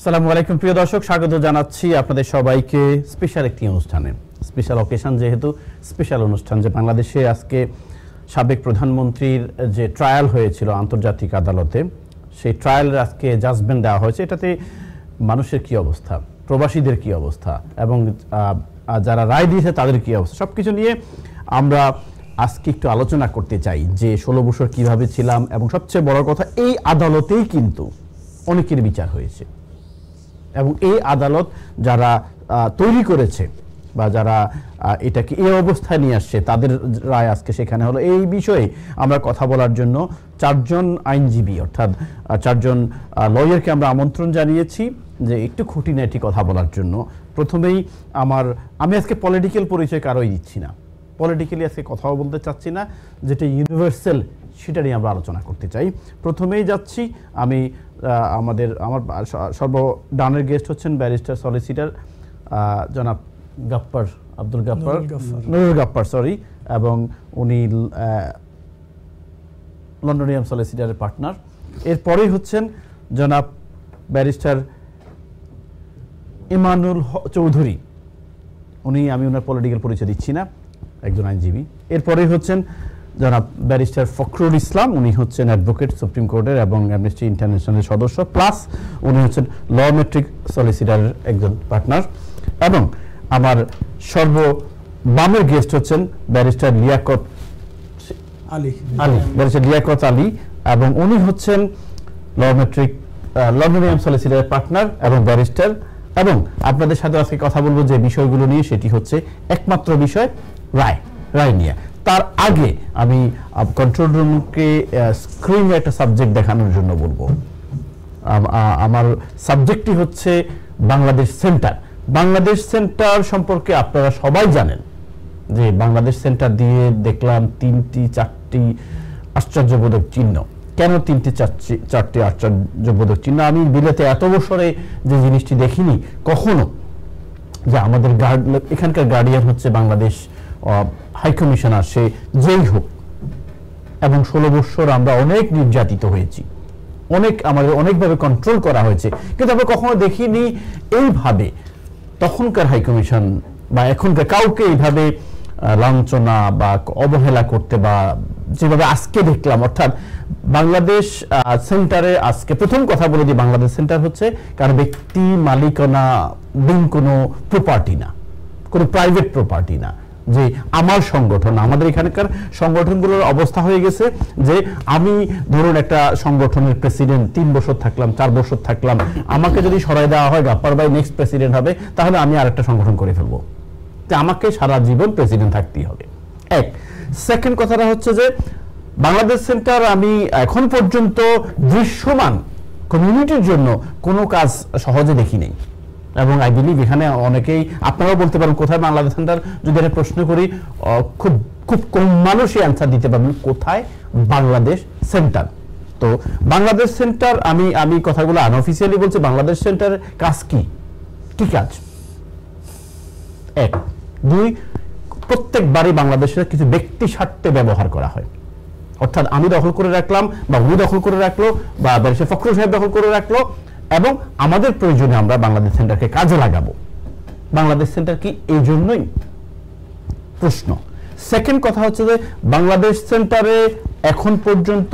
আসসালামু আলাইকুম প্রিয় দর্শক, স্বাগত জানাচ্ছি আপনাদের সবাইকে স্পেশাল একটি অনুষ্ঠানে। স্পেশাল অকেশন যেহেতু স্পেশাল অনুষ্ঠান, যে বাংলাদেশে আজকে সাবেক প্রধানমন্ত্রীর যে ট্রায়াল হয়েছিল আন্তর্জাতিক আদালতে, সেই ট্রায়ালের আজকে জাজমেন্ট দেওয়া হয়েছে। এটাতে মানুষের কি অবস্থা, প্রবাসীদের কি অবস্থা এবং যারা রায় দিয়েছে তাদের কি অবস্থা, সব কিছু নিয়ে আমরা আজকে একটু আলোচনা করতে চাই। যে 16 বছর কিভাবে ছিলাম, এবং সবচেয়ে বড় কথা, এই আদালতেই কিন্তু অনেকের বিচার হয়েছে এবং এই আদালত যারা তৈরি করেছে বা যারা এটাকে এই অবস্থায় নিয়ে আসছে তাদের রায় আজকে সেখানে হলো। এই বিষয়ে আমরা কথা বলার জন্য চারজন আইনজীবী অর্থাৎ চারজন লয়ারকে আমরা আমন্ত্রণ জানিয়েছি যে একটু খুঁটিনাটি কথা বলার জন্য। প্রথমেই আমি আজকে পলিটিক্যাল পরিচয় কারোই দিচ্ছি না, পলিটিক্যালি আজকে কথাও বলতে চাচ্ছি না, যেটা ইউনিভার্সাল সেটা নিয়ে আমরা আলোচনা করতে চাই। প্রথমেই যাচ্ছি আমি আমার সর্বডানের গেস্ট হচ্ছেন ব্যারিস্টার সলিসিটার জনাব গাপ্পার, আব্দুল গাপ্পার, নুরুল গাপ্পার সরি, এবং উনি লন্ডনিয়াম সলিসিটারের পার্টনার। এরপরেই হচ্ছেন জনাব ব্যারিস্টার ইমানুল চৌধুরী, আমি ওনার পলিটিক্যাল পরিচয় দিচ্ছি না, একজন আইনজীবী। এরপরেই হচ্ছেন জনাব ব্যারিস্টার ফখরুল ইসলাম, উনি হচ্ছেন অ্যাডভোকেট সুপ্রিম কোর্টের এবং অ্যামনেস্টি ইন্টারন্যাশনালের সদস্য, প্লাস উনি হচ্ছেন ল মেট্রিক সলিসিটারের একজন পার্টনার। এবং আমার সর্ববামের গেস্ট হচ্ছেন ব্যারিস্টার লিয়াকত আলী, ব্যারিস্টার লিয়াকত আলী, এবং উনি হচ্ছেন ল মেট্রিক লন্ডনিয়াম সলিসিটারের পার্টনার এবং ব্যারিস্টার। এবং আপনাদের সাথে আজকে কথা বলবো যে বিষয়গুলো নিয়ে, সেটি হচ্ছে একমাত্র বিষয় রায় নিয়ে। তার আগে আমি কন্ট্রোল রুমকে স্ক্রিনে একটা সাবজেক্ট দেখানোর জন্য বলবো। আমার সাবজেক্টটি হচ্ছে বাংলাদেশ সেন্টার। বাংলাদেশ সেন্টার সম্পর্কে আপনারা সবাই জানেন যে বাংলাদেশ সেন্টার দিয়ে দেখলাম 3-4টি আশ্চর্যবোধক চিহ্ন। কেন 3-4টি আশ্চর্যবোধক চিহ্ন? আমি বিলেতে এত বছরে যে জিনিসটি দেখিনি কখনো, যে আমাদের এখানকার গার্ডিয়ান হচ্ছে বাংলাদেশ হাইকমিশনার, সে যেই হোক, এবং 16 বছর আমরা অনেক নির্যাতিত হয়েছি, আমাদের অনেকভাবে কন্ট্রোল করা হয়েছে, কিন্তু আমরা কখনো দেখিনি এইভাবে তখনকার হাইকমিশন বা এখনকার কাউকে এইভাবে লাঞ্ছনা বা অবহেলা করতে, বা যেভাবে আজকে দেখলাম। অর্থাৎ বাংলাদেশ সেন্টারে আজকে প্রথম কথা বলে যে বাংলাদেশ সেন্টার হচ্ছে কারণ ব্যক্তি মালিকানা কোনো প্রপার্টি না, কোনো প্রাইভেট প্রপার্টি না, যে আমার সংগঠন। আমাদের এখানকার সংগঠনগুলোর অবস্থা হয়ে গেছে যে আমি ধরুন একটা সংগঠনের প্রেসিডেন্ট 3 বছর থাকলাম, 4 বছর থাকলাম, আমাকে যদি সরাই দেওয়া হয়, গাপ্পার ভাই নেক্সট প্রেসিডেন্ট হবে, তাহলে আমি আরেকটা সংগঠন করে ফেলবো, যে আমাকে সারা জীবন প্রেসিডেন্ট থাকতেই হবে। এক সেকেন্ড কথাটা হচ্ছে যে বাংলাদেশ সেন্টার আমি এখন পর্যন্ত দৃশ্যমান কমিউনিটির জন্য কোনো কাজ সহজে দেখি নেই। এবং আই বিলিভ এখানে অনেকেই, আপনারাও বলতে পারেন কোথায় বাংলাদেশ সেন্টার, যদি একটা প্রশ্ন করি খুব খুব কম মানুষই অ্যান্সার দিতে পারবেন কোথায় বাংলাদেশ সেন্টার। তো বাংলাদেশ সেন্টার আমি কথাগুলো আনঅফিসিয়ালি বলছি। বাংলাদেশ সেন্টারের কাজ কি কাজ? 1, 2, প্রত্যেকবারই বাংলাদেশের কিছু ব্যক্তি স্বার্থে ব্যবহার করা হয়। অর্থাৎ আমি দখল করে রাখলাম, বা উনি দখল করে রাখলো, বা ব্যারিস্টার ফখরুল সাহেব দখল করে রাখলো, এবং আমাদের প্রয়োজনে আমরা বাংলাদেশ সেন্টারকে কাজে লাগাবো। বাংলাদেশ সেন্টার কি এই জন্যই? প্রশ্ন। সেকেন্ড কথা হচ্ছে যে বাংলাদেশ সেন্টারে এখন পর্যন্ত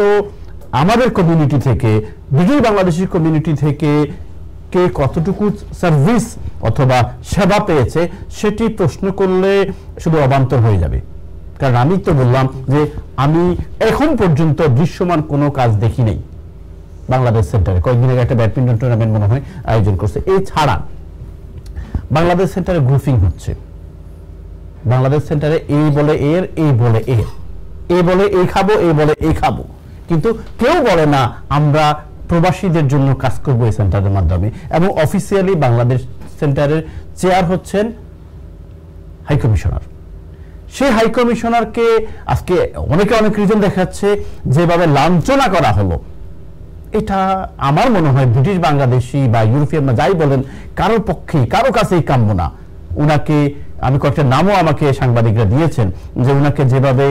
আমাদের কমিউনিটি থেকে, ব্রিটিশ বাংলাদেশি কমিউনিটি থেকে কে কতটুকু সার্ভিস অথবা সেবা পেয়েছে সেটি প্রশ্ন করলে শুধু অবান্তর হয়ে যাবে। কারণ আমি তো বললাম যে আমি এখন পর্যন্ত দৃশ্যমান কোনো কাজ দেখি নেই বাংলাদেশ সেন্টারে। কয়েকদিন আগে একটা ব্যাডমিন্টন টুর্নামেন্ট মনে হয় আয়োজন করছে। এছাড়া বাংলাদেশ সেন্টারে গ্রুপিং হচ্ছে। বাংলাদেশ সেন্টারে এই বলে এর, এই বলে এর, এ বলে এই খাবো, এই বলে এই খাবো, কিন্তু কেউ বলে না আমরা প্রবাসীদের জন্য কাজ করবো এই সেন্টারের মাধ্যমে। এবং অফিসিয়ালি বাংলাদেশ সেন্টারের চেয়ার হচ্ছেন হাইকমিশনার। সেই হাইকমিশনারকে আজকে অনেকে অনেক রিজন দেখাচ্ছে যেভাবে লাঞ্ছনা করা হলো, এটা আমার মনে হয় ব্রিটিশ বাংলাদেশি বা ইউরোপিয়ান বা যাই বলেন, কারোর পক্ষে কারো কাছেই কাম্য না। উনাকে আমি কয়েকটা নামও আমাকে সাংবাদিকরা দিয়েছেন, যে উনাকে যেভাবে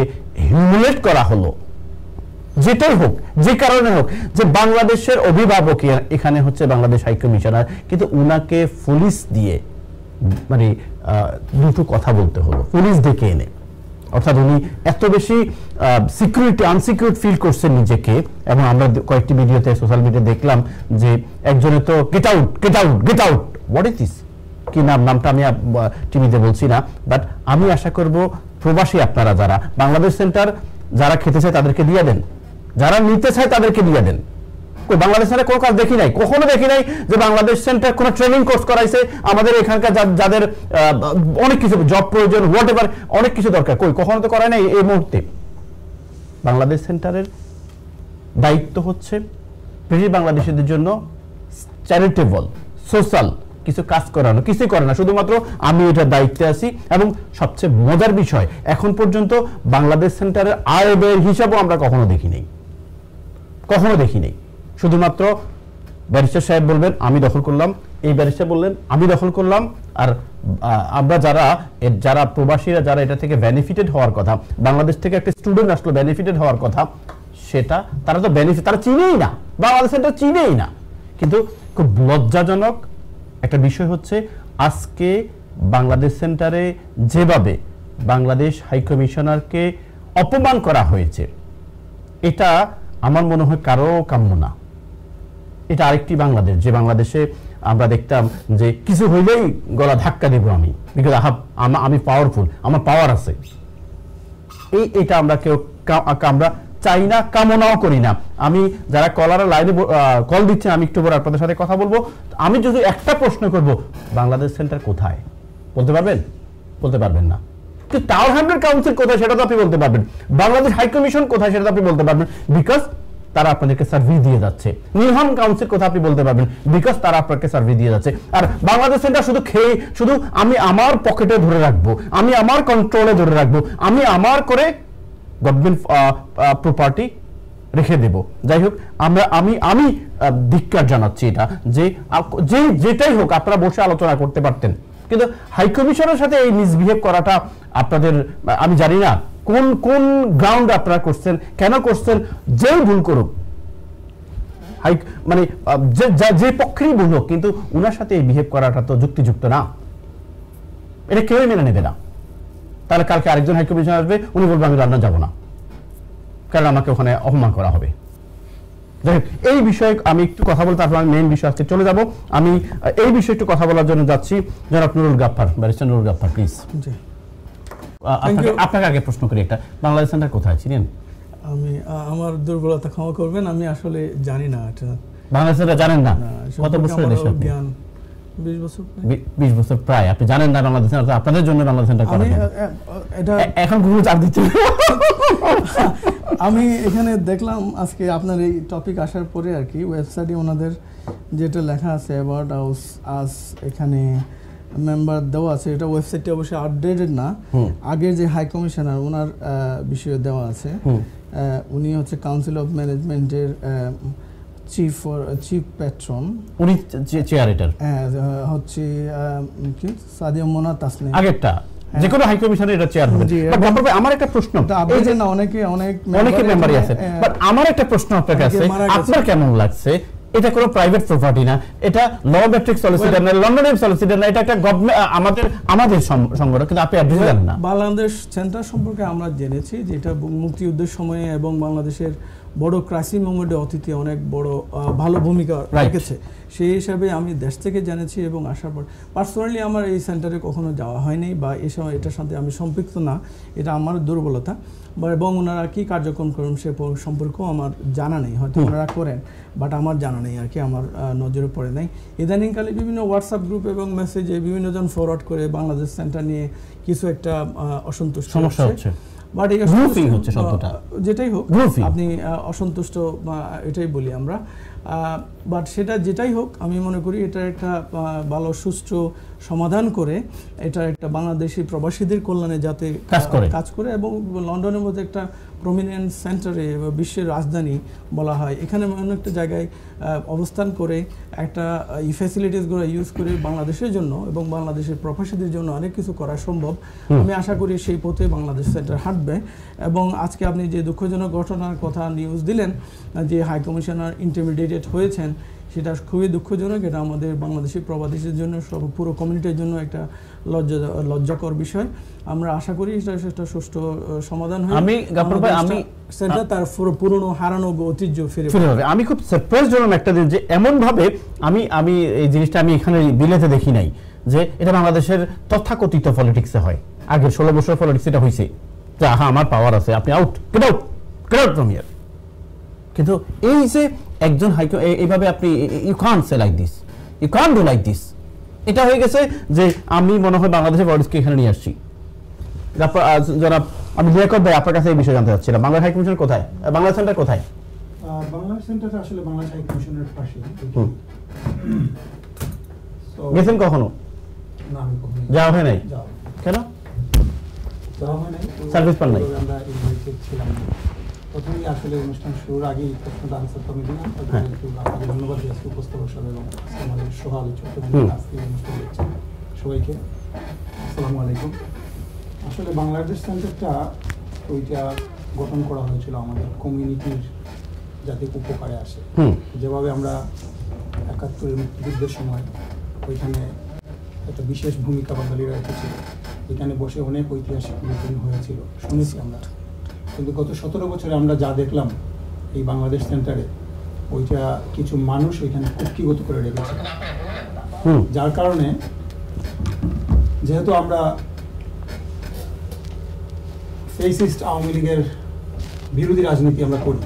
হিউমিলেট করা হলো, যেটাই হোক, যে কারণে হোক, যে বাংলাদেশের অভিভাবক এখানে হচ্ছে বাংলাদেশ হাই কমিশনার, কিন্তু উনাকে পুলিশ দিয়ে মানে দুটো কথা বলতে হলো, পুলিশ ডেকে এনে। অর্থাৎ উনি এত বেশি সিকিউরিটি আনসিকিউর ফিল করছেন নিজেকে। এবং আমরা কয়েকটি ভিডিওতে সোশ্যাল মিডিয়ায় দেখলাম যে একজনে তো get out get out get out, what is this, কি নামটা আমি টিভিতে বলছি না, বাট আমি আশা করব প্রবাসী আপনারা যারা বাংলাদেশ সেন্টার যারা খেতে চায় তাদেরকে দিয়ে দেন, যারা নিতে চায় তাদেরকে দিয়ে দেন। বাংলাদেশ সেন্টার কোনো কাজ দেখি নাই, কখনো দেখি নাই যে বাংলাদেশ সেন্টার কোনো ট্রেনিং কোর্স করাইছে আমাদের এখানকার যাদের অনেক কিছু জব প্রয়োজন, হোয়াট এভার, অনেক কিছু দরকার, কখনো তো করায় নাই। এই মুহূর্তে বাংলাদেশ সেন্টারের দায়িত্ব হচ্ছে ব্রিটিশ বাংলাদেশিদের জন্য চ্যারিটেবল সোশ্যাল কিছু কাজ করানো, কিছু করে না, শুধুমাত্র আমি এটার দায়িত্বে আছি। এবং সবচেয়ে মজার বিষয়, এখন পর্যন্ত বাংলাদেশ সেন্টারের আয় ব্যয়ের হিসাবও আমরা কখনো দেখি নেই, কখনো দেখি নেই। শুধুমাত্র ব্যারিস্টার সাহেব বলবেন আমি দখল করলাম, এই ব্যারিস্টার বললেন আমি দখল করলাম, আর আমরা যারা প্রবাসীরা যারা এটা থেকে বেনিফিটেড হওয়ার কথা, বাংলাদেশ থেকে একটা স্টুডেন্ট আসলো বেনিফিটেড হওয়ার কথা, সেটা তারা তো বেনিফিট তারা চিনেই না, বাংলাদেশ সেন্টার চিনেই না। কিন্তু খুব লজ্জাজনক একটা বিষয় হচ্ছে আজকে বাংলাদেশ সেন্টারে যেভাবে বাংলাদেশ হাই কমিশনারকে অপমান করা হয়েছে, এটা আমার মনে হয় কারো কাম্য না। এটা আরেকটি বাংলাদেশ, যে বাংলাদেশে আমরা দেখতাম যে কিছু হইলেই গলা ধাক্কা দেব আমি, বিকজ আমি পাওয়ারফুল, আমার পাওয়ার আছে। এটা আমরা কেউ আমরা চাই না, কামনাও করি না। আমি যারা কলার লাইনে কল দিচ্ছেন, আমি একটু পরে আপনাদের সাথে কথা বলবো। আমি যদি একটা প্রশ্ন করব, বাংলাদেশ সেন্টার কোথায় বলতে পারবেন? বলতে পারবেন না। কিন্তু টাওয়ার হ্যামলেট কাউন্সিল কোথায় সেটা তো আপনি বলতে পারবেন, বাংলাদেশ হাই কমিশন কোথায় সেটা তো আপনি বলতে পারবেন, বিকজ তারা আপনাদেরকে সার্ভিস দিয়ে যাচ্ছে। নীলহন কাউন্সিল কোথায় আপনি বলতে পারবেন, বিকজ তারা আপনাকে সার্ভিস দিয়ে যাচ্ছে। আর বাংলাদেশ সেন্টার শুধু আমি আমার পকেটে ধরে রাখবো, আমি আমার কন্ট্রোলে ধরে রাখবো, আমি আমার করে গভর্নমেন্ট প্রপার্টি রেখে দেব। যাই হোক, আমি ধিক্কার জানাচ্ছি এটা, যে যেটাই হোক আপনারা বসে আলোচনা করতে পারতেন, কিন্তু হাই কমিশনের সাথে এই মিসবিহেভ করাটা আপনাদের, আমি জানি না কোন গ্রাউন্ড আপনারা করছেন, কেন করছেন। যেই ভুল করুক, মানে যে পক্ষেরই ভুল হোক, কিন্তু উনার সাথে এই বিহেভ করাটা তো যুক্তিযুক্ত না, এটা কেউই মেনে নেবে না। তাহলে কালকে আরেকজন হাই কমিশনার আসবে, উনি বলবেন আমি লন্ডন যাব না, কারণ আমাকে ওখানে অপমান করা হবে। যাই হোক, এই বিষয়ে আমি একটু কথা বলতে, তারপর আমি মেইন বিষয় আজকে চলে যাব। আমি এই বিষয়ে একটু কথা বলার জন্য যাচ্ছি জনাব নুরুল গাফফার, ব্যারিস্টার নুরুল গাফফার, প্লিজ। আপনাকে আগে প্রশ্ন করি, একটা বাংলাদেশ সেন্টার কোথায় ছিলেন? আমি আমার দুর্বলতা ক্ষমা করবেন, আমি আসলে জানি না এটা। বাংলাদেশ সেন্টার জানেন না? কত বছর দেশে আপনি? 20 বছর। 20 বছর প্রায় আপনি জানেন না বাংলাদেশ সেন্টার? আপনাদের জন্য বাংলাদেশ সেন্টার করা এটা এখন গুরু চাপ দিচ্ছে। আমি এখানে দেখলাম আজকে আপনার এই টপিক আসার পরে আর কি, ওয়েবসাইটে ওনাদের যেটা লেখা আছে অ্যাবাউট আস, এখানে মেম্বার দেওয়া আছে। এটা ওয়েবসাইটটি অবশ্যই আপডেটেড না, আগের যে হাই কমিশনার ওনার বিষয়ে দেওয়া আছে। উনি হচ্ছে কাউন্সিল অফ ম্যানেজমেন্টের চিফ প্যাট্রন, উনি চেয়ারেটার হচ্ছে কি সাদিয়া মোনা তাসনিম। আগেরটা যে কোনো হাই কমিশনের এটা চেয়ার হবে। বাট আমার একটা প্রশ্ন, এই যে না অনেক মেম্বারই আছে, বাট আমার একটা প্রশ্ন আপনার কাছে, আপনার কেমন লাগছে? এটা কোনো প্রাইভেট প্রপার্টি না, এটা ল ম্যাট্রিক্স সলিসিটর না, লন্ডনের সলিসিটর না, এটা একটা গভর্নমেন্ট আমাদের সংগঠন, কিন্তু আপনি অ্যাড্রেস জানেন না। বাংলাদেশ সেন্টার সম্পর্কে আমরা জেনেছি যে এটা মুক্তিযুদ্ধের সময়ে এবং বাংলাদেশের বড় ক্রাইসিস মোমেন্টে অতীতে অনেক বড় ভালো ভূমিকা রেখেছে। সেই হিসাবে আমি দেশ থেকে জেনেছি এবং আসার পর পার্সোনালি আমার এই সেন্টারে কখনো যাওয়া হয়নি, বা এই সময় এটার সাথে আমি সম্পৃক্ত না, এটা আমার দুর্বলতা। এবং ওনারা কী কার্যক্রম করেন সে সম্পর্কেও আমার জানা নেই, হয়তো ওনারা করেন বাট আমার জানা নেই আর কি, আমার নজরে পড়ে নাই। ইদানিংকালে বিভিন্ন হোয়াটসঅ্যাপ গ্রুপ এবং মেসেজে বিভিন্নজন ফরওয়ার্ড করে বাংলাদেশ সেন্টার নিয়ে কিছু একটা অসন্তুষ্ট সমস্যা হচ্ছে, বাট যেটাই হোক আপনি অসন্তুষ্ট, এটাই বলি আমরা। বাট সেটা যেটাই হোক, আমি মনে করি এটা একটা ভালো সুষ্ঠু সমাধান করে এটা একটা বাংলাদেশি প্রবাসীদের কল্যাণে যাতে কাজ করে এবং লন্ডনের মধ্যে একটা প্রমিনেন্ট সেন্টারে বিশ্বের রাজধানী বলা হয়, এখানে এমন একটা জায়গায় অবস্থান করে একটা ফ্যাসিলিটিসগুলো ইউজ করে বাংলাদেশের জন্য এবং বাংলাদেশের প্রবাসীদের জন্য অনেক কিছু করা সম্ভব। আমি আশা করি সেই পথে বাংলাদেশ সেন্টার হাঁটবে। এবং আজকে আপনি যে দুঃখজনক ঘটনার কথা নিউজ দিলেন যে হাই কমিশনার ইন্টিমিডেটেড হয়েছেন, সেটা খুবই দুঃখজনক। এটা আমাদের বাংলাদেশি প্রবাসীদের জন্য পুরো কমিউনিটির জন্য একটা লজ্জাকর বিষয়। আমরা আশা করি সেটা সুষ্ঠু সমাধান হয়। আমি সেন্টার তার পুরনো হারানো ঐতিহ্য ফিরে পাবে। আমি খুব সারপ্রাইজ হলাম একটা দিন যে এমন ভাবে আমি এই জিনিসটা আমি এখানে বিলেতে দেখি নাই যে এটা বাংলাদেশের তথাকথিত পলিটিক্সে হয়। আগের 16 বছর পলিটিক্স এটা হয়েছে যে আহা আমার পাওয়ার আছে, আপনি out, get out from here. কিন্তু এই যে একজন এইভাবে আপনি you can't say like this, you can't do like this, এটা হয়ে গেছে যে আমি মনে হয় বাংলাদেশের পলিটিক্সকে এখানে নিয়ে আসছি। যারা আমি লিয়াকত ভাই আপনার কাছে এই বিষয়ে জানতে চাচ্ছিলাম, বাংলা হাই কমিশন কোথায়, বাংলা সেন্টার কোথায়? বাংলা সেন্টার আসলে বাংলাদেশ হাই কমিশনের পাশে। গেছেন কখনো? না, আমি কখনো যাওয়া হয় নাই। কেন যাওয়া হয় নাই? সার্ভিস পান নাই? আমরা ইনভাইটেড ছিলাম না। প্রথমেই আসলে অনুষ্ঠান শুরুর আগেই প্রশ্নটা আনসার তো আমি দিলাম। আপনাকে ধন্যবাদ দিয়েছি উপস্থাপক সহ এবং আমাদের সহ আলোচক আজকে অনুষ্ঠান দেখছেন সবাইকে আসসালামু আলাইকুম। আসলে বাংলাদেশ সেন্টারটা ওইটা গঠন করা হয়েছিল আমাদের কমিউনিটির যাতে উপকারে আসে। যেভাবে আমরা ৭১-এর মুক্তিযুদ্ধের সময় ওইখানে একটা বিশেষ ভূমিকা বাঙালিরা রেখেছিল, এখানে বসে অনেক ঐতিহাসিক মিটিং হয়েছিল শুনেছি আমরা। কিন্তু গত 17 বছরে আমরা যা দেখলাম এই বাংলাদেশ সেন্টারে, ওইটা কিছু মানুষ ওইখানে কুক্ষিগত করে রেখেছে, যার কারণে যেহেতু আমরা ফেসিস্ট আওয়ামী লীগের বিরোধী রাজনীতি আমরা করি,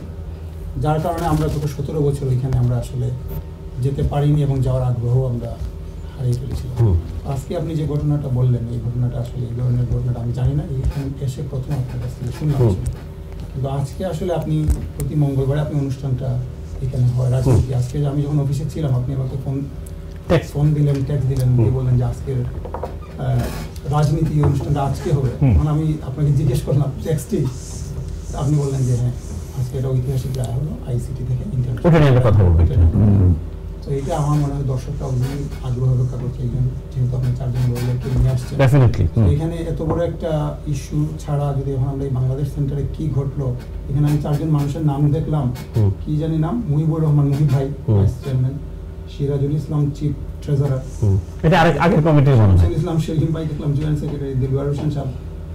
যার কারণে আমরা গত 17 বছর ওইখানে আমরা আসলে যেতে পারিনি এবং যাওয়ার আগ্রহ আমরা হারিয়ে ফেলেছিলাম। আজকে আপনি যে ঘটনাটা বললেন, এই ঘটনাটা আসলে এই ধরনের ঘটনাটা আমি জানি না, এখানে এসে প্রথম আপনার কাছ থেকে শুনলাম। কিন্তু আজকে আসলে আপনি প্রতি মঙ্গলবারে আপনি অনুষ্ঠানটা এখানে হয় রাজনীতি। আজকে আমি যখন অফিসে ছিলাম আপনি আমাকে ফোন দিলেন, টেক্সট দিলেন, দিয়ে বললেন যে আজকের রাজনীতি অনুষ্ঠানটা আজকে হবে। তখন আমি আপনাকে জিজ্ঞেস করলাম টেক্সটেই, আপনি বললেন যে হ্যাঁ আজকে এটা ঐতিহাসিক রায় হলো আইসিটি থেকে ইন্টারনেট কথা বলবো। তো এটা আমার মনে হয় দর্শকরা অনেক আগ্রহ রক্ষা করছে, যেহেতু আপনি 4 জন বললেন নিয়ে আসছেন। এখানে এত বড় একটা ইস্যু ছাড়া যদি এখন আমরা এই বাংলাদেশ সেন্টারে কি ঘটলো, এখানে আমি 4 জন মানুষের নাম দেখলাম, কি জানি নাম, মুহিবুর রহমান মুহিব ভাই vice chairman, Sirajul Islam chief treasurer, এটা আগের কমিটির মানুষ, ইসলাম শহীদ ভাই দেখলাম জয়েন্ট সেক্রেটারি, দিলওয়ার হোসেন সাহেব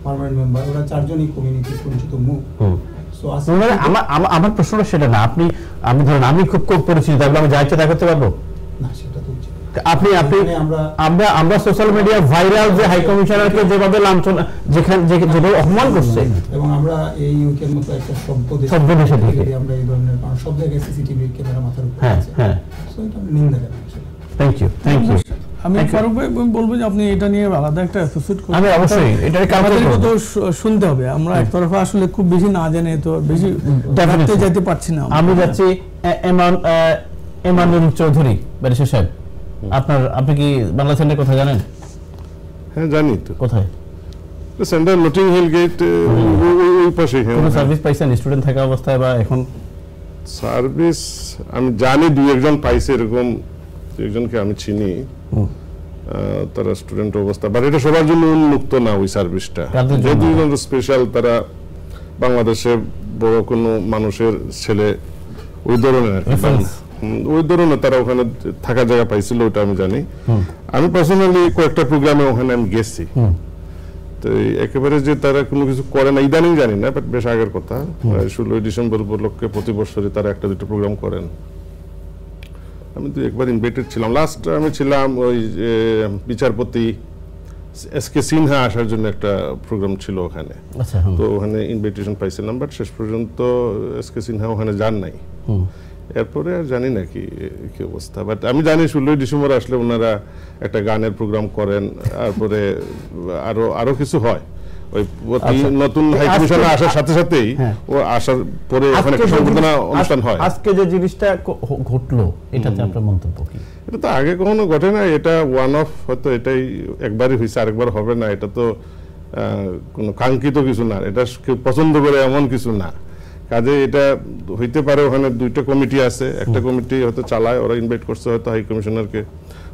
পার্মানেন্ট মেম্বার। ওরা 4 জনই কমিউনিটির পরিচিত মুখ। আমার প্রশ্নটা সেটা না, আমি ধরেন আমি খুব পরিচিত, আমি যা ইচ্ছা তা করতে পারবো না, সেটা তো আপনি আমরা সোশ্যাল মিডিয়া ভাইরাল যে হাই কমিশনারকে যেভাবে লাঞ্ছনা যেভাবে অপমান করছে, এবং আমরা এই ইউকের মতো একটা সভ্য দেশে আমরা এই ধরনের সব জায়গায় সিসিটিভি ক্যামেরা মাথার উপরে আছে, সো এটা নিন্দা করি। থ্যাংক ইউ আমি ফারুক ভাই বলবো যে আপনি এটা নিয়ে আলাদা একটা এপিসোড করুন। আমি অবশ্যই এটার কাগজপত্র তো শুনতে হবে, আমরা একতরফা আসলে খুব বেশি না জেনে তো বেশি ডেফিনেটলি যেতে পারছি না। আমি যাচ্ছি এমানুল চৌধুরী ব্যারিস্টার সাহেব, আপনি কি বাংলা সেন্টার কোথায় জানেন? হ্যাঁ জানি তো। কোথায়? সেন্টার নটিং হিল গেট ওই পাশে। কোন সার্ভিস পাইছেন স্টুডেন্ট থাকা অবস্থায় বা এখন? সার্ভিস আমি জানি 2-1 পাইছে, এরকম 2-1জনকে আমি চিনি, তারা স্টুডেন্ট অবস্থা, বাট এটা সবার জন্য উন্মুক্ত না ওই সার্ভিসটা। যে 2জন স্পেশাল, তারা বাংলাদেশে বড় কোনো মানুষের ছেলে ওই ধরনের তারা ওখানে থাকার জায়গা পাইছিল, ওটা আমি জানি। আমি পার্সোনালি কয়েকটা প্রোগ্রামে ওখানে আমি গেছি, তো একেবারে যে তারা কোনো কিছু করে না ইদানিং জানি না, বাট বেশ আগের কথা। 16 ডিসেম্বর উপলক্ষে প্রতি বছরই তারা 1-2 প্রোগ্রাম করেন। আমি তো একবার ইনভাইটেড ছিলাম, লাস্ট আমি ছিলাম ওই বিচারপতি এসকে সিনহা আসার জন্য একটা প্রোগ্রাম ছিল ওখানে, তো ওখানে ইনভাইটেশন পাইছিলাম, বাট শেষ পর্যন্ত এসকে সিনহা ওখানে যান নাই। এরপরে আর জানি না কি অবস্থা, বাট আমি জানি 16 ডিসেম্বর আসলে ওনারা একটা গানের প্রোগ্রাম করেন, তারপরে আরো কিছু হয়। ওই নতুন হাই কমিশনার আসার সাথে সাথেই ও আসার পরে ওখানে একটা সংবর্ধনা অনুষ্ঠান হয়। আজকে যে জিনিসটা ঘটলো এটাতে আপনার মন্তব্য কি? এটা তো আগে কখনো ঘটে না, এটা ওয়ান অফ, হয়তো এটাই একবারই হয়েছে, আরেকবার হবে না। এটা তো কোনো কাঙ্ক্ষিত কিছু না, এটা কেউ পছন্দ করে এমন কিছু না। কাজে এটা হইতে পারে ওখানে দুইটা কমিটি আছে, একটা কমিটি হয়তো চালায়, ওরা ইনভাইট করছে হয়তো হাই কমিশনারকে,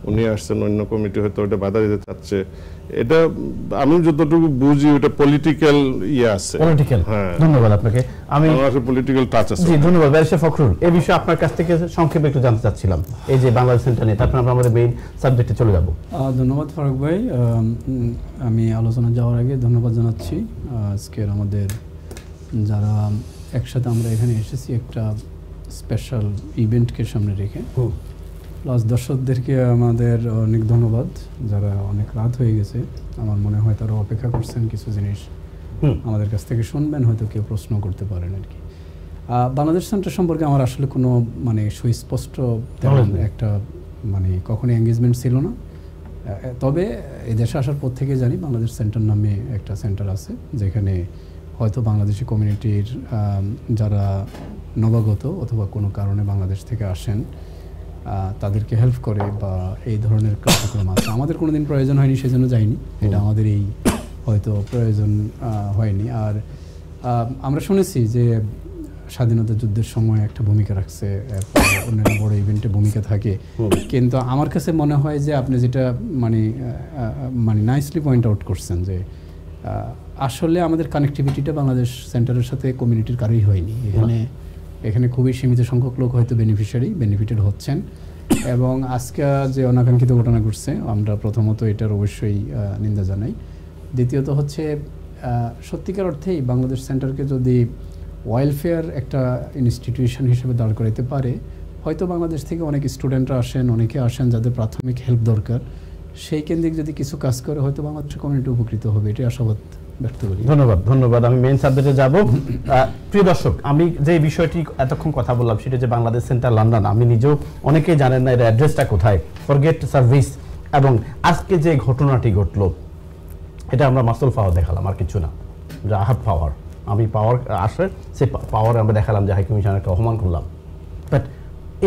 উনি আসছেন, অন্য কমিটি হয়তো ওটা বাধা দিতে চাচ্ছে। এটা আমি যতটুকু বুঝি ওটা পলিটিক্যাল ইয়ে আছে। হ্যাঁ, ধন্যবাদ আপনাকে। আমি পলিটিক্যাল টাচ আছে। জি, ধন্যবাদ ব্যারিস্টার ফখরুল। এই বিষয়ে আপনার কাছ থেকে সংক্ষেপে একটু জানতে চাচ্ছিলাম, এই যে বাংলাদেশ সেন্টার নিয়ে, তারপর আমরা আমাদের মেইন সাবজেক্টে চলে যাব। ধন্যবাদ ফারুক ভাই। আমি আলোচনা যাওয়ার আগে ধন্যবাদ জানাচ্ছি আজকের আমাদের যারা একসাথে আমরা এখানে এসেছি একটা স্পেশাল ইভেন্টকে সামনে রেখে। প্লাস দর্শকদেরকে আমাদের অনেক ধন্যবাদ, যারা অনেক রাত হয়ে গেছে, আমার মনে হয় তারা অপেক্ষা করছেন কিছু জিনিস আমাদের কাছ থেকে শুনবেন, হয়তো কেউ প্রশ্ন করতে পারেন আর কি। বাংলাদেশ সেন্টার সম্পর্কে আমার আসলে কোনো মানে সুস্পষ্ট একটা মানে কখনো এঙ্গেজমেন্ট ছিল না, তবে এই দেশে আসার পর থেকে জানি বাংলাদেশ সেন্টার নামে একটা সেন্টার আছে, যেখানে হয়তো বাংলাদেশি কমিউনিটির যারা নবাগত অথবা কোনো কারণে বাংলাদেশ থেকে আসেন তাদেরকে হেল্প করে বা এই ধরনের কার্যক্রম আছে। আমাদের কোনোদিন প্রয়োজন হয়নি, সেজন্য যাইনি, এটা আমাদের এই হয়তো প্রয়োজন হয়নি। আর আমরা শুনেছি যে স্বাধীনতা যুদ্ধের সময় একটা ভূমিকা রাখছে, অন্যান্য বড় ইভেন্টে ভূমিকা থাকে, কিন্তু আমার কাছে মনে হয় যে আপনি যেটা মানে নাইসলি পয়েন্ট আউট করছেন যে আসলে আমাদের কানেক্টিভিটিটা বাংলাদেশ সেন্টারের সাথে কমিউনিটির কারোই হয়নি। এখানে খুবই সীমিত সংখ্যক লোক হয়তো বেনিফিটেড হচ্ছেন, এবং আজকে যে অনাকাঙ্ক্ষিত ঘটনা ঘটছে আমরা প্রথমত এটার অবশ্যই নিন্দা জানাই। দ্বিতীয়ত হচ্ছে সত্যিকার অর্থেই বাংলাদেশ সেন্টারকে যদি ওয়েলফেয়ার একটা ইনস্টিটিউশন হিসেবে দাঁড় করাইতে পারে, হয়তো বাংলাদেশ থেকে অনেক স্টুডেন্টরা আসেন, অনেকে আসেন যাদের প্রাথমিক হেল্প দরকার, সেই কেন্দ্রিক যদি কিছু কাজ করে হয়তো বাংলাদেশের কমিউনিটি উপকৃত হবে, এটাই আশাবাদ ব্যক্ত করি। ধন্যবাদ। আমি মেইন সাবজেক্টে যাব। প্রিয় দর্শক, আমি যে বিষয়টি এতক্ষণ কথা বললাম সেটা যে বাংলাদেশ সেন্টার লন্ডন, আমি নিজেও অনেকেই জানেন না এর অ্যাড্রেসটা কোথায়, ফরগেট সার্ভিস। এবং আজকে যে ঘটনাটি ঘটলো এটা আমরা মাসুল পাওয়ার দেখালাম, আর কিছু না, যে আহাব পাওয়ার, আমি পাওয়ার আসে সে পাওয়ার আমরা দেখালাম যে হাই কমিশনারকে অপমান করলাম। বাট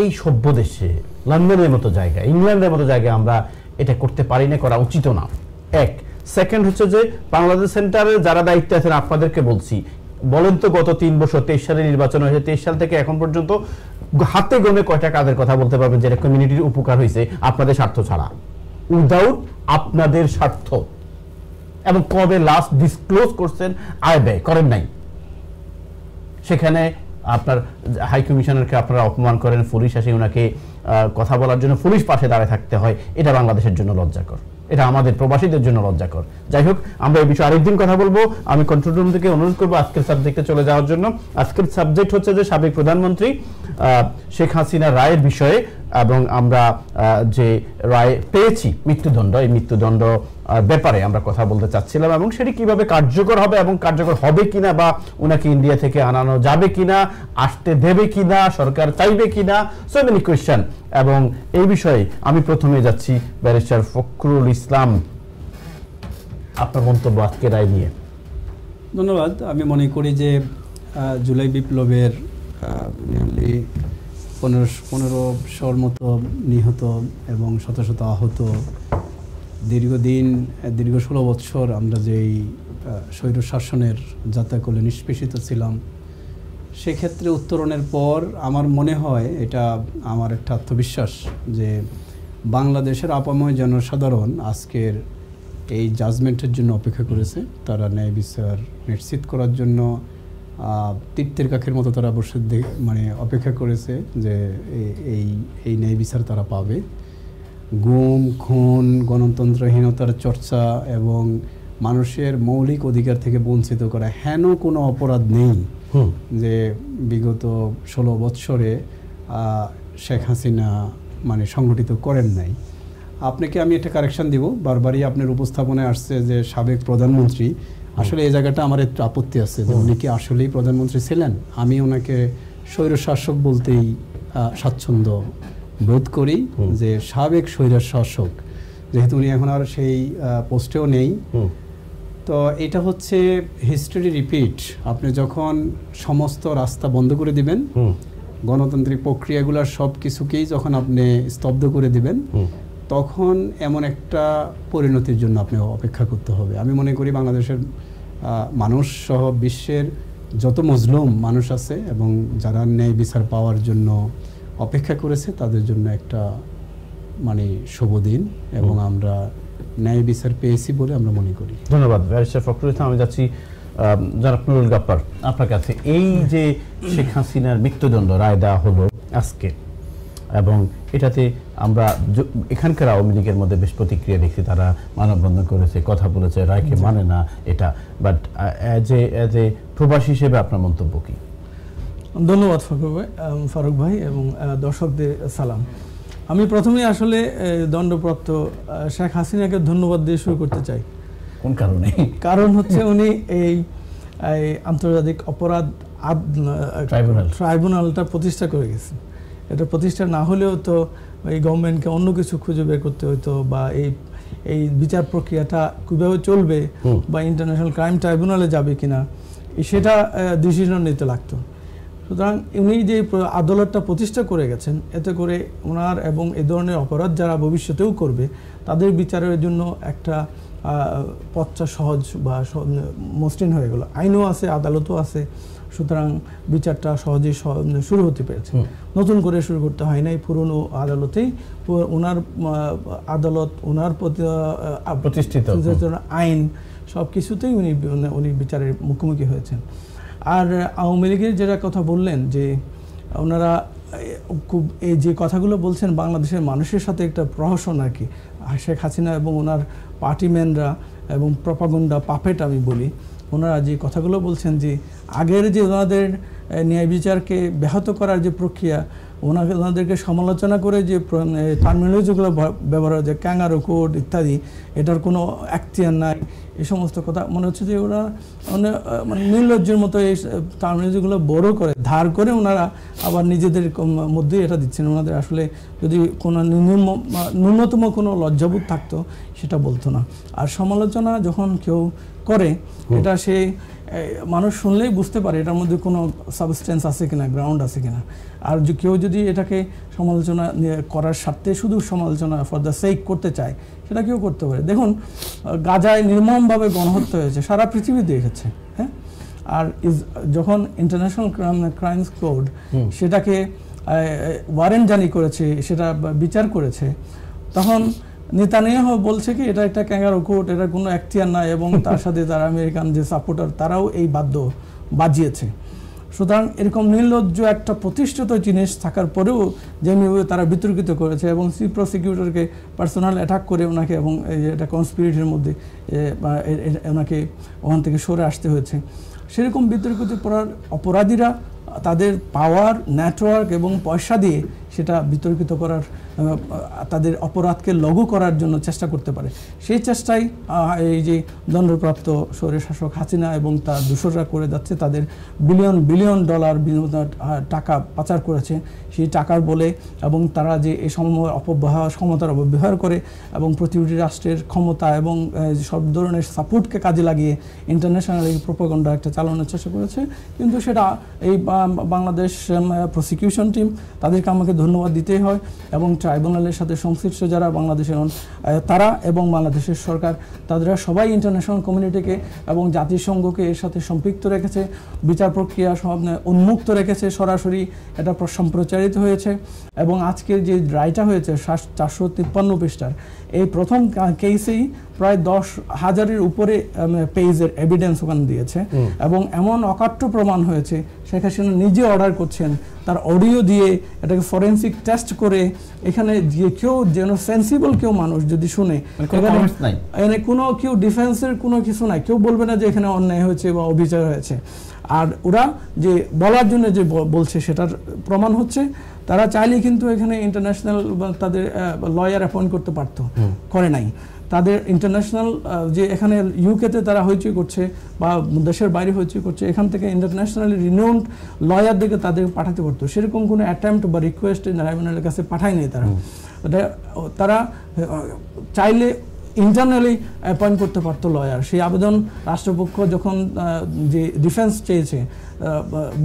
এই সভ্য দেশে, লন্ডনের মতো জায়গায়, ইংল্যান্ডের মতো জায়গায় আমরা এটা করতে পারি না, করা উচিত না। এক সেকেন্ড হচ্ছে যে বাংলাদেশ সেন্টারে যারা দায়িত্বে আছেন আপনাদেরকে বলছি, বলেন তো গত 3 বছর 23 সালে নির্বাচন হয়েছে, 23 সাল থেকে এখন পর্যন্ত হাতে গোনে কয়টা কাজের কথা বলতে পারবেন যেটা কমিউনিটির উপকার হয়েছে আপনাদের স্বার্থ ছাড়া, উইদাউট আপনাদের স্বার্থ? এবং কবে লাস্ট ডিসক্লোজ করছেন আয় ব্যয়? করেন নাই। সেখানে আপনার হাই কমিশনারকে আপনারা অপমান করেন, পুলিশ আসে ওনাকে কথা বলার জন্য পুলিশ পাশে দাঁড়ায় থাকতে হয়, এটা বাংলাদেশের জন্য লজ্জাকর, এটা আমাদের প্রবাসীদের জন্য লজ্জাকর। যাই হোক, আমরা এই বিষয়ে আরেকদিন কথা বলবো। আমি কন্ট্রোল রুম থেকে অনুরোধ করবো আজকের সাবজেক্টে চলে যাওয়ার জন্য। আজকের সাবজেক্ট হচ্ছে যে সাবেক প্রধানমন্ত্রী শেখ হাসিনা রায়ের বিষয়ে, এবং আমরা যে রায় পেয়েছি মৃত্যুদণ্ড, এই মৃত্যুদণ্ড ব্যাপারে আমরা কথা বলতে চাচ্ছিলাম, এবং সেটি কিভাবে কার্যকর হবে এবং কার্যকর হবে কিনা, বা ওনাকে ইন্ডিয়া থেকে আনানো যাবে কিনা, আসতে দেবে কিনা, সরকার চাইবে কিনা, সো মেনি কোয়েশ্চেন। এবং এই বিষয়ে আমি প্রথমে যাচ্ছি ব্যারিস্টার ফখরুল ইসলাম, আপনার মন্তব্য আজকে রায় নিয়ে। ধন্যবাদ। আমি মনে করি যে জুলাই বিপ্লবের 1500-র মতো নিহত এবং শত শত আহত, দীর্ঘ 16 বছর আমরা যেই স্বৈর শাসনের যাত্রাকলে নিষ্পেষিত ছিলাম, সেক্ষেত্রে উত্তরণের পর আমার মনে হয়, এটা আমার একটা আত্মবিশ্বাস যে বাংলাদেশের আপাময় জনসাধারণ আজকের এই জাজমেন্টের জন্য অপেক্ষা করেছে। তারা ন্যায় বিচার নিশ্চিত করার জন্য তীর্থের কাকের মতো তারা বসে মানে অপেক্ষা করেছে যে এই ন্যায় বিচার তারা পাবে। গুম, খুন, গণতন্ত্রহীনতার চর্চা এবং মানুষের মৌলিক অধিকার থেকে বঞ্চিত করা, হেন কোনো অপরাধ নেই যে বিগত 16 বৎসরে শেখ হাসিনা মানে সংগঠিত করেন নাই। আপনাকে আমি একটা কারেকশন দিব, বারবারই আপনার উপস্থাপনায় আসছে যে সাবেক প্রধানমন্ত্রী, আসলে এই জায়গাটা আমার একটু আপত্তি আছে যে উনি কি আসলেই প্রধানমন্ত্রী ছিলেন? আমি ওনাকে স্বৈরশাসক বলতেই স্বাচ্ছন্দ্য বোধ করি, যে সাবেক স্বৈরশাসক, যেহেতু উনি এখন আর সেই পোস্টেও নেই। তো এটা হচ্ছে হিস্ট্রি রিপিট। আপনি যখন সমস্ত রাস্তা বন্ধ করে দিবেন, গণতান্ত্রিক প্রক্রিয়াগুলোর সব কিছুকেই যখন আপনি স্তব্ধ করে দিবেন, তখন এমন একটা পরিণতির জন্য আপনি অপেক্ষা করতে হবে। আমি মনে করি বাংলাদেশের মানুষ সহ বিশ্বের যত মজলুম মানুষ আছে এবং যারা ন্যায় বিচার পাওয়ার জন্য অপেক্ষা করেছে তাদের জন্য একটা মানে শুভ দিন, এবং আমরা ন্যায় বিচার পেয়েছি বলে আমরা মনে করি। ধন্যবাদ ব্যারিস্টার ফখরুল ইসলাম। আমি যাচ্ছি জনাব নুরুল গাপ্পার আপনার কাছে। এই যে শেখ হাসিনার মৃত্যুদণ্ড রায় দেওয়া হলো আজকে, এবং এটাতে আমরা এখানকার আওয়ামী লীগের মধ্যে বেশ প্রতিক্রিয়া দেখছি, তারা মানববন্ধন করেছে, কথা বলেছে, রায়কে মানে না এটা, বাট অ্যাজ এ প্রবাসী হিসেবে আপনার মন্তব্য কি? ধন্যবাদ ফারুক ভাই এবং দর্শকদের সালাম। আমি প্রথমে আসলে দণ্ডপ্রাপ্ত শেখ হাসিনাকে ধন্যবাদ দিয়ে শুরু করতে চাই। কোন কারণে? কারণ হচ্ছে উনি এই আন্তর্জাতিক অপরাধ ট্রাইব্যুনালটা প্রতিষ্ঠা করে গেছেন। এটা প্রতিষ্ঠা না হলেও তো এই গভর্নমেন্টকে অন্য কিছু খুঁজে বের করতে হতো, বা এই বিচার প্রক্রিয়াটা কীভাবে চলবে বা ইন্টারন্যাশনাল ক্রাইম ট্রাইব্যুনালে যাবে কিনা সেটা ডিসিশন নিতে লাগতো। সুতরাং উনি যে আদালতটা প্রতিষ্ঠা করে গেছেন, এতে করে ওনার এবং এ ধরনের অপরাধ যারা ভবিষ্যতেও করবে তাদের বিচারের জন্য একটা পথটা সহজ বা মসৃণ হয়ে গেল। আইনও আছে, আদালতও আছে, সুতরাং বিচারটা সহজেই শুরু হতে পেরেছে। নতুন করে শুরু করতে হয় নাই, পুরনো আদালতেই ওনার আদালত, ওনার প্রতিষ্ঠিত আইন সব কিছুতেই উনি বিচারের মুখোমুখি হয়েছেন। আর আওয়ামী লীগের যেটা কথা বললেন যে ওনারা খুব এই যে কথাগুলো বলছেন বাংলাদেশের মানুষের সাথে একটা প্রহসন আর কি, শেখ হাসিনা এবং ওনার পার্টিম্যানরা এবং প্রপাগান্ডা পাপেট আমি বলি, ওনারা যে কথাগুলো বলছেন যে আগের যে ওনাদের ন্যায় বিচারকে ব্যাহত করার যে প্রক্রিয়া, ওনাদেরকে সমালোচনা করে যে টার্মিনোলজিগুলো ব্যবহার হয়, যে ক্যাঙ্গারু কোড ইত্যাদি, এটার কোনো এখতিয়ার নাই, এই সমস্ত কথা মনে হচ্ছে যে ওরা মানে নির্লজ্জের মতো এই টার্মিনোলজিগুলো বড় করে ধার করে ওনারা আবার নিজেদের মধ্যে এটা দিচ্ছেন। ওনাদের আসলে যদি কোনো ন্যূনতম কোনো লজ্জাবোধ থাকতো সেটা বলতো না। আর সমালোচনা যখন কেউ করে, এটা সে মানুষ শুনলেই বুঝতে পারে এটার মধ্যে কোনো সাবস্টেন্স আছে কিনা, গ্রাউন্ড আছে কিনা। আর কেউ যদি এটাকে সমালোচনা করার স্বার্থে শুধু সমালোচনা ফর দ্য সেক করতে চায়, সেটা কেউ করতে পারে। দেখুন, গাজায় নির্মমভাবে গণহত্যা হয়েছে, সারা পৃথিবী দেখেছে, হ্যাঁ। আর যখন ইন্টারন্যাশনাল ক্রাইমস কোড সেটাকে ওয়ারেন্ট জারি করেছে, সেটা বিচার করেছে, তখন নেতানিয়াহু বলছে কি এটা একটা ক্যাঙ্গারু কোর্ট, এটার কোনো এখতিয়ার নাই, এবং তার সাথে তারা আমেরিকান যে সাপোর্টার তারাও এই বাদ্য বাজিয়েছে। সুতরাং এরকম নির্লজ্জ একটা প্রতিষ্ঠিত জিনিস থাকার পরেও যেভাবে তারা বিতর্কিত করেছে এবং চিফ প্রসিকিউটরকে পার্সোনাল অ্যাটাক করে ওনাকে, এবং এটা কনস্পিরিটির মধ্যে ওনাকে ওখান থেকে সরে আসতে হয়েছে, সেরকম বিতর্কিত করার অপরাধীরা তাদের পাওয়ার, নেটওয়ার্ক এবং পয়সা দিয়ে সেটা বিতর্কিত করার, তাদের অপরাধকে লঘু করার জন্য চেষ্টা করতে পারে। সেই চেষ্টাই এই যে দণ্ডপ্রাপ্ত স্বৈরশাসক হাসিনা এবং তার দূষররা করে যাচ্ছে। তাদের বিলিয়ন বিলিয়ন ডলার টাকা পাচার করেছে, সেই টাকার বলে, এবং তারা যে এই ক্ষমতার অপব্যবহার করে এবং প্রতিটি রাষ্ট্রের ক্ষমতা এবং সব ধরনের সাপোর্টকে কাজে লাগিয়ে ইন্টারন্যাশনাল এই প্রোপাগান্ডা একটা চালানোর চেষ্টা করেছে। কিন্তু সেটা এই বাংলাদেশ প্রসিকিউশন টিম, তাদেরকে আমাকে ধন্যবাদ দিতেই হয়, এবং ট্রাইব্যুনালের সাথে সংশ্লিষ্ট যারা বাংলাদেশের তারা এবং বাংলাদেশের সরকার, তারা সবাই ইন্টারন্যাশনাল কমিউনিটিকে এবং জাতিসংঘকে এর সাথে সম্পৃক্ত রেখেছে, বিচার প্রক্রিয়া সব উন্মুক্ত রেখেছে, সরাসরি এটা সম্প্রচারিত হয়েছে। এবং আজকের যে রায়টা হয়েছে 453 পৃষ্ঠার, এই প্রথম কেসেই প্রায় 10,000-এর উপরে পেজের এভিডেন্স ওখানে দিয়েছে, এবং এমন অকাট্য প্রমাণ হয়েছে। শেখ হাসিনা নিজে অর্ডার করছেন, তার অডিও দিয়ে এটাকে ফরেন্সিক টেস্ট করে, এখানে যে কেউ যেন সেন্সিবল কেউ মানুষ যদি শুনে, এখানে কোনো কেউ ডিফেন্সের কোনো কিছু নাই, কেউ বলবে না যে এখানে অন্যায় হয়েছে বা অবিচার হয়েছে। আর ওরা যে বলার জন্য যে বলছে সেটার প্রমাণ হচ্ছে। তারা চাইলে কিন্তু এখানে ইন্টারন্যাশনাল তাদের লয়ার অ্যাপয়েন্ট করতে পারত, করে নাই। তাদের ইন্টারন্যাশনাল যে এখানে ইউকেতে তারা হইচই করছে বা দেশের বাইরে হইচই করছে, এখান থেকে ইন্টারন্যাশনালি রিনাউন্ড লয়ারদেরকে তাদের পাঠাতে পারতো। সেরকম কোনো অ্যাটেম্প্ট বা রিকোয়েস্ট ট্রাইব্যুনালের কাছে পাঠায় নাই তারা। তারা চাইলে ইন্টারনালি অ্যাপয়েন্ট করতে পারতো লয়ার। সেই আবেদন রাষ্ট্রপক্ষ যখন যে ডিফেন্স চেয়েছে,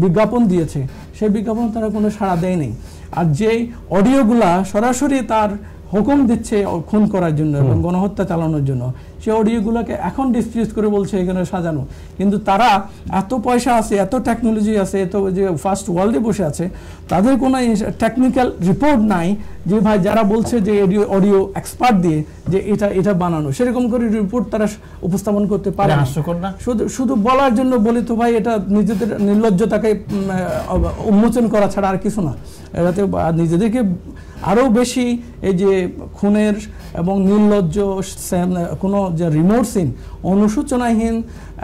বিজ্ঞাপন দিয়েছে, সেই বিজ্ঞাপন তারা কোনো সাড়া দেয়নি। আর যেই অডিওগুলা সরাসরি তার হুকুম দিচ্ছে খুন করার জন্য এবং গণহত্যা চালানোর জন্য, সেই অডিওগুলোকে এখন ডিসপিউট করে বলছে এখানে সাজানো। কিন্তু তারা এত পয়সা আছে, এত টেকনোলজি আছে, এত যে ফার্স্ট ওয়ার্ল্ডে বসে আছে, তাদের কোনো টেকনিক্যাল রিপোর্ট নাই যে ভাই যারা বলছে যে অডিও এক্সপার্ট দিয়ে যে এটা বানানো, সেরকম করে রিপোর্ট তারা উপস্থাপন করতে পারে না। শুধু বলার জন্য বলি তো ভাই, এটা নিজেদের নির্লজ্জতাকে উন্মোচন করা ছাড়া আর কিছু না। এটাতে নিজেদেরকে আরও বেশি এই যে খুনের এবং নির্লজ্জ কোনো যে রিমোট সিন, অনুশোচনাহীন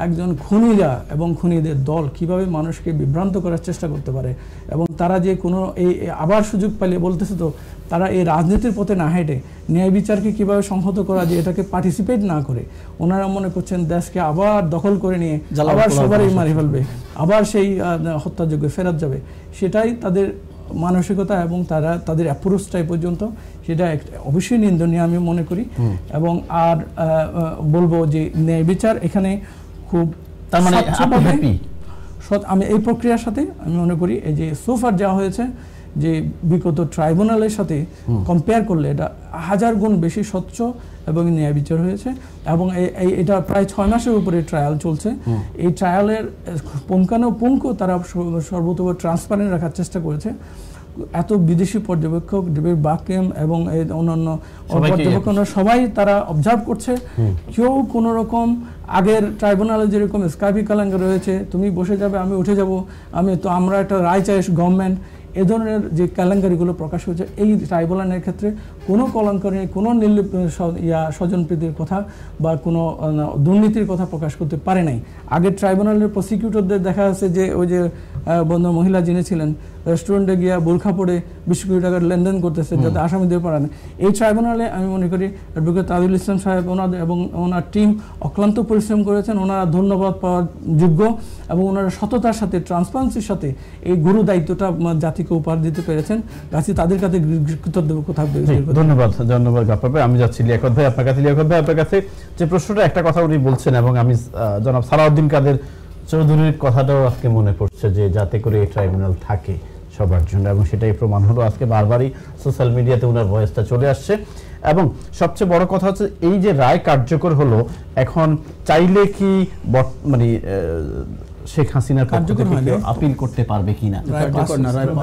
একজন খুনিরা এবং খুনিদের দল কিভাবে মানুষকে বিভ্রান্ত করার চেষ্টা করতে পারে, এবং তারা যে কোনো এই আবার সুযোগ পেলে বলতেছে তো তারা এই রাজনীতির পথে না হেঁটে ন্যায় বিচারকে কীভাবে সংহত করা যায় এটাকে পার্টিসিপেট না করে ওনারা মনে করছেন দেশকে আবার দখল করে নিয়ে আবার সবারই মারি ফেলবে, আবার সেই হত্যাযোগ্য ফেরত যাবে। সেটাই তাদের মানসিকতা এবং তারা তাদের অ্যাপ্রোচটাই পর্যন্ত, সেটা অবশ্যই নিন্দনীয় আমি মনে করি। এবং আর বলবো যে ন্যায় বিচার এখানে খুব, তার মানে আমি এই প্রক্রিয়ার সাথে আমি মনে করি এই যে সোফার যা হয়েছে যে বিগত ট্রাইব্যুনালের সাথে কম্পেয়ার করলে এটা 1000 গুণ বেশি স্বচ্ছ এবং ন্যায় বিচার হয়েছে। এবং এটা প্রায় 6 মাসের উপরে ট্রায়াল চলছে। এই ট্রায়ালের পুঙ্খানুপুঙ্খ তারা সর্বতোভাবে ট্রান্সপারেন্ট রাখার চেষ্টা করেছে। এত বিদেশি পর্যবেক্ষক, ডেভিড বাকেম এবং অন্যান্য পর্যবেক্ষকরা সবাই তারা অবজার্ভ করছে। কেউ কোনো রকম আগের ট্রাইব্যুনালে যেরকম স্কাইপি কালাঙ্গা রয়েছে, তুমি বসে যাবে আমি উঠে যাব, আমরা একটা রায় চাই গভর্নমেন্ট, এ ধরনের যে কেলেঙ্কারিগুলো প্রকাশ হয়েছে এই ট্রাইব্যুনালের ক্ষেত্রে কোনো কলঙ্কারি, কোনো স্বজনপ্রীতির কথা বা কোনো দুর্নীতির কথা প্রকাশ করতে পারে নাই। আগের ট্রাইব্যুনালের প্রসিকিউটরদের দেখা যাচ্ছে যে ওই যে বন্ধু মহিলা যিনি ছিলেন রেস্টুরেন্টে গিয়া বোরখা পরে 20 কোটি টাকার লেনদেন করতেছে যাতে আসামিদের পারেন। এই ট্রাইব্যুনালে আমি মনে করি অ্যাডভোকেট তাজুল ইসলাম সাহেব ওনাদের এবং ওনার টিম অক্লান্ত পরিশ্রম করেছেন। ওনারা ধন্যবাদ পাওয়ার যোগ্য এবং ওনারা সততার সাথে, ট্রান্সপারেন্সির সাথে এই গুরু দায়িত্বটা জাতিকে উপহার দিতে পেরেছেন। কাছে তাদের কাছে কৃতজ্ঞতা থাকবে। ধন্যবাদ গাপ্পার। আমি যাচ্ছি লিয়াকত ভাই আপনার কাছে। লিয়াকত ভাই আপনার কাছে যে প্রশ্নটা, একটা কথা উনি বলছেন এবং আমি জনাব সালাউদ্দিন কাদের চৌধুরীর কথাটাও আজকে মনে পড়ছে যে যাতে করে এই ট্রাইব্যুনাল থাকে সবার জন্য, এবং সেটাই প্রমাণ হলো আজকে বারবারই সোশ্যাল মিডিয়াতে ওনার ভয়েসটা চলে আসছে। এবং সবচেয়ে বড় কথা হচ্ছে এই যে রায় কার্যকর হলো, এখন চাইলে কি মানে শেখ হাসিনার আপিল করতে পারবে কিনা,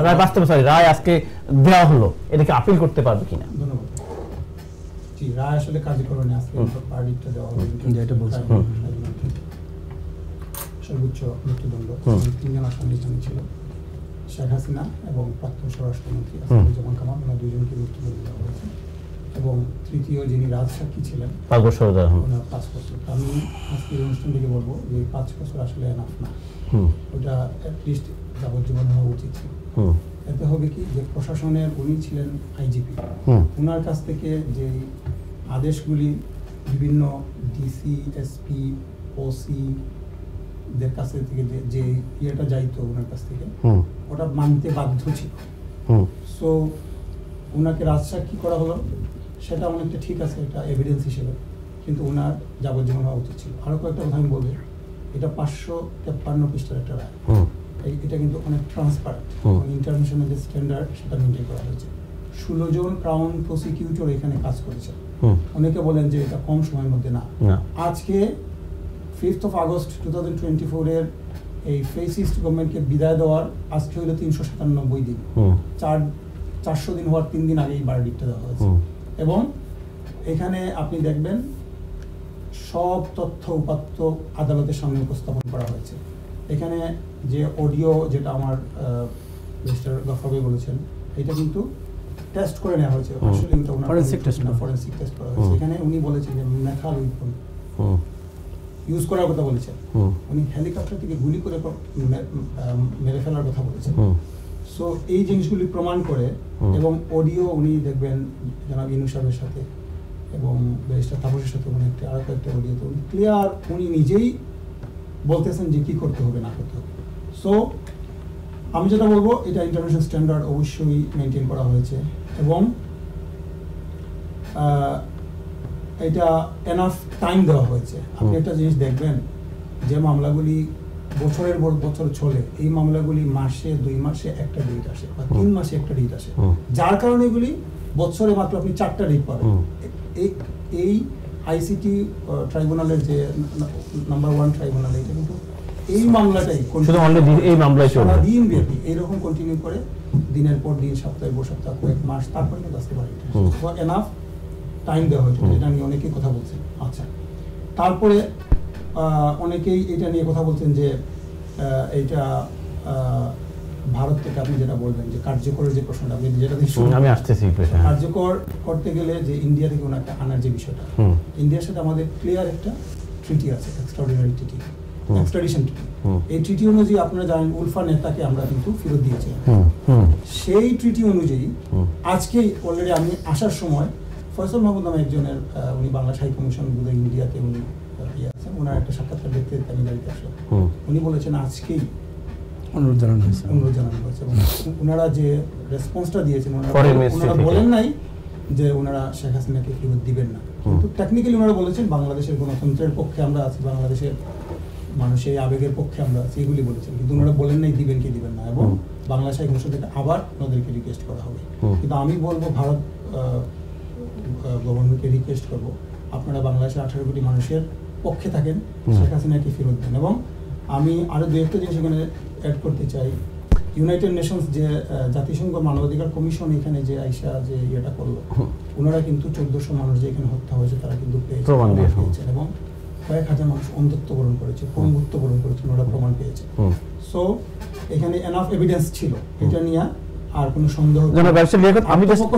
রায় বাস্তবে রায় আজকে দেওয়া হলো, এটাকে আপিল করতে পারবে কিনা? রায় আসলে কার্যকর হয়নি, আজকে ভার্ডিক্টটা দেওয়া হলো, যেটা বলছেন সর্বোচ্চ মৃত্যুদণ্ড 3 জন আসামি ছিল, শেখ হাসিনা এবং প্রাক্তন স্বরাষ্ট্রমন্ত্রী আসাদুজ্জামান কামাল, ওনার 2 জনকে মৃত্যুদণ্ড দেওয়া হয়েছে। এবং তৃতীয় যিনি রাজসাক্ষী ছিলেন 5 বছর। আমি আজকে এই অনুষ্ঠান থেকে বলবো যে 5 বছর আসলে এনাফ না, ওটা অ্যাটলিস্ট যাবজ্জীবন হওয়া উচিত ছিল। এতে হবে কি যে প্রশাসনের উনি ছিলেন আইজিপি, ওনার কাছ থেকে যে আদেশগুলি বিভিন্ন ডিসি, এসপি, ওসি দের কাছ থেকে যে ইয়েটা যাইতো ওনার কাছ থেকে, ওটা মানতে বাধ্য ছিল। সো ওনাকে রাজসাক্ষী করা হলো, সেটা অনেকটা ঠিক আছে, এটা এভিডেন্স হিসেবে, কিন্তু ওনার যাবজ্জীবন হওয়া উচিত ছিল। আরো কয়েকটা কথা আমি বলবো, এটা 553 পৃষ্ঠার একটা রায়, এটা কিন্তু অনেক ট্রান্সপারেন্ট, ইন্টারন্যাশনাল যে স্ট্যান্ডার্ড সেটা মেনটেন করা হয়েছে। 16 জন ক্রাউন প্রসিকিউটর এখানে কাজ করেছে। অনেকে বলেন যে এটা কম সময়ের মধ্যে না। আজকে 5th of August 2024 এর এই ফেসিস্ট গভর্নমেন্টকে বিদায় দেওয়ার আজকে হলো 397 দিন, 400 দিন হওয়ার 3 দিন আগেই ভার্ডিক্টটা দেওয়া হয়েছে। এবং এখানে আপনি দেখবেন সব তথ্য উপাত্ত আদালতের সামনে উপস্থাপন করা হয়েছে। এখানে যে অডিও, যেটা আমার মিস্টার গফরবে বলেছেন, এটা কিন্তু টেস্ট করে নেওয়া হয়েছে, আসলে এটা ওনার ফরেনসিক টেস্ট করা হয়েছে। এখানে উনি বলেছেন যে মেথাল উইপন ইউজ করার কথা বলেছেন, উনি হেলিকপ্টার থেকে গুলি করে মেরে ফেলার কথা বলেছেন। সো এই জিনিসগুলি প্রমাণ করে, এবং অডিও উনি দেখবেন জনাব ইনু সাহেবের সাথে এবং ব্যারিস্টার তাপসের সাথে উনি আরো একটা অডিওতে উনি ক্লিয়ার, উনি নিজেই বলতেছেন যে কি করতে হবে না করতে হবে। সো আমি যেটা বলবো, এটা ইন্টারন্যাশনাল স্ট্যান্ডার্ড অবশ্যই মেনটেন করা হয়েছে। এবং এটা এনাফ টাইম দেওয়া হয়েছে। আপনি একটা জিনিস দেখবেন, যে মামলাগুলি বছরের পর বছর চলে, এই মামলাগুলি মাসে 2 মাসে একটা ডেট আসে বা 3 মাসে একটা ডেট আসে, যার কারণে এগুলি বছরে মাত্র আপনি 4টা ডেট পাবেন। এই আইসিটি ট্রাইব্যুনালের যে নাম্বার 1 ট্রাইব্যুনাল, এটা কিন্তু এই মামলাটাই এই মামলায় চলবে দিন ব্যাপী এইরকম কন্টিনিউ করে, দিনের পর দিন, সপ্তাহের পর সপ্তাহ, কয়েক মাস, তারপরে কিন্তু আসতে পারে। এনাফ টাইম দেওয়া হয়েছে, এটা নিয়ে অনেকেই কথা বলছেন। আচ্ছা, তারপরে অনেকেই এটা নিয়ে কথা বলছেন যে এইটা ভারত থেকে আপনি যেটা বলবেন যে কার্যকরের যে প্রশ্নটা, আপনি যেটা আমি আসতেছি, কার্যকর করতে গেলে যে ইন্ডিয়া থেকে ওনাকে আনার যে বিষয়টা, ইন্ডিয়ার সাথে আমাদের ক্লিয়ার একটা ট্রিটি আছে, এক্সট্রাঅর্ডিনারি ট্রিটি, এক্সট্রাডিশন ট্রিটি। এই ট্রিটি অনুযায়ী আপনারা জানেন উলফা নেতাকে আমরা কিন্তু ফেরত দিয়েছি। সেই ট্রিটি অনুযায়ী আজকেই অলরেডি আমি আসার সময় ফয়সাল মাহমুদ নামে একজনের, উনি বাংলাদেশ হাই কমিশন বোধহয় ইন্ডিয়াতে উনি আছেন, ওনার একটা সাক্ষাৎকার দেখতে আমি গাড়িতে আসলাম। উনি বলেছেন আজকেই অনুরোধ জানানো হয়েছে এবং ওনারা যে রেসপন্সটা দিয়েছেন, ওনারা বলেন নাই যে ওনারা শেখ হাসিনাকে ফেরত দিবেন না, কিন্তু টেকনিক্যালি ওনারা বলেছেন বাংলাদেশের গণতন্ত্রের পক্ষে আমরা আছি, বাংলাদেশের মানুষের আবেগের পক্ষে আমরা আছি, এগুলি বলেছেন। কিন্তু ওনারা বলেন নাই দিবেন কি দিবেন না, এবং বাংলাদেশ হাই কমিশন থেকে আবার ওনাদেরকে রিকোয়েস্ট করা হবে। কিন্তু আমি বলবো ভারত গভর্নমেন্টকে রিকোয়েস্ট করব, আপনারা বাংলাদেশের 18 কোটি মানুষের পক্ষে থাকেন, শেখ হাসিনাকে ফেরত দেন। এবং আমি আরো 2-1টা জিনিস এখানে অ্যাড করতে চাই। ইউনাইটেড নেশনস যে জাতিসংঘ মানবাধিকার কমিশন এখানে যে আইসা যে ইয়েটা করলো, ওনারা কিন্তু 1400 মানুষ যে এখানে হত্যা হয়েছে তারা কিন্তু পেয়েছেন, এবং কয়েক হাজার মানুষ অন্ধত্ব বরণ করেছে, পঙ্গুত্ব বরণ করেছে, ওনারা প্রমাণ পেয়েছে। সো এখানে এনাফ এভিডেন্স ছিল, এটা নিয়ে আর কোনো সন্দেহ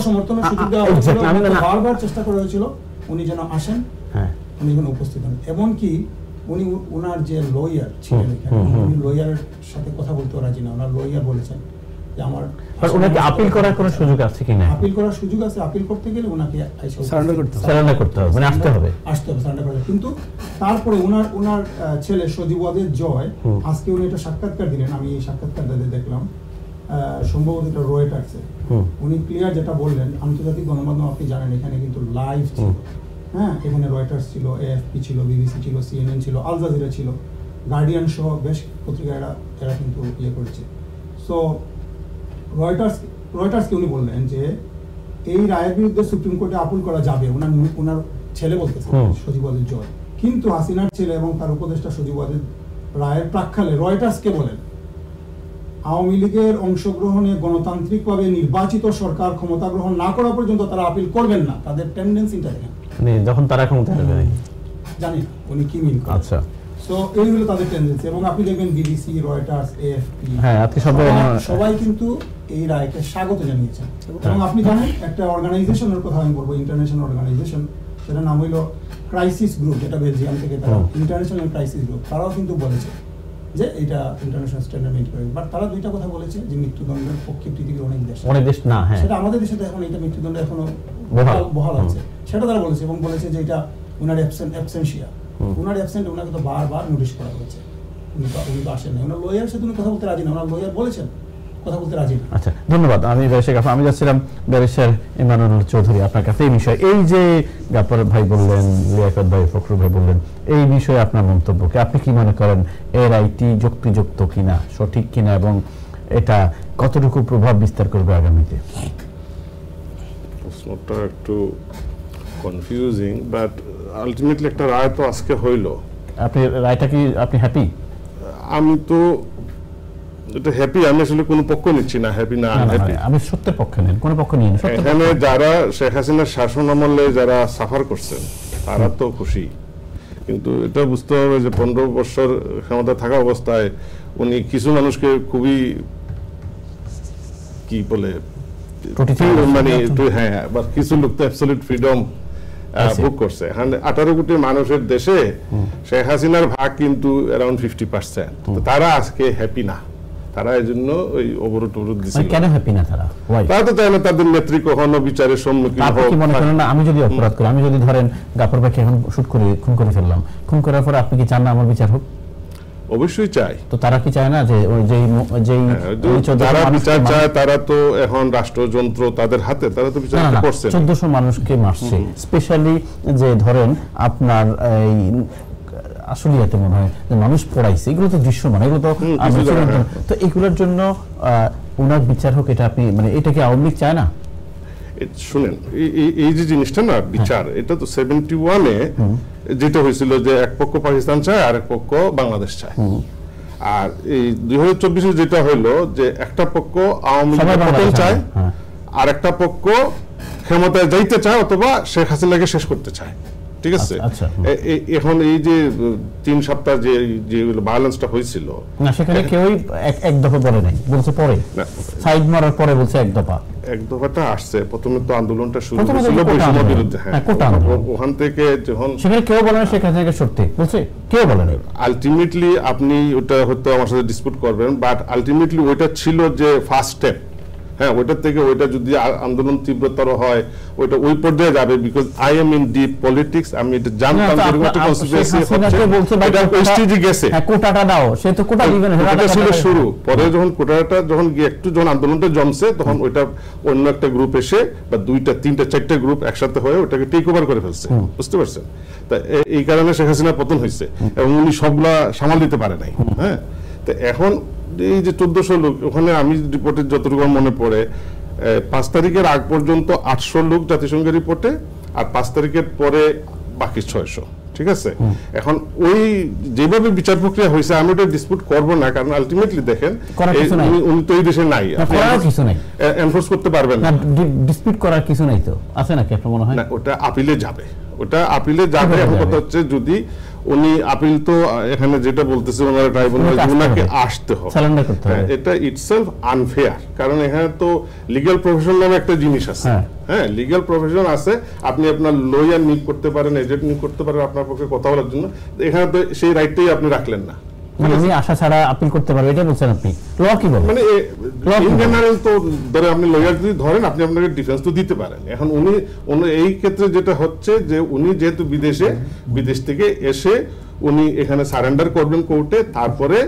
সমর্থনের সুযোগ দেওয়া হয়েছিল, বারবার চেষ্টা করা হয়েছিল উনি যেন আসেন, উনি এখানে উপস্থিত হন। এমনকি উনি ওনার যে লয়ার ছিলেন এখানে, উনি লয়ারের সাথে কথা বলতে রাজি না। ওনার লয়ার বলেছেন যে আমার ওনাকে আপিল করার কোনো সুযোগ আছে কিনা, আপিল করার সুযোগ আছে, আপিল করতে গেলে ওনাকে সারেন্ডার করতে হবে, মানে আসতে হবে সারেন্ডার করতে। কিন্তু তারপরে ওনার ছেলে সজীবদের জয়, আজকে উনি একটা সাক্ষাৎকার দিলেন, আমি এই সাক্ষাৎকারটা দেখলাম, সম্ভবত এটা রয়টার্সে। উনি ক্লিয়ার যেটা বললেন, আন্তর্জাতিক গণমাধ্যম আপনি জানেন এখানে কিন্তু লাইভ ছিল, হ্যাঁ, এখানে রয়টার্স ছিল, এএফপি ছিল, বিবিসি ছিল, সিএনএন ছিল, আল জাজিরা ছিল, গার্ডিয়ান সহ বেশ পত্রিকা এরা কিন্তু ইয়ে করেছে। সো রয়টার্সকে উনি বললেন যে এই রায়ের বিরুদ্ধে সুপ্রিম কোর্টে আপিল করা যাবে, ওনার ছেলে বলতেছে সজীবদের জয়। কিন্তু হাসিনার ছেলে এবং তার উপদেষ্টা সজীবদের রায়ের প্রাক্কালে রয়টার্সকে বলেন আওয়ামী লীগের অংশগ্রহণে গণতান্ত্রিকভাবে নির্বাচিত সরকার ক্ষমতা গ্রহণ না করা পর্যন্ত তারা আপিল করবেন না। তাদের টেন্ডেন্সিটা দেখেন, যখন তারা ক্ষমতা নেবে জানি না উনি কি মিন করেন। আচ্ছা, সো এই হলো তাদের টেন্ডেন্সি। এবং আপনি দেখবেন বিবিসি, রয়টার্স, এএফপি, সবাই কিন্তু এই রায়কে স্বাগত জানিয়েছেন। এবং আপনি জানেন একটা অর্গানাইজেশনের কথা আমি বলবো, ইন্টারন্যাশনাল অর্গানাইজেশন, সেটার নাম হইল ক্রাইসিস গ্রুপ, যেটা বেলজিয়াম থেকে তারা, ইন্টারন্যাশনাল ক্রাইসিস গ্রুপ, তারাও কিন্তু বলেছে যে এটা ইন্টারন্যাশনাল স্ট্যান্ডার্ড মেইনটেইন করে। বাট তারা দুইটা কথা বলেছে যে মৃত্যুদণ্ডের পক্ষে পৃথিবীর অনেক দেশ না, হ্যাঁ, সেটা আমাদের দেশে তো এখন এটা মৃত্যুদণ্ড এখনো বহাল আছে, সেটা তারা বলেছে। এবং বলেছে যে এটা ওনার অ্যাবসেন্সিয়া, ওনার অ্যাবসেন্ট, ওনাকে তো বারবার নোটিশ করা হয়েছে, উনি তো আসেন না। ওনার লয়ার সাথে উনি কথা বলতে রাজি না, ওনার লয়ার বলেছেন কথা বলতে রাজি না। আচ্ছা, ধন্যবাদ। আমি আমি যাচ্ছিলাম ব্যারিস্টার ইমানুল চৌধুরী আপনার কাছে। এই বিষয়ে, এই যে গাফর ভাই বললেন, লিয়াকত ভাই, ফখরুল ভাই বললেন, এই বিষয়ে আপনার মন্তব্য কি? আপনি কি মনে করেন এর আইটি যুক্তিযুক্ত কিনা, সঠিক কিনা, এবং এটা কতটুকু প্রভাব বিস্তার করবে আগামীতে? প্রশ্নটা একটু কনফিউজিং, বাট আলটিমেটলি একটা রায় তো আজকে হইল। আপনি রায়টা কি আপনি হ্যাপি? আমি তো এটা হ্যাপি, আমি আসলে কোনো পক্ষ নিচ্ছি না, হ্যাপি না হ্যাপি, আমি সত্যের পক্ষে নেন, কোনো পক্ষ নিন। এখানে যারা শেখ হাসিনার শাসন আমলে যারা সাফার করছেন তারা তো খুশি, কিন্তু এটা বুঝতে হবে যে 15 বছর ক্ষমতা থাকা অবস্থায় উনি কিছু মানুষকে খুবই কি বলে, মানে হ্যাঁ, বা কিছু লোক তো অ্যাবসলিউট ফ্রিডম ভোগ করছে। 18 কোটি মানুষের দেশে শেখ হাসিনার ভাগ কিন্তু অ্যারাউন্ড 50%। তারা আজকে হ্যাপি না, তারা এই জন্য ওই অবরোধ দিচ্ছে। কেন হ্যাপি না তারা? তারা তো চায় না তাদের নেত্রী কখনো বিচারের সম্মুখীন হোক। আপনি মনে করেন না আমি যদি অপরাধ করি, আমি যদি ধরেন গাফর ভাইকে এখন শুট করে খুন করে ফেললাম, খুন করার পর আপনি কি চান না আমার বিচার হোক? অবশ্যই চাই। তো তারা কি চায় না যে ওই যারা বিচার চায় তারা তো এখন রাষ্ট্রযন্ত্র তাদের হাতে, তারা তো বিচার করছে। 1400 মানুষকে মারছে, স্পেশালি যে ধরেন আপনার এই আসলিয়াতে মনে হয় যে মানুষ পড়াইছে, এগুলো তো দৃশ্যমান, এগুলো তো তো এগুলোর জন্য ওনার বিচার হোক, এটা আপনি মানে এটা কি আওয়ামী লীগ চায় না? শুনেন, এই যে জিনিসটা না বিচার, এটা তো 71-এ যেটা হয়েছিল যে এক পক্ষ পাকিস্তান চায় আর এক পক্ষ বাংলাদেশ চায়, আর এই 2024-এ যেটা হইলো যে একটা পক্ষ আওয়ামী লীগ পতন চায় আর একটা পক্ষ ক্ষমতায় যাইতে চায় অথবা শেখ হাসিনাকে শেষ করতে চায়। ঠিক আছে, এখন এই যে 3 সপ্তাহ যে ভায়োলেন্সটা হয়েছিল না, সেখানে কেউই এক দফা বলে নাই, বলছে পরে সাইড মারার পরে বলছে এক দফাটা আসছে। প্রথমে তো আন্দোলনটা শুরু হয়েছিল বৈষম্য বিরুদ্ধে, ওখান থেকে যখন সেখানে কেউ বলে না শেখ হাসিনাকে সরতে বলছে, কেউ বলে না। আলটিমেটলি আপনি ওটা হয়তো আমার সাথে ডিসপিউট করবেন, বাট আলটিমেটলি ওইটা ছিল যে ফার্স্ট স্টেপ। হ্যাঁ, ওইটার থেকে ওইটা যদি আন্দোলন তীব্রতর হয় ওইটা ওই পর্যায়ে যাবে, because I am in deep politics, আমি এটা জানতাম কোটাটা দাও, সে তো কোটা দিবে না, এটা ছিল শুরু। পরে যখন কোটাটা যখন একটু যখন আন্দোলনটা জমছে তখন ওইটা অন্য একটা গ্রুপ এসে বা 2টা 3টা 4টা গ্রুপ একসাথে হয়ে ওটাকে টেক ওভার করে ফেলছে, বুঝতে পারছেন? তা এই কারণে শেখ হাসিনা পতন হয়েছে এবং উনি সবগুলা সামাল দিতে পারে নাই। হ্যাঁ, তো এখন এই যে 1400 লোক, ওখানে আমি রিপোর্টের যতটুকু মনে পড়ে 5 তারিখের আগ পর্যন্ত 800 লোক জাতিসংঘের রিপোর্টে, আর 5 তারিখের পরে বাকি 600। ঠিক আছে, এখন ওই যেভাবে বিচার প্রক্রিয়া হয়েছে আমি ওটা ডিসপিউট করবো না, কারণ আলটিমেটলি দেখেন উনি তো এই দেশে নাই, এনফোর্স করতে পারবেন না, ডিসপিউট করার কিছু নাই। তো আছে নাকি আপনার মনে হয়? না, ওটা আপিলে যাবে, ওটা আপিলে যাবে। এখন কথা হচ্ছে যদি উনি আপিল, তো এখানে যেটা বলতেছে ওনারা ট্রাইব্যুনালে ওনাকে আসতে হবে, এটা ইটসেলফ আনফেয়ার, কারণ এখানে তো লিগ্যাল প্রফেশন নামে একটা জিনিস আছে। হ্যাঁ, লিগ্যাল প্রফেশন আছে, আপনি আপনার লয়ার নিয়োগ করতে পারেন, এজেন্ট নিয়োগ করতে পারেন আপনার পক্ষে কথা বলার জন্য, এখানে তো সেই রাইটটাই আপনি রাখলেন না। মানে আমি আশা ছাড়া আপিল করতে পারবো এটা বলছেন আপনি? ল কি বলে? মানে ইন জেনারেল তো ধরে আপনি লয়ার যদি ধরেন আপনি আপনাকে ডিফেন্স তো দিতে পারেন। এখন উনি এই ক্ষেত্রে যেটা হচ্ছে যে উনি যেহেতু বিদেশ থেকে এসে উনি এখানে সারেন্ডার করবেন কোর্টে, তারপরে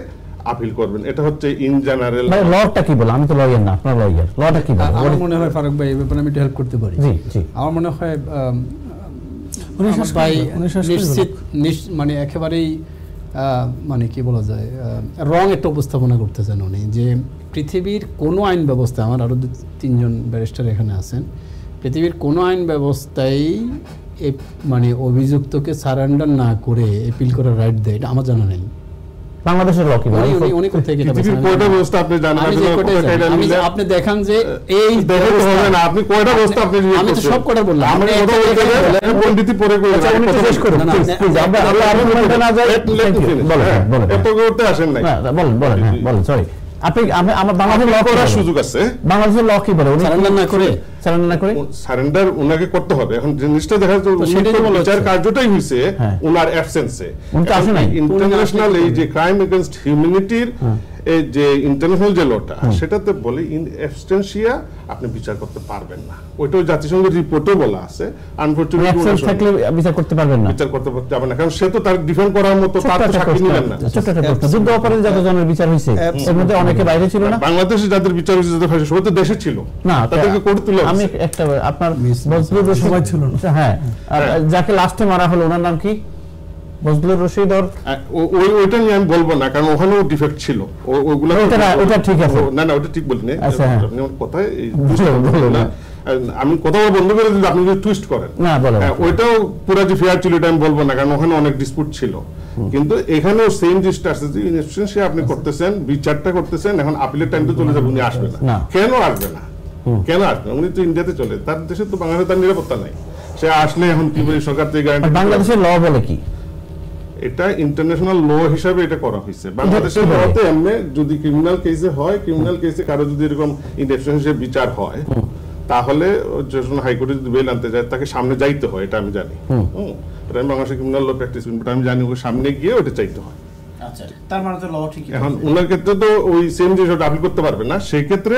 আপিল করবেন, এটা হচ্ছে ইন জেনারেল। মানে লটা কি বলে? আমি তো লয়ার না, আপনার লয়ার, লটা কি বলে? আমার মনে হয় ফারুক ভাই এই ব্যাপারে আমি হেল্প করতে পারি। জি জি, আমার মনে হয় মানে একেবারেই মানে কি বলা যায়, রং একটা উপস্থাপনা করতেছেন উনি, যে পৃথিবীর কোনো আইন ব্যবস্থা, আমার আরও 2-3 ব্যারিস্টার এখানে আছেন, পৃথিবীর কোনো আইন ব্যবস্থায় মানে অভিযুক্তকে সারেন্ডার না করে এপিল করার রাইট দেয়, এটা আমার জানা নেই। বাংলাদেশের ল কি বলে? উনি কোথায় গেছে? পৃথিবীর কয়টা ব্যবস্থা আপনি জানেন? আপনি দেখান যে এই দেখতে হবে না, আপনি কয়টা ব্যবস্থা আপনি রিয়েক্ট করছেন? আমি তো সব কয়টা বললাম, আমরা কথা বলতে গেলে পণ্ডিতি পরে কই না, উনি শেষ করুন প্লিজ, আমরা আর্গুমেন্টে না যাই, বলেন এত করতে আসেন নাই, বলেন সরি। আপনি আমার বাংলাদেশের ল করার সুযোগ আছে, বাংলাদেশের ল কি বলে? উনি সারেন্ডার উনাকে করতে হবে। এখন জিনিসটা দেখা যাচ্ছে বিচার কার্যটাই হইছে উনার অ্যাবসেন্সে। ইন্টারন্যাশনাল এই যে ক্রাইম এগেইনস্ট হিউম্যানিটির এই যে ইন্টারন্যাশনাল যে লটা, সেটাতে বলে ইন অ্যাবস্টেন্সিয়া আপনি বিচার করতে পারবেন না। ওইটাও জাতিসংঘের রিপোর্টেও বলা আছে। আনফরচুনেটলি থাকলে বিচার করতে পারবেন না, বিচার করতে যাবেন না, কারণ সে তো তার ডিফেন্ড করার মতো তার সাক্ষী নিলেন না। যুদ্ধ অপরাধে যতজনের বিচার হয়েছে এর মধ্যে অনেকে বাইরে ছিল না, বাংলাদেশে যাদের বিচার হয়েছে যাদের ফাঁসি সবাই তো দেশে ছিল না, তাদেরকে কোর্ট তুলে। আমি একটা আপনার বজলুর সময় ছিল না, হ্যাঁ, যাকে লাস্টে মারা হলো ওনার নাম কি? বজলুর রশিদ। ওইটা নিয়ে আমি বলবো না, কারণ ওখানেও ডিফেক্ট ছিল, ওগুলো ওটা ঠিক আছে না, না ওটা ঠিক বলিনি আপনি আমার কথায় আমি কথা বন্ধ করে দিলে আপনি যদি টুইস্ট করেন না, ওইটাও পুরো যে ফেয়ার ছিল এটা আমি বলবো না, কারণ ওখানে অনেক ডিসপুট ছিল। কিন্তু এখানেও সেম জিনিসটা আসছে যে ইনস্টিটিউশন আপনি করতেছেন, বিচারটা করতেছেন, এখন আপিলের টাইম তো চলে যাবে, উনি আসবে না। কেন আসবে না? কেন আসবে? উনি তো ইন্ডিয়াতে চলে, তার দেশে তো বাংলাদেশে তার নিরাপত্তা নাই, সে আসলে এখন কি বলি সরকার থেকে গ্যারান্টি। বাংলাদেশের ল বলে কি? এটা ইন্টারন্যাশনাল ল হিসাবে এটা করা হয়েছে। বাংলাদেশের লতে এমনি যদি ক্রিমিনাল কেসে হয়, ক্রিমিনাল কেসে কারো যদি এরকম ইনডেপশন হিসেবে বিচার হয়, তাহলে যখন হাইকোর্টে যদি বেল আনতে যায় তাকে সামনে যাইতে হয়, এটা আমি জানি। এটা আমি বাংলাদেশের ক্রিমিনাল ল প্র্যাকটিস করি, আমি জানি ওকে সামনে গিয়ে ওটা চাইতে হয়। আচ্ছা, তার মানে তো ল ঠিক। এখন ওনার ক্ষেত্রে তো ওই সেম জিনিসটা আপিল করতে পারবে না, সেই ক্ষেত্রে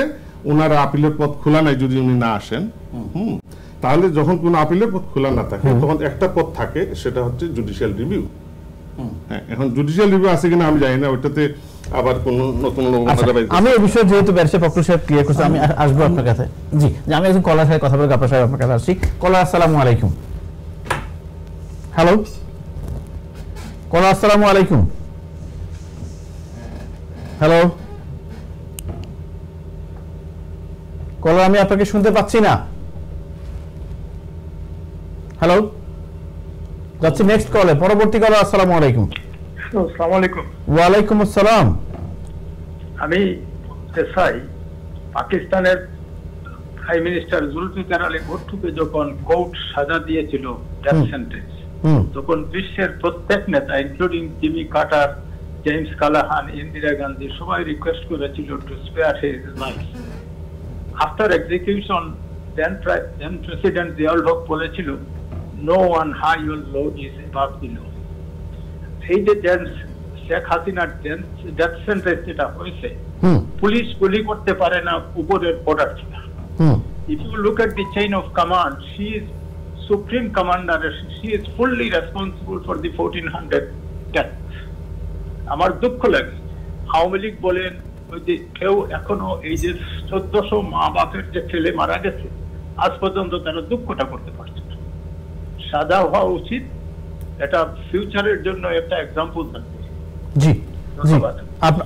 ওনার আপিলের পথ খোলা নাই যদি উনি না আসেন। তাহলে যখন কোনো আপিলের পথ খোলা না থাকে তখন একটা পথ থাকে, সেটা হচ্ছে জুডিশিয়াল রিভিউ। হ্যাঁ, এখন জুডিশিয়াল রিভিউ আছে কিনা আমি জানি না, ওইটাতে আবার কোন নতুন লোক আমি এই বিষয়ে যেহেতু ব্যারিস্টার ফখরুল সাহেব ক্লিয়ার করছে, আমি আসবো আপনার কাছে। জি, আমি একজন কলার সাথে কথা বলে আপনার সাহেব আপনার কাছে আসছি। কলার, আসসালামু আলাইকুম। হ্যালো কলার, আসসালামু আলাইকুম। হ্যালো কলার, আমি আপনাকে শুনতে পাচ্ছি না। হ্যালো, যাচ্ছি নেক্সট কলে। পরবর্তী কলার, আসসালামু আলাইকুম। আসসালামু আলাইকুম। ওয়ালাইকুম আসসালাম। আমি চাই পাকিস্তানের প্রাইম মিনিস্টার জুলফিকার আলী ভুট্টোকে যখন কোর্ট সাজা দিয়েছিল ডেথ সেন্টেন্স, তখন বিশ্বের প্রত্যেক নেতা including Jimmy Carter, James Callaghan, Indira Gandhi সবাই রিকোয়েস্ট করেছিল to spare his life. After execution then president Ziaul Haq বলেছিল no one high or low is above the law. এই যে শেখ হাসিনার ডেথ সেন্টেন্স যেটা হয়েছে, পুলিশ গুলি করতে পারে না উপরের অর্ডার ছাড়া। If you look at the chain of command, she is supreme commander. She is fully responsible for the 1400 deaths. আমার দুঃখ লাগে আওয়ামী লীগ বলেন ওই যে কেউ এখনো এই যে 1400 মা বাপের যে ছেলে মারা গেছে আজ পর্যন্ত তারা দুঃখটা করতে পারছে না। সাজা হওয়া উচিত, এটা ফিউচারের জন্য একটা এক্সাম্পল থাকবে। জি জি,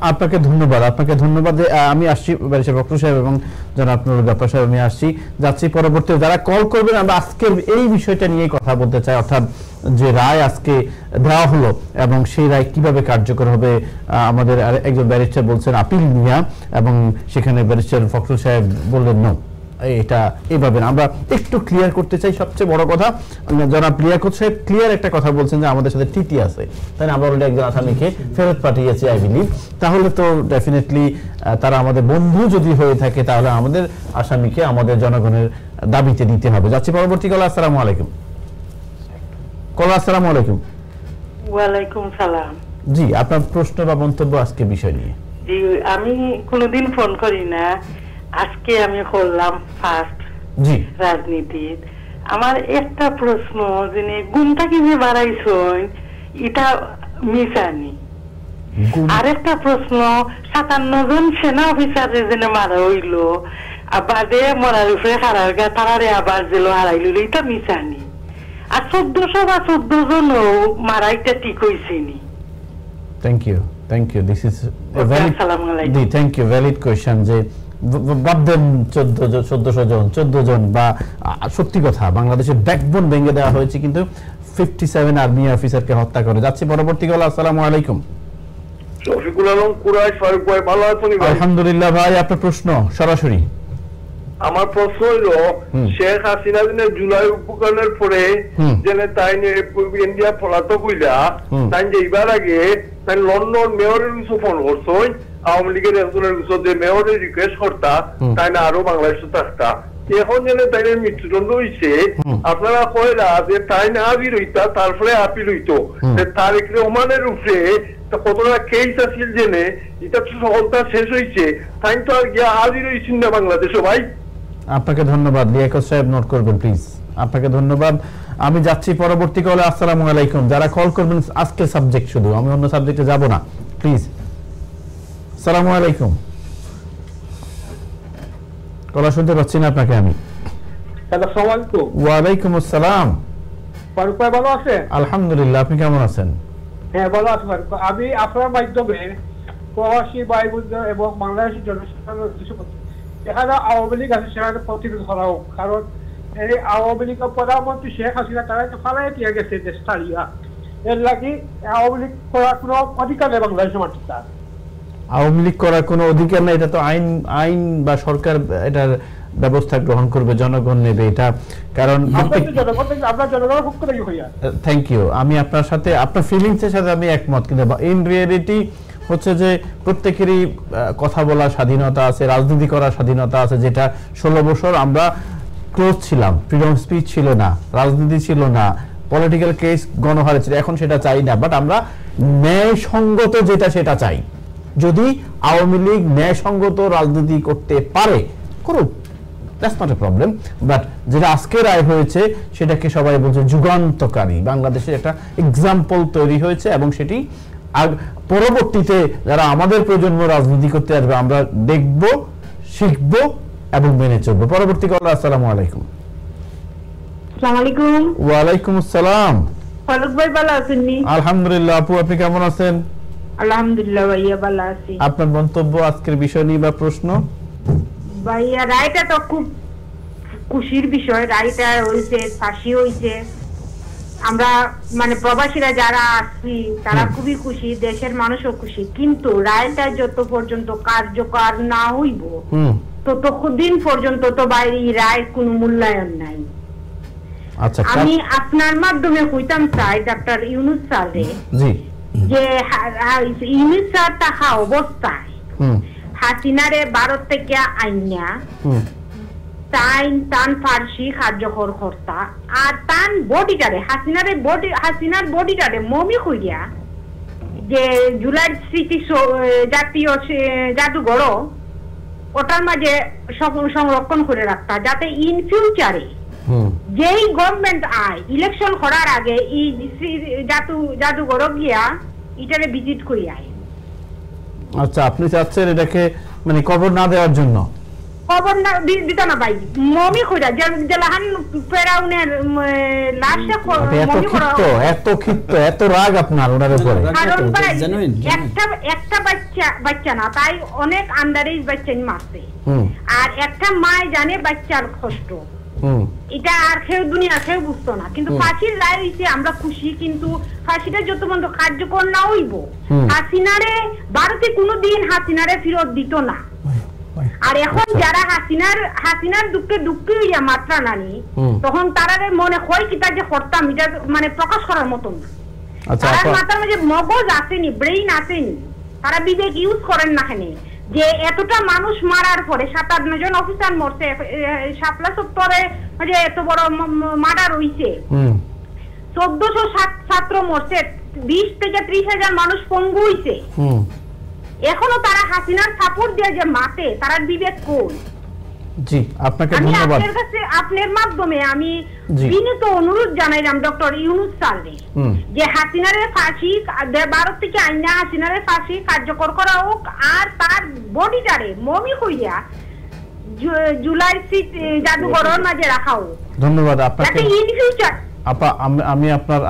আপনাকে ধন্যবাদ, আপনাকে ধন্যবাদ। আমি আসছি ব্যারিস্টার ফখরুল সাহেব এবং যারা আপনার ব্যাপার সাহেব, আমি আসছি যাচ্ছি পরবর্তী যারা কল করবেন। আমরা আজকের এই বিষয়টা নিয়ে কথা বলতে চাই, অর্থাৎ যে রায় আজকে দেওয়া হলো এবং সেই রায় কিভাবে কার্যকর হবে। আমাদের একজন ব্যারিস্টার বলছেন আপিল নিয়া, এবং সেখানে ব্যারিস্টার ফখরুল সাহেব বললেন না, এটা এইভাবে আমরা একটু ক্লিয়ার করতে চাই। সবচেয়ে বড় কথা, জনাব লিয়াকত সাহেব ক্লিয়ার একটা কথা বলছেন যে আমাদের সাথে টিটি আছে, তাই না? আমরা অলরেডি একজন আসামিকে ফেরত পাঠিয়েছি আই বিলিভ। তাহলে তো ডেফিনেটলি তারা আমাদের বন্ধু যদি হয়ে থাকে, তাহলে আমাদের আসামিকে আমাদের জনগণের দাবিতে দিতে হবে। যাচ্ছি পরবর্তী কল। আসসালামু আলাইকুম। কল, আসসালামু আলাইকুম। ওয়ালাইকুম সালাম। জি, আপনার প্রশ্ন বা মন্তব্য আজকে বিষয় নিয়ে। জি, আমি কোনোদিন ফোন করি না, আজকে আমি করলাম ফার্স্ট রাজনীতির। আমার একটা প্রশ্ন, যে গুমটা কি যে বাড়াইছেন এটা মিশানি। আরেকটা প্রশ্ন, 57 জন সেনা অফিসারের জন্য মারা হইল, আবাদে মরার উপরে হারার গা তারারে আবার জেল হারাইল, এটা মিশানি। আর 1400 বা 14 জন মারাইটা ঠিক হয়েছেনি। Thank you, thank you. This is a valid, জি থ্যাংক ইউ, ভ্যালিড কোয়েশ্চন। যে ভাববেন 1400 জন বা সত্যি কথা বাংলাদেশের ব্যাকবোন ভেঙে দেওয়া হয়েছে, কিন্তু 57 আর্মি অফিসারকে হত্যা করে। যাচ্ছি পরবর্তী কল। আসসালামু আলাইকুম। শফিকুল আলম কুরাইশ, ফারুক ভাই ভালো আছেন? আলহামদুলিল্লাহ ভাই, আপনার প্রশ্ন সরাসরি। আমার প্রশ্ন হলো, শেখ হাসিনা দিনের জুলাই উপকরণের পরে জেনে তাই ইন্ডিয়া পলাতক হইলা, তাই যে এবার আগে তাই লন্ডন মেয়রের কিছু ফোন করছেন, আওয়ামী লীগের একজনের কিছু যে মেয়রের রিকোয়েস্ট করতা তাই না আরো বাংলাদেশে থাকতা। এখন জেনে তাই মৃত্যুদণ্ড হইছে, আপনারা কয়লা যে তাই না হাজির হইতা, তারপরে আপিল হইতো। তারেক রহমানের উপরে কতটা কেস আছিল জেনে, এটা তো সকলটা শেষ হয়েছে, তাই তো আর গিয়া হাজির হয়েছেন না বাংলাদেশে। ভাই আপনাকে ধন্যবাদ। লিয়াকত সাহেব নোট করবেন প্লিজ, আপনাকে ধন্যবাদ। আমি যাচ্ছি পরবর্তী কলে। আসসালামু আলাইকুম। যারা কল করবেন আজকের সাবজেক্ট শুধু, আমি অন্য সাবজেক্টে যাব না প্লিজ। আসসালামু আলাইকুম। কলা শুনতে পাচ্ছি না আপনাকে আমি। আসসালামু আলাইকুম। ওয়ালাইকুম আসসালাম। ফারুক ভাই ভালো আছেন? আলহামদুলিল্লাহ, আপনি কেমন আছেন? হ্যাঁ ভালো আছি ফারুক। আমি আপনার মাধ্যমে প্রবাসী ভাই এবং বাংলাদেশের জনসাধারণের কিছু এখানে আওয়ামী লীগ আছে সেখানে প্রতিরোধ করা হোক, কারণ এই আওয়ামী লীগের প্রধানমন্ত্রী শেখ হাসিনা তারা ফালাই দিয়ে গেছে দেশ ছাড়িয়া। এর লাগি আওয়ামী লীগ করার কোনো অধিকার নেই বাংলাদেশের মাটিতে। তার আওয়ামী লীগ করার কোনো অধিকার নেই, এটা তো আইন বা সরকার এটার ব্যবস্থা গ্রহণ করবে, জনগণ নেবে এটা। কারণ থ্যাংক ইউ, আমি আপনার সাথে আপনার ফিলিংসের সাথে আমি একমত, কিন্তু ইন রিয়েলিটি হচ্ছে যে প্রত্যেকেরই কথা বলার স্বাধীনতা আছে, রাজনীতি করার স্বাধীনতা আছে, যেটা 16 বছর আমরা ক্লোজ ছিলাম, ফ্রিডম স্পিচ ছিল না, রাজনীতি ছিল না, পলিটিক্যাল কেস গণহারে ছিল। এখন সেটা চাই না, বাট আমরা ন্যায়সঙ্গত যেটা সেটা চাই। যদি আওয়ামী লীগ ন্যায়সঙ্গত রাজনীতি করতে পারে করুক, that's not a problem. But যেটা আজকে রায় হয়েছে সেটাকে সবাই বলছে যুগান্তকারী, বাংলাদেশের একটা এক্সাম্পল তৈরি হয়েছে এবং সেটি পরবর্তীতে যারা আমাদের প্রজন্ম রাজনীতি করতে আসবে আমরা দেখব, শিখব এবং মেনে চলবো। পরবর্তী কল। আসসালামু আলাইকুম। আসসালামু আলাইকুম। ওয়া আলাইকুম আসসালাম। ফারুক ভাই ভালো আছেন নি? আলহামদুলিল্লাহ। আপু আপনি কেমন আছেন? আলহামদুলিল্লাহ ভাইয়া ভালো আছি। আপনার মন্তব্য আজকের বিষয় নিয়ে বা প্রশ্ন? ভাইয়া রায়টা তো খুব খুশির বিষয়, রায়টা হইছে, ফাঁসি হইছে। আমরা মানে প্রবাসীরা যারা আছি তারা খুবই খুশি, দেশের মানুষও খুশি, কিন্তু রায়টা যত পর্যন্ত কার্যকর না হইব ততদিন পর্যন্ত তো বাইরে রায় কোনো মূল্যায়ন নাই। আচ্ছা, আমি আপনার মাধ্যমে কইতাম চাই ডাক্তার ইউনূস স্যারে যে ইউনূস স্যার থাকা অবস্থায় হাসিনারে ভারত থেকে আইনা টান ফার্সি কার্যকর কর্তা আর তান বডিটারে হাসিনার বডিটারে মমি কইরা যে জুলাই স্মৃতি জাতীয় জাদুঘর ওটার মাঝে সংরক্ষণ করে রাখতা, যাতে ইন ফিউচারে যেই গভর্নমেন্ট আয় ইলেকশন করার আগে এই জাদুঘর গিয়া এটারে ভিজিট করি আয়। আচ্ছা, আপনি চাচ্ছেন এটাকে মানে কবর না দেওয়ার জন্য? কবর না দিত না ভাই, মমি কইরা জেলাহান ফেরাউনের লাশে মমি করা। এত ক্ষিপ্ত এত রাগ আপনার ওনার উপরে? কারণ ভাই একটা বাচ্চা না, তাই অনেক আন্ডারেজ বাচ্চা মারছে, আর একটা মায় জানে বাচ্চার কষ্ট, এটা আর কেউ দুনিয়া কেউ বুঝতো না। কিন্তু ফাঁসির রায় হইছে আমরা খুশি, কিন্তু ফাঁসিটা যত পর্যন্ত কার্যকর না হইব হাসিনারে ভারতে কোনোদিন হাসিনারে ফেরত দিত না। আর এখন যারা হাসিনার দুঃখে হইয়া মাত্রা নানি, তখন তারারে মনে হয় কিতা যে করতাম এটা মানে প্রকাশ করার মতন না। তার মাথার মাঝে মগজ আসেনি, ব্রেইন আসেনি, তারা বিবেক ইউজ করেন না। কেন যে এতটা মানুষ মারার পরে 7-8 জন অফিসার মরছে, শাপলা চত্বরে যে এত বড় মার্ডার হইছে, 1400 ছাত্র মরছে, 20 থেকে 30,000 মানুষ পঙ্গু হইছে, এখনো তারা হাসিনার সাপোর্ট দিয়ে যে মাতে, তারা বিবেক কই? জি, আপনাকে ধন্যবাদ। আপনার কাছে আপনার মাধ্যমে আমি বিনীত অনুরোধ জানাইলাম ডক্টর ইউনূস স্যারকে যে হাসিনারে ফাঁসি ভারত থেকে আইনা হাসিনারে ফাঁসি কার্যকর করা হোক, আর তার বডিটারে মমি কইরা জুলাই জাদুঘরের মাঝে রাখা হোক। ধন্যবাদ আপনাকে। ইন ফিউচার আপা আমি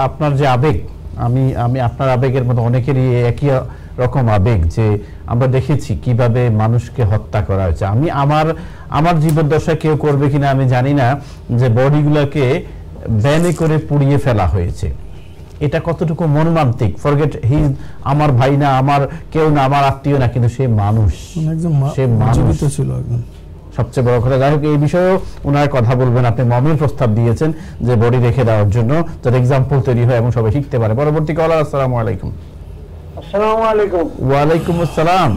আপনার যে আবেগ, আমি আপনার আবেগের মতো অনেকেরই একই রকম আবেগ, যে আমরা দেখেছি কিভাবে মানুষকে হত্যা করা হয়েছে। আমি আমার জীবদ্দশায় কেউ করবে কিনা আমি জানি না, যে বডিগুলোকে ব্যানে করে পুড়িয়ে ফেলা হয়েছে। এটা কতটুকু মর্মান্তিক। ফরগেট হি আমার ভাই না, আমার কেউ না, আমার আত্মীয় না, কিন্তু সে মানুষ, সে মানুষ ছিল একদম। সবচেয়ে বড় কথা, যাই হোক এই বিষয়েও ওনার কথা বলবেন। আপনি মমির প্রস্তাব দিয়েছেন যে বডি রেখে দেওয়ার জন্য, যাতে এক্সাম্পল তৈরি হয় এবং সবাই শিখতে পারে। পরবর্তী কলার। আসসালামু আলাইকুম। আসসালামু আলাইকুম। ওয়া আলাইকুম আসসালাম।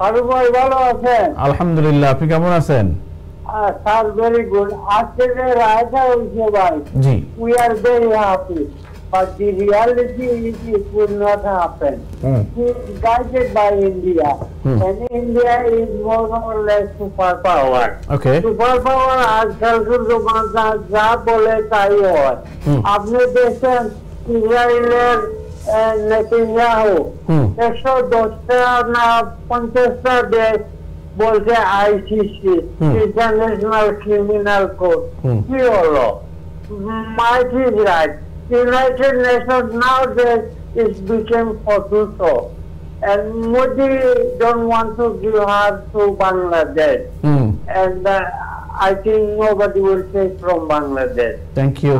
ফারুক ভাই ভালো আছেন? আলহামদুলিল্লাহ, আপনি কেমন আছেন? Sir very good. আজকে যে রায়টা হয়েছে ভাই, জি, we are very happy, but the reality is it will not happen. He is guided by India, and India is more or less superpower. Okay. Superpower আজকালকার জমানা যা বলে তাই হয়। আপনি দেখেন ইসরায়েলের নেতানিয়াহু 110টা না 50টা দেশ বলছে আইসিসি, ইন্টারন্যাশনাল ক্রিমিনাল কোর্ট। কি হলো? Might is right. United Nations nowadays is became Fortuso, and Modi don't want to give her to Bangladesh, and I think nobody will take from Bangladesh. Thank you.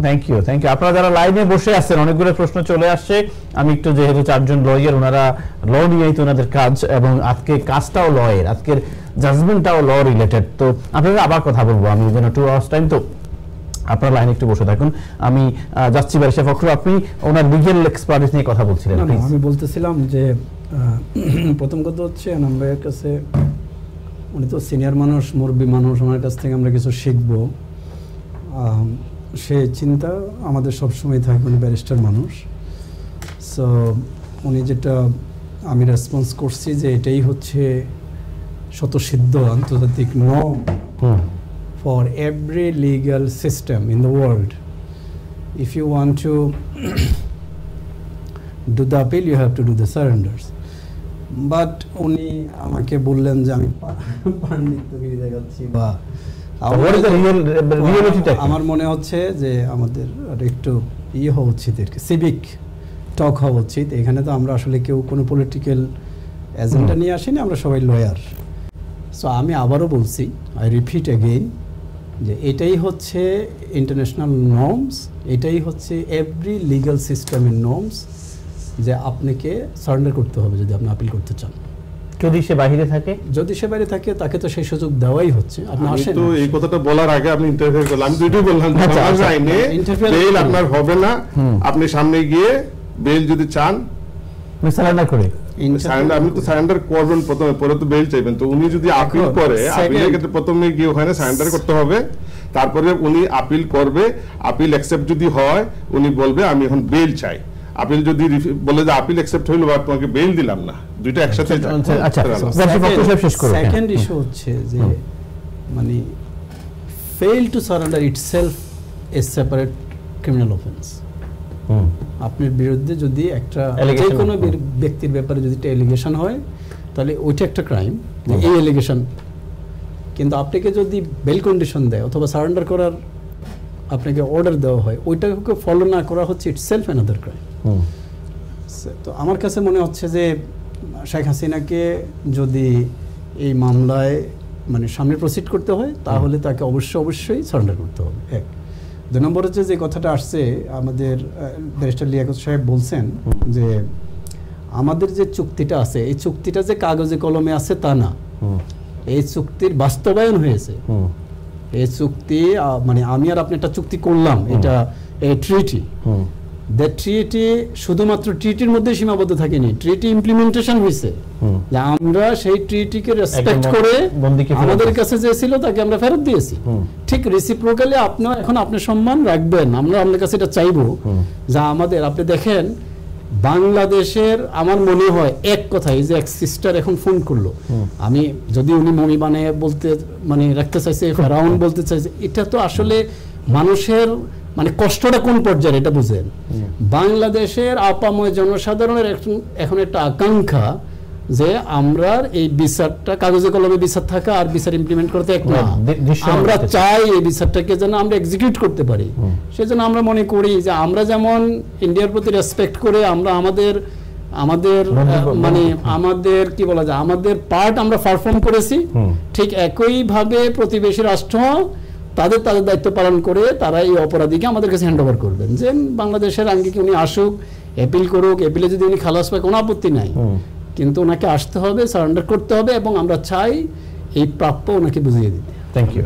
Thank you. আপনারা যারা লাইনে বসে আছেন, অনেকগুলো প্রশ্ন চলে আসছে। আমি একটু, যেহেতু 4 জন লয়ার, ওনারা ল নিয়েই তো ওনাদের কাজ, এবং আজকে কাজটাও লয়ের, আজকের জাজমেন্টটাও ল রিলেটেড। তো আপনারা আবার কথা বলবো, আমি যেন 2 আওয়ার্স টাইম, তো আপনার লাইনে একটু বসে থাকুন। আমি যাচ্ছি ব্যারিস্টার ফখরুল, আপনি ওনার লিগ্যাল এক্সপার্টিস নিয়ে কথা বলছিলেন। আমি বলতেছিলাম যে প্রথম কথা হচ্ছে আমার কাছে, উনি তো সিনিয়র মানুষ, মুরব্বী মানুষ, ওনার কাছ থেকে আমরা কিছু শিখবো। সে চিন্তা আমাদের সবসময় থাকে, উনি ব্যারিস্টার মানুষ। সো উনি যেটা আমি রেসপন্স করছি যে এটাই হচ্ছে স্বতঃসিদ্ধ আন্তর্জাতিক norm for every legal system in the world. If you want to do the appeal, you have to do the surrenders. But উনি আমাকে বললেন যে আমি পাণ্ডিত্যগিরি দেখাচ্ছি বা আমার মনে হচ্ছে যে আমাদের একটু হওয়া উচিত, সিভিক টক হওয়া উচিত। এখানে তো আমরা আসলে কেউ কোনো পলিটিক্যাল এজেন্ডা নিয়ে আসিনি, আমরা সবাই লয়ার। সো আমি আবারও বলছি, আই রিপিট এগেইন, যে এটাই হচ্ছে ইন্টারন্যাশনাল নর্মস, এটাই হচ্ছে এভরি লিগাল সিস্টেমের নর্মস, যে আপনাকে সারেন্ডার করতে হবে যদি আপনি আপিল করতে চান। যদি সে বাইরে থাকে, তাকে তো সেই সুযোগ দেওয়াই হচ্ছে। আপনি আসেন, তো এই কথাটা বলার আগে আপনি ইন্টারফেয়ার করলেন। আমি দুটোই বললাম, আইনে বেল আপনার হবে না, আপনি সামনে গিয়ে বেল যদি চান সারেন্ডার করে আপনি তো সারেন্ডার করবেন প্রথমে, পরে তো বেল চাইবেন। তো উনি যদি আপিল করে, আপিলের ক্ষেত্রে প্রথমে গিয়ে ওখানে সারেন্ডার করতে হবে, তারপরে উনি আপিল করবে। আপিল অ্যাকসেপ্ট যদি হয়, উনি বলবে আমি এখন বেল চাই। আপিল যদি বলে যে আপিল অ্যাকসেপ্ট হইলো বা তোমাকে বেল দিলাম না, দুইটা একসাথে। আচ্ছা, সেকেন্ড ইস্যু হচ্ছে যে মানে fail to surrender itself a separate criminal offence. আপনার বিরুদ্ধে যদি একটা যে কোনো ব্যক্তির ব্যাপারে যদি একটা এলিগেশন হয়, তাহলে ওইটা একটা ক্রাইম, এই এলিগেশন। কিন্তু আপনাকে যদি বেল কন্ডিশন দেয় অথবা সারেন্ডার করার আপনাকে অর্ডার দেওয়া হয়, ওইটাকে ফলো না করা হচ্ছে ইটসেলফ অ্যানাদার ক্রাইম। তো আমার কাছে মনে হচ্ছে যে শেখ হাসিনাকে যদি এই মামলায় মানে সামনে প্রসিড করতে হয়, তাহলে তাকে অবশ্যই সারেন্ডার করতে হবে। এক। 2 নম্বর হচ্ছে যে কথাটা আসছে, আমাদের ব্যারিস্টার লিয়াকত সাহেব বলছেন যে আমাদের যে চুক্তিটা আছে, এই চুক্তিটা যে কাগজে কলমে আছে তা না, এই চুক্তির বাস্তবায়ন হয়েছে। এই চুক্তি মানে আমি আর আপনি একটা চুক্তি করলাম, এটা ট্রিটি। দ্যাট ট্রিটি শুধুমাত্র ট্রিটির মধ্যে সীমাবদ্ধ থাকেনি, ট্রিটি ইমপ্লিমেন্টেশন হয়েছে। যে আমরা সেই ট্রিটিকে রেসপেক্ট করে আমাদের কাছে যে ছিল তাকে আমরা ফেরত দিয়েছি। ঠিক রেসিপ্রোকালি আপনিও এখন আপনার সম্মান রাখবেন, আমরা আপনার কাছে এটা চাইবো। যা আমাদের আপনি দেখেন বাংলাদেশের, আমার মনে হয় এক কথাই যে এক সিস্টার এখন ফোন করলো, আমি যদি উনি মমি বানিয়ে বলতে মানে রাখতে চাইছে, ফেরাউন বলতে চাইছে, এটা তো আসলে মানুষের মানে কষ্টটা কোন পর্যায়ে এটা বুঝেন। বাংলাদেশের আপাময় জনসাধারণের এখন একটা আকাঙ্ক্ষা যে আমরা এই বিচারটা কাগজে কলমে বিচার থাকা আর বিচার ইমপ্লিমেন্ট করতে এক না, আমরা চাই এই বিচারটাকে যেন আমরা এক্সিকিউট করতে পারি। সেজন্য আমরা মনে করি যে আমরা যেমন ইন্ডিয়ার প্রতি রেসপেক্ট করে আমরা আমাদের মানে আমাদের কি বলা যায়, আমাদের পার্ট আমরা পারফর্ম করেছি, ঠিক একইভাবে প্রতিবেশী রাষ্ট্র তাদের দায়িত্ব পালন করে তারা এই অপরাধীকে আমাদের কাছে হ্যান্ড ওভার করবেন। যে বাংলাদেশের আঙ্গিকে উনি আসুক, অ্যাপিল করুক, অ্যাপিলে যদি উনি খালাস পায় কোনো আপত্তি নাই, কিন্তু ওনাকে আসতে হবে, সারেন্ডার করতে হবে, এবং আমরা চাই এই প্রাপ্য ওনাকে বুঝিয়ে দিতে। Thank you.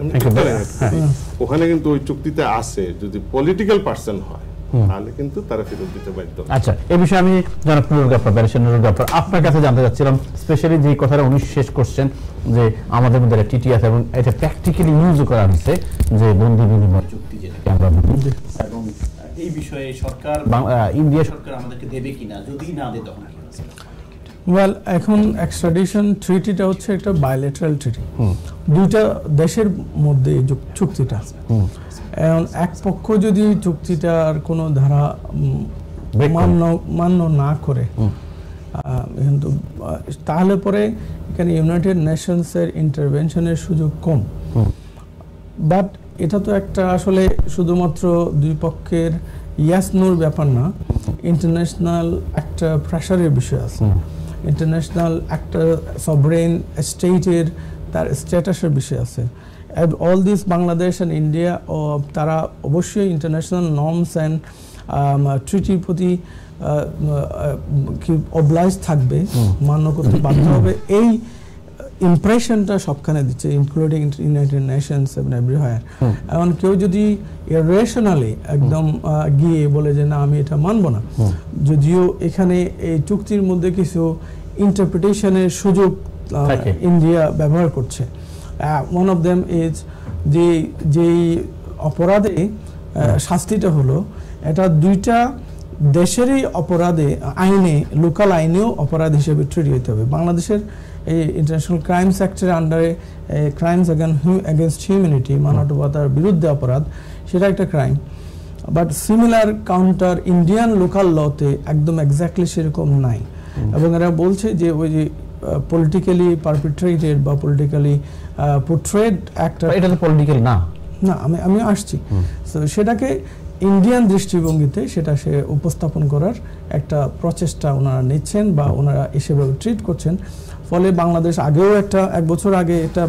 ওখানে কিন্তু ওই চুক্তিতে আছে যদি পলিটিক্যাল পারসন হয় তাহলে কিন্তু তারা ফেরত দিতে বাধ্য। আচ্ছা, এই বিষয়ে আমি জনাব নুরুল গাফফার, ব্যারিস্টার নুরুল গাফফার, আপনার কাছে জানতে চাচ্ছিলাম, স্পেশালি যে কথাটা উনি শেষ করছেন যে আমাদের মধ্যে একটা টিটি আছে এবং এটা প্র্যাকটিক্যালি ইউজও করা হচ্ছে, যে বন্দি বিনিময় চুক্তি যেটাকে আমরা বলি, এবং এই বিষয়ে সরকার ইন্ডিয়া সরকার আমাদেরকে দেবে কিনা, যদি না দেয় তখন ওয়েল, এখন এক্সট্রাডিশন ট্রিটিটা হচ্ছে একটা বায়োলেটারাল ট্রিটি, দুইটা দেশের মধ্যে চুক্তিটা। এখন এক পক্ষ যদি চুক্তিটার কোনো ধারা মান্য না করে, কিন্তু তাহলে পরে এখানে ইউনাইটেড নেশনসের ইন্টারভেনশনের সুযোগ কম। বাট এটা তো একটা আসলে শুধুমাত্র দুই পক্ষের ইয়াস নোর ব্যাপার না, ইন্টারন্যাশনাল একটা প্রেশারের বিষয় আছে, ইন্টারন্যাশনাল একটা সভরেন স্টেটের তার স্ট্যাটাসের বিষয় আছে। All this Bangladesh and India তারা অবশ্যই ইন্টারন্যাশনাল নর্মস অ্যান্ড ট্রিটির প্রতি অবলাইজ থাকবে, মান্য করতে বাধ্য হবে। এই ইমপ্রেশনটা সবখানে দিচ্ছে, ইনক্লুডিং ইউনাইটেড নেশনস এবং এভরিহোয়ার। এখন কেউ যদি ইরেশনালি একদম গিয়ে বলে যে না আমি এটা মানব না, যদিও এখানে এই চুক্তির মধ্যে কিছু ইন্টারপ্রিটেশনের সুযোগ ইন্ডিয়া ব্যবহার করছে। ওয়ান অফ দেম ইজ যেই অপরাধে শাস্তিটা হলো, এটা দুইটা দেশেরই অপরাধে আইনে লোকাল আইনেও অপরাধ হিসেবে ট্রিট হতে হবে। বাংলাদেশের এই ইন্টারন্যাশনাল ক্রাইমস অ্যাক্টের আন্ডারে ক্রাইমস এগেনস্ট হিউম্যানিটি মানবতার বিরুদ্ধে অপরাধ, সেটা একটা crime. But similar counter Indian local লতে একদম এক্স্যাক্টলি সেরকম নাই। এবং এরা বলছে যে ওই যে পলিটিক্যালি পারপিট্রেটেড বা পলিটিক্যালি পোর্ট্রেড একটা, এটা তো পলিটিক্যাল না, না আমি আসছি। তো সেটাকে ইন্ডিয়ান দৃষ্টিভঙ্গিতে সেটা সে উপস্থাপন করার একটা প্রচেষ্টা ওনারা নিচ্ছেন বা ওনারা সেভাবে ট্রিট করছেন। ফলে বাংলাদেশ আগেও এক বছর আগে একটা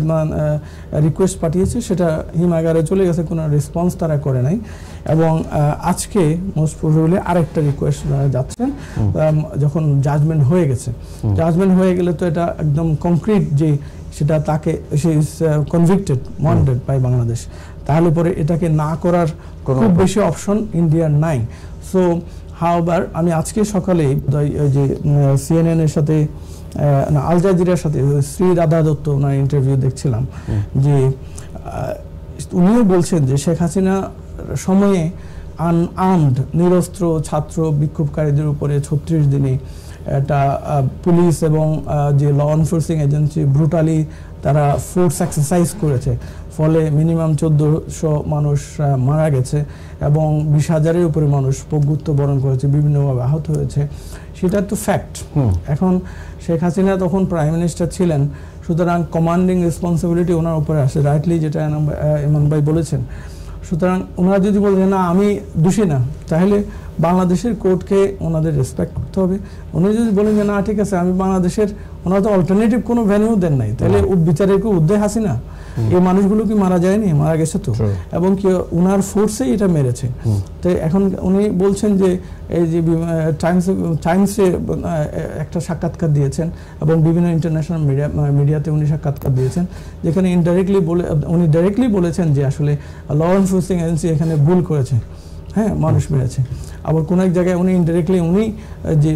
রিকোয়েস্ট পাঠিয়েছে, সেটা হিমাগারে চলে গেছে, কোনো রেসপন্স তারা করে নাই। এবং আজকে মোস্ট প্রবাবলি আরেকটা রিকোয়েস্ট যাচ্ছেন যখন জাজমেন্ট হয়ে গেছে। জাজমেন্ট হয়ে গেলে তো এটা একদম কংক্রিট যে সেটা তাকে সে is convicted wanted by Bangladesh, তাহলে পরে এটাকে না করার খুব বেশি অপশন ইন্ডিয়ার নাই। সো হাওবার আমি আজকে সকালে যে CNN এর সাথে আল জাজিরার সাথে শ্রী রাধা দত্ত ওনার ইন্টারভিউ দেখছিলাম, যে উনিও বলছেন যে শেখ হাসিনা সময়ে আনআর্মড নিরস্ত্র ছাত্র বিক্ষোভকারীদের উপরে 36 দিনে একটা পুলিশ এবং যে ল এনফোর্সিং এজেন্সি ব্রুটালি তারা ফোর্স এক্সারসাইজ করেছে, ফলে মিনিমাম 1400 মানুষ মারা গেছে এবং 20,000-এর উপরে মানুষ পঙ্গুত্ব বরণ করেছে, বিভিন্নভাবে আহত হয়েছে। সেটা তো ফ্যাক্ট। এখন শেখ হাসিনা তখন প্রাইম মিনিস্টার ছিলেন, সুতরাং কমান্ডিং রেসপন্সিবিলিটি ওনার উপরে আসে, রাইটলি যেটা ইমন ভাই বলেছেন। সুতরাং ওনারা যদি বলেন না আমি দোষী না, তাহলে বাংলাদেশের কোর্টকে ওনাদের রেসপেক্ট করতে হবে। উনি যদি বলেন যে না ঠিক আছে আমি বাংলাদেশের, ওনারা তো অল্টারনেটিভ কোনো ভ্যানিউ দেন নাই, তাহলে বিচারের কি উদ্দেশ্য হাসিনা? এই মানুষগুলো কি মারা যায়নি? মারা গেছে তো, এবং কি ওনার ফোর্সে এটা মেরেছে। তো এখন উনি বলছেন যে এই যে টাইমসে একটা সাক্ষাৎকার দিয়েছেন এবং বিভিন্ন ইন্টারন্যাশনাল মিডিয়াতে উনি সাক্ষাৎকার দিয়েছেন, যেখানে উনি ডাইরেক্টলি বলেছেন যে আসলে ল এনফোর্সিং এজেন্সি এখানে ভুল করেছে, হ্যাঁ মানুষ মেরেছে। আবার কোনো এক জায়গায় উনি ইনডাইরেক্টলি উনি যে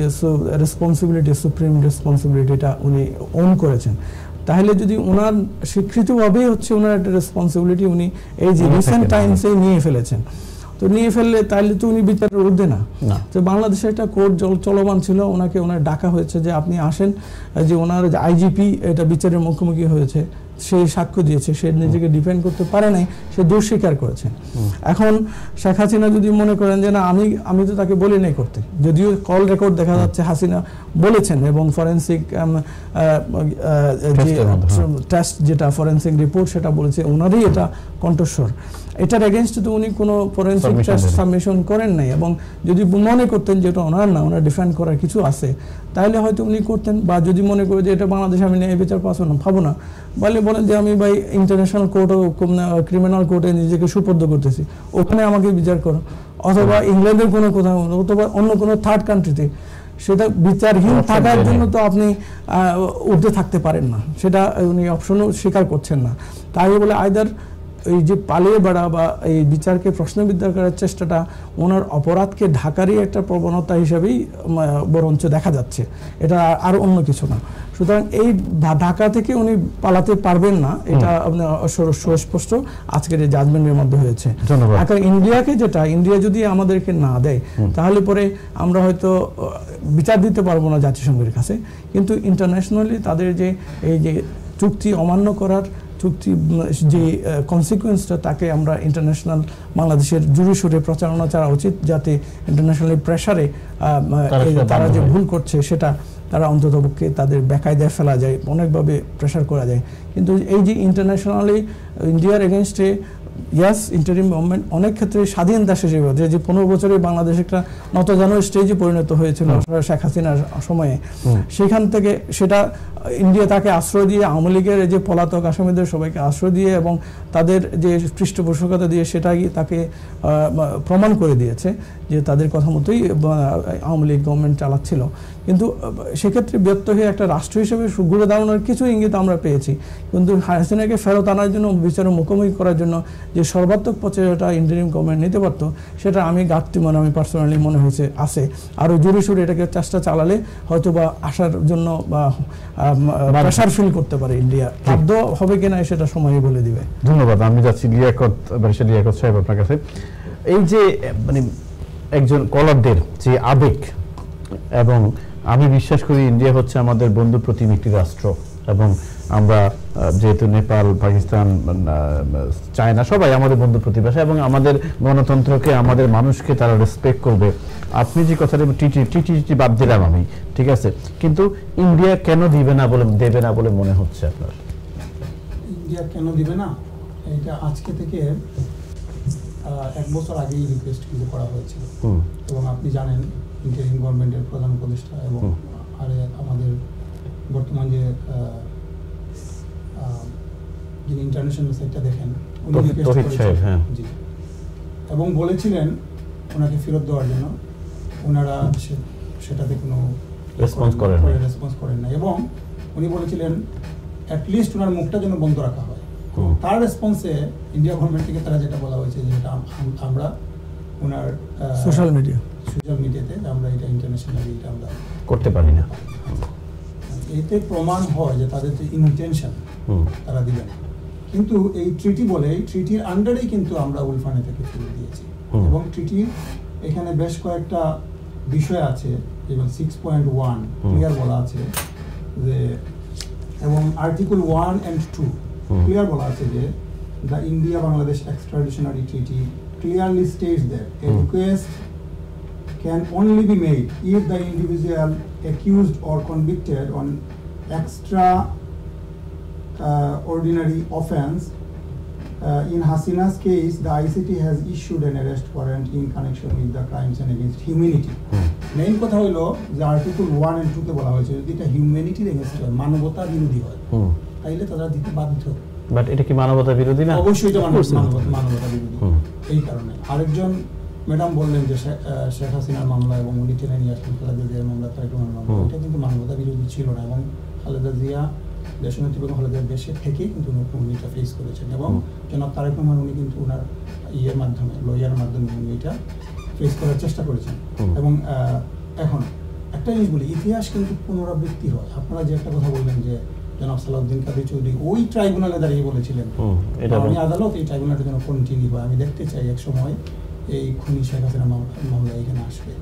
রেসপন্সিবিলিটি সুপ্রিম রেসপন্সিবিলিটিটা উনি ওন করেছেন। তাহলে যদি ওনার স্বীকৃতভাবেই হচ্ছে ওনার একটা রেসপন্সিবিলিটি উনি এই যে রিসেন্ট টাইমসে নিয়ে ফেলেছেন, তো নিয়ে ফেললে তাহলে তো উনি বিচারের ঊর্ধ্বে না। তো বাংলাদেশে একটা কোর্ট চলমান ছিল, ওনার ডাকা হয়েছে যে আপনি আসেন, যে ওনার আইজিপি এটা বিচারের মুখোমুখি হয়েছে, সে সাক্ষ্য দিয়েছে, সে নিজেকে ডিফেন্ড করতে পারে নাই, সে দোষ স্বীকার করেছে। এখন শেখ হাসিনা যদি মনে করেন যে না আমি তো তাকে বলি নাই করতে, যদিও কল রেকর্ড দেখা যাচ্ছে হাসিনা বলেছেন এবং ফরেন্সিক টেস্ট যেটা ফরেন্সিক রিপোর্ট সেটা বলেছে, ওনারই এটা কণ্ঠস্বর, এটার এগেনস্টে তো উনি কোনো ফরেন্সিক টেস্ট সাবমিশন করেন নাই। এবং যদি মনে করতেন যে এটা ওনার না, ওনার ডিফেন্ড করার কিছু আছে, তাহলে হয়তো উনি করতেন। বা যদি মনে করে যে এটা বাংলাদেশে আমি ন্যায় বিচার পাবো না, বলে বলেন যে আমি ভাই ইন্টারন্যাশনাল কোর্ট ও ক্রিমিনাল কোর্টে নিজেকে সুপর্দ করতেছি, ওখানে আমাকে বিচার করো, অথবা ইংল্যান্ডের কোনো কোথাও, অথবা অন্য কোনো থার্ড কান্ট্রিতে। সেটা বিচারহীন থাকার জন্য তো আপনি উঠতে থাকতে পারেন না, সেটা উনি অপশনও স্বীকার করছেন না। তাই বলে আইদার এই যে পালিয়ে বেড়া বা এই বিচারকে প্রশ্নবিদ্ধ করার চেষ্টাটা ওনার অপরাধকে ঢাকারই একটা প্রবণতা হিসেবেই বরঞ্চ দেখা যাচ্ছে, এটা আর অন্য কিছু না। সুতরাং এই ঢাকা থেকে উনি পালাতে পারবেন না, এটা সুস্পষ্ট আজকের এই জাজমেন্টের মধ্যে হয়েছে। এখন ইন্ডিয়াকে ইন্ডিয়া যদি আমাদেরকে না দেয়, তাহলে পরে আমরা হয়তো বিচার দিতে পারবো না জাতিসংঘের কাছে, কিন্তু ইন্টারন্যাশনালি তাদের যে এই যে চুক্তি অমান্য করার চুক্তি যে কনসিকুয়েন্সটা, তাকে আমরা ইন্টারন্যাশনাল বাংলাদেশের জুড়ে সুরে প্রচারণা চালা উচিত, যাতে ইন্টারন্যাশনাল প্রেসারে তারা যে ভুল করছে সেটা তারা অন্ততপক্ষে তাদের বেকায়দায় ফেলা যায়, অনেকভাবে প্রেসার করা যায়। কিন্তু এই যে ইন্টারন্যাশনালি ইন্ডিয়ার এগেনস্টে ইয়াস ইন্টারিম গভর্নমেন্ট অনেক ক্ষেত্রে স্বাধীন দেশ হিসেবে যে 15 বছরে বাংলাদেশ একটা নতজানু স্টেজে পরিণত হয়েছিল শেখ হাসিনার সময়ে, সেখান থেকে সেটা ইন্ডিয়া তাকে আশ্রয় দিয়ে, আওয়ামী লীগের যে পলাতক আসামিদের সবাইকে আশ্রয় দিয়ে এবং তাদের যে পৃষ্ঠপোষকতা দিয়ে সেটাই তাকে প্রমাণ করে দিয়েছে যে তাদের কথা মতোই আওয়ামী লীগ গভর্নমেন্ট চালাচ্ছিল। কিন্তু সেক্ষেত্রে ব্যর্থ হয়ে একটা রাষ্ট্র হিসেবে ঘুরে দাঁড়ানোর কিছু ইঙ্গিত আমরা পেয়েছি, কিন্তু হাসিনাকে ফেরত আনার জন্য, বিচারের মুখোমুখি করার জন্য যে সর্বাত্মক প্রচেষ্টা ইন্টারিম গভর্নমেন্ট নিতে পারতো, সেটা আমি আমি পার্সোনালি মনে হয়েছে আছে। আরও জোরে সোরে এটাকে চেষ্টা চালালে হয়তো বা আসার জন্য বা প্রেশার ফিল করতে পারে ইন্ডিয়া, বাধ্য হবে কিনা সেটা সময়ই বলে দিবে। ধন্যবাদ। আমি যাচ্ছি লিয়াকত সাহেব আপনার কাছে। এই যে মানে একজন কলারদের যে আবেগ, এবং আমি বিশ্বাস করি ইন্ডিয়া হচ্ছে আমাদের বন্ধু প্রতিম একটি রাষ্ট্র, এবং আমরা যেহেতু নেপাল, পাকিস্তান, চায়না সবাই আমাদের বন্ধু প্রতিবেশী, এবং আমাদের গণতন্ত্রকে, আমাদের মানুষকে তারা রেসপেক্ট করবে। আপনি যে কথাটা টিটি বাদ দিলাম আমি, ঠিক আছে, কিন্তু ইন্ডিয়া কেন দেবে না বলে মনে হচ্ছে আপনার? ইন্ডিয়া কেন দিবে না, এটা আজকে থেকে 1 বছর আগেই রিকোয়েস্ট কিন্তু করা হয়েছিল, এবং আপনি জানেন ইন্টারিম গভর্নমেন্টের প্রধান উপদেষ্টা এবং আমাদের বর্তমান যে যিনি ইন্টারন্যাশনাল সাইটটা দেখেন উনি রিকোয়েস্ট করেছেন, জি, এবং বলেছিলেন ওনাকে ফেরত দেওয়ার জন্য। ওনারা সেটাতে কোনো রেসপন্স করেন না, এবং উনি বলেছিলেন অ্যাটলিস্ট ওনার মুখটা যেন বন্ধ রাখা হয়। তার রেসপন্সে ইন্ডিয়া গভর্নমেন্ট থেকে তারা যেটা বলা হয়েছে যে এটা আমরা ওনার সোশ্যাল মিডিয়াতে আমরা এটা ইন্টারন্যাশনালি এটা আমরা করতে পারি না। এতে প্রমাণ হয় যে তাদের যে ইনটেনশন তারা দিবেন, কিন্তু এই ট্রিটি বলে, এই ট্রিটির আন্ডারেই কিন্তু আমরা উলফানে থেকে ফেলে দিয়েছি, এবং ট্রিটির এখানে বেশ কয়েকটা বিষয় আছে, যেমন 6.1 ক্লিয়ার বলা আছে যে, এবং আর্টিকেল 1 and 2 ক্লিয়ার বলা আছে যে the India-Bangladesh extraditionary treaty clearly states that a request can only be made if the individual accused or convicted on extraordinary offense. In Hasina's case, the ICT has issued an arrest warrant in connection with the crimes and against humanity. Main কথা হলো যে article 1 and 2 তে বলা হয়েছে যদি এটা হিউম্যানিটির against হয়, মানবতা বিরোধী হয়, তাইলে তারা দিতে বাধ্য। বাট এটা কি মানবতা বিরোধী না? অবশ্যই এটা মানবতা বিরোধী। এই কারণে আরেকজন ম্যাডাম বললেন যে শেখ হাসিনার মামলা এবং উনি টেনে নিয়ে আসলেন খালেদা জিয়ার মামলা, তারেক রহমানের মামলা, এটা কিন্তু মানবতা বিরোধী ছিল না, এবং খালেদা জিয়া দেশনেত্রী বেগম খালেদা দেশে থেকেই কিন্তু উনি এটা ফেস করেছেন, এবং জনাব তারেক রহমান উনি কিন্তু ওনার মাধ্যমে, লয়ার মাধ্যমে উনি এটা ফেস করার চেষ্টা করেছেন। এবং এখন একটা জিনিস বলি, ইতিহাস কিন্তু পুনরাবৃত্তি হয়। আপনারা যে একটা কথা বললেন যে জনাব সালাউদ্দিন কাদের চৌধুরী ওই ট্রাইব্যুনালে দাঁড়িয়ে বলেছিলেন আমি আদালত এই ট্রাইব্যুনালটা যেন কন্টিনিউ হয়, আমি দেখতে চাই এক সময় এই খুনি শেখ হাসিনা মামলা এখানে আসবে।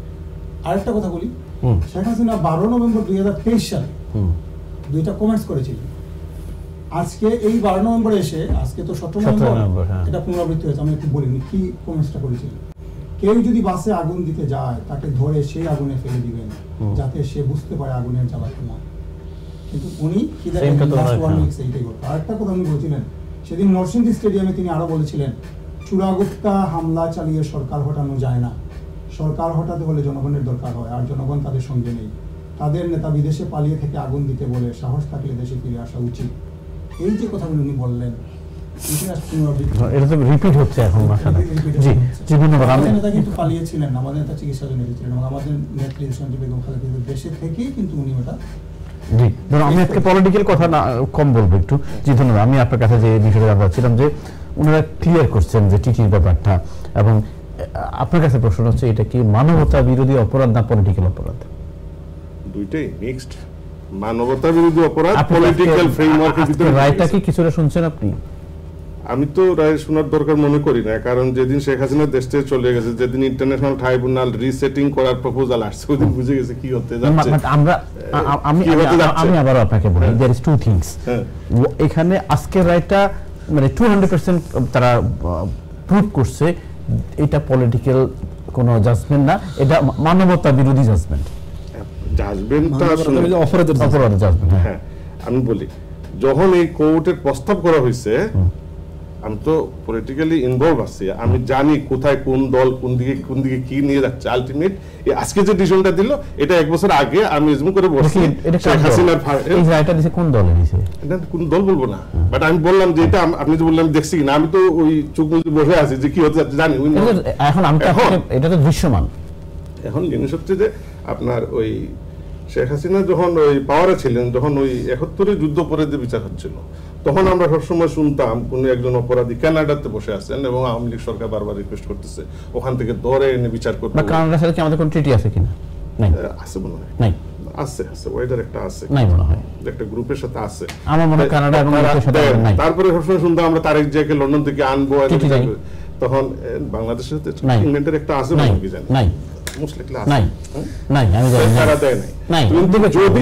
আরেকটা কথা বলি, শেখ হাসিনা 12 নভেম্বর 2023 সালে 2টা কমেন্টস করেছিলেন। আজকে এই 12 নভেম্বর এসে, আজকে তো 17 নভেম্বর, এটা পুনরাবৃত্তি হয়েছে। আমি একটু বলিনি কি কমেন্টসটা করেছিলেন। কেউ যদি বাসে আগুন দিতে যায় তাকে ধরে সেই আগুনে ফেলে দিবেন যাতে সে বুঝতে পারে আগুনের জ্বালা কেমন। কিন্তু উনি এইটাই করতো। আরেকটা কথা উনি বলছিলেন সেদিন নরসিংদী স্টেডিয়ামে, তিনি আরো বলেছিলেন চূড়াগুপ্তা হামলা চালিয়ে সরকার হটানো যায় না, সরকার হটাতে হলে জনগণের দরকার হয়, আর জনগণ তাদের সঙ্গে নেই। তাদের নেতা বিদেশে পালিয়ে থেকে আগুন দিতে বলে, সাহস থাকলে দেশে ফিরে আসা উচিত। এই যে কথাগুলো উনি বললেন, এটা তো রিপিট হচ্ছে এখন। জি ধন্যবাদ। আমাদের নেতা কিন্তু পালিয়েছিলেন, আমাদের নেতা চিকিৎসার জন্য এসেছিলেন, এবং আমাদের নেত্রী দেশনেত্রী বেগম খালেদা দেশে থেকেই কিন্তু উনি ওটা। জি ধরুন, আমি আজকে পলিটিক্যাল কথা না কম বলবো একটু। জি ধন্যবাদ। আমি আপনার কাছে যে বিষয়টা জানতে চাচ্ছিলাম যে ওনারা ক্লিয়ার করছেন যে টিটির ব্যাপারটা, এবং আপনার কাছে প্রশ্ন হচ্ছে এটা কি মানবতা বিরোধী অপরাধ না পলিটিক্যাল অপরাধ? দুইটাই মিক্সড। মানবতা বিরোধী অপরাধ পলিটিক্যাল ফ্রেমওয়ার্কের ভিতরে। রায়টা কি কিছুটা শুনছেন আপনি? আমি তো রায় শোনার দরকার মনে করি না, কারণ যেদিন শেখ হাসিনা দেশ থেকে চলে গেছে, যেদিন ইন্টারন্যাশনাল ট্রাইব্যুনাল রিসেটিং করার প্রপোজাল আসছে, ওদিন বুঝে গেছে কি হতে যাচ্ছে। আমি আবার আপনাকে বলি, देयर इज टू थिंग्स। এখানে আজকের রায়টা মানে 200% তারা প্রুভ করছে এটা পলিটিক্যাল কোনো জাজমেন্ট না, এটা মানবতা বিরোধী জাজমেন্ট। জাজমেন্টটা আসলে অপরাধের জাজমেন্ট। হ্যাঁ, আমি বলি যখন এই কোর্টের প্রস্তাব করা হয়েছে, আমি তো পলিটিক্যালি ইনভলভ আছি, আমি জানি কোথায় কোন দল কোন দিকে কি নিয়ে যাচ্ছে। আলটিমেট আজকে যে ডিসিশনটা দিল, এটা 1 বছর আগে আমি এজমু করে বসছি। শেখ হাসিনার এই রায়টা দিছে কোন দল দিছে? এটা কোন দল বলবো না, বাট আমি বললাম যে এটা আপনি যে বললেন দেখছি কিনা, আমি তো ওই চোখ মুজে বসে আছি যে কি হতে যাচ্ছে জানি। এখন এটা তো দৃশ্যমান। এখন জিনিস হচ্ছে যে আপনার ওই শেখ হাসিনা যখন ওই পাওয়ারে ছিলেন, যখন ওই 71 যুদ্ধ অপরাধীদের বিচার হচ্ছিল, তখন আমরা সবসময় শুনতাম কোন একজন অপরাধী কানাডাতে বসে আছেন এবং আওয়ামী লীগ সরকার বারবার রিকোয়েস্ট করতেছে ওখান থেকে ধরে এনে বিচার করতে। কানাডার সাথে কি আমাদের কোনো ট্রিটি আছে কিনা? নাই। আছে মনে হয়। নাই। আছে ওইটার একটা আছে। নাই মনে হয়। একটা গ্রুপের সাথে আছে। আমার মনে হয় কানাডা এবং ইউকের সাথে নাই। তারপরে সবসময় শুনতাম আমরা তারেক জিয়াকে লন্ডন থেকে আনবো। তখন বাংলাদেশের ইংল্যান্ডের একটা আছে মনে কি জানি নাই মুসলিম নাই নাই আমি জানি তারা দেয় নাই নাই কিন্তু যদি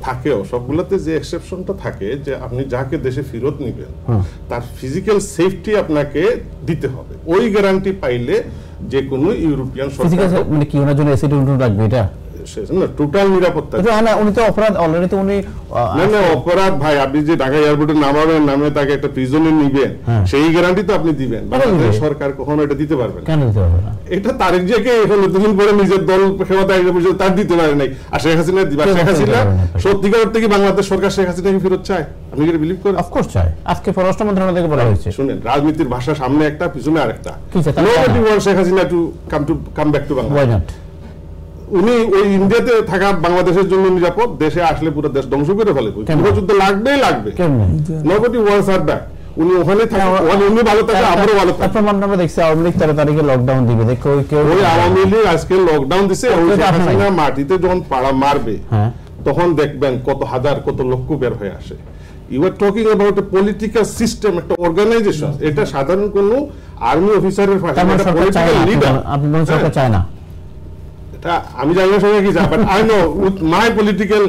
থাকেও সবগুলোতে যে এক্সেপশনটা থাকে যে আপনি যাকে দেশে ফেরত নেবেন তার ফিজিক্যাল সেফটি আপনাকে দিতে হবে, ওই গ্যারান্টি পাইলে যে কোনো ইউরোপিয়ান সরকার মানে কি ওনার জন্য এসিডি রাখবে এটা টোটাল নিরাপত্তা। উনি তো অপরাধ অলরেডি তো উনি না অপরাধ ভাই, আপনি যে ঢাকা এয়ারপোর্টে নামাবেন, নামে তাকে একটা প্রিজনে নিবেন, সেই গ্যারান্টি তো আপনি দিবেন। বাংলাদেশ সরকার কখনো এটা দিতে পারবে না। কেন দিতে পারবে না? এটা তারেক জিয়াকে এখন দুদিন পরে নিজের দল ক্ষমতায় তার দিতে পারে নাই, আর শেখ হাসিনা দিবা। শেখ হাসিনা সত্যিকার অর্থে কি বাংলাদেশ সরকার শেখ হাসিনাকে ফেরত চায়? আপনি কি বিলিভ করেন? অফকোর্স চায়। আজকে পররাষ্ট্র মন্ত্রণালয় থেকে বলা হয়েছে, শুনেন, রাজনীতির ভাষা সামনে একটা পিছনে আরেকটা। Nobody wants Sheikh Hasina to come back to Bangladesh. উনি ওই ইন্ডিয়াতে থাকা বাংলাদেশের জন্য নিরাপদ, দেশে আসলে পুরো দেশ ধ্বংস করে ফেলে, যুদ্ধ লাগবেই লাগবে। Nobody wants her back। উনি ওখানে থাকে, উনি ভালো থাকে, আমরাও ভালো থাকি। প্রমাণ আমরা দেখছি আওয়ামী লীগ 13 তারিখে লকডাউন দিবে, দেখো ওই আওয়ামী লীগ আজকে লকডাউন দিছে। মাটিতে যখন পাড়া মারবে তখন দেখবেন কত হাজার কত লক্ষ বের হয়ে আসে। You are talking about a political system, একটা অর্গানাইজেশন। এটা সাধারণ কোন আর্মি অফিসারের পলিটিক্যাল লিডার। আপনি কোন সরকার চায় না? আমি জানি না সবাই কি যায়, but I know with my political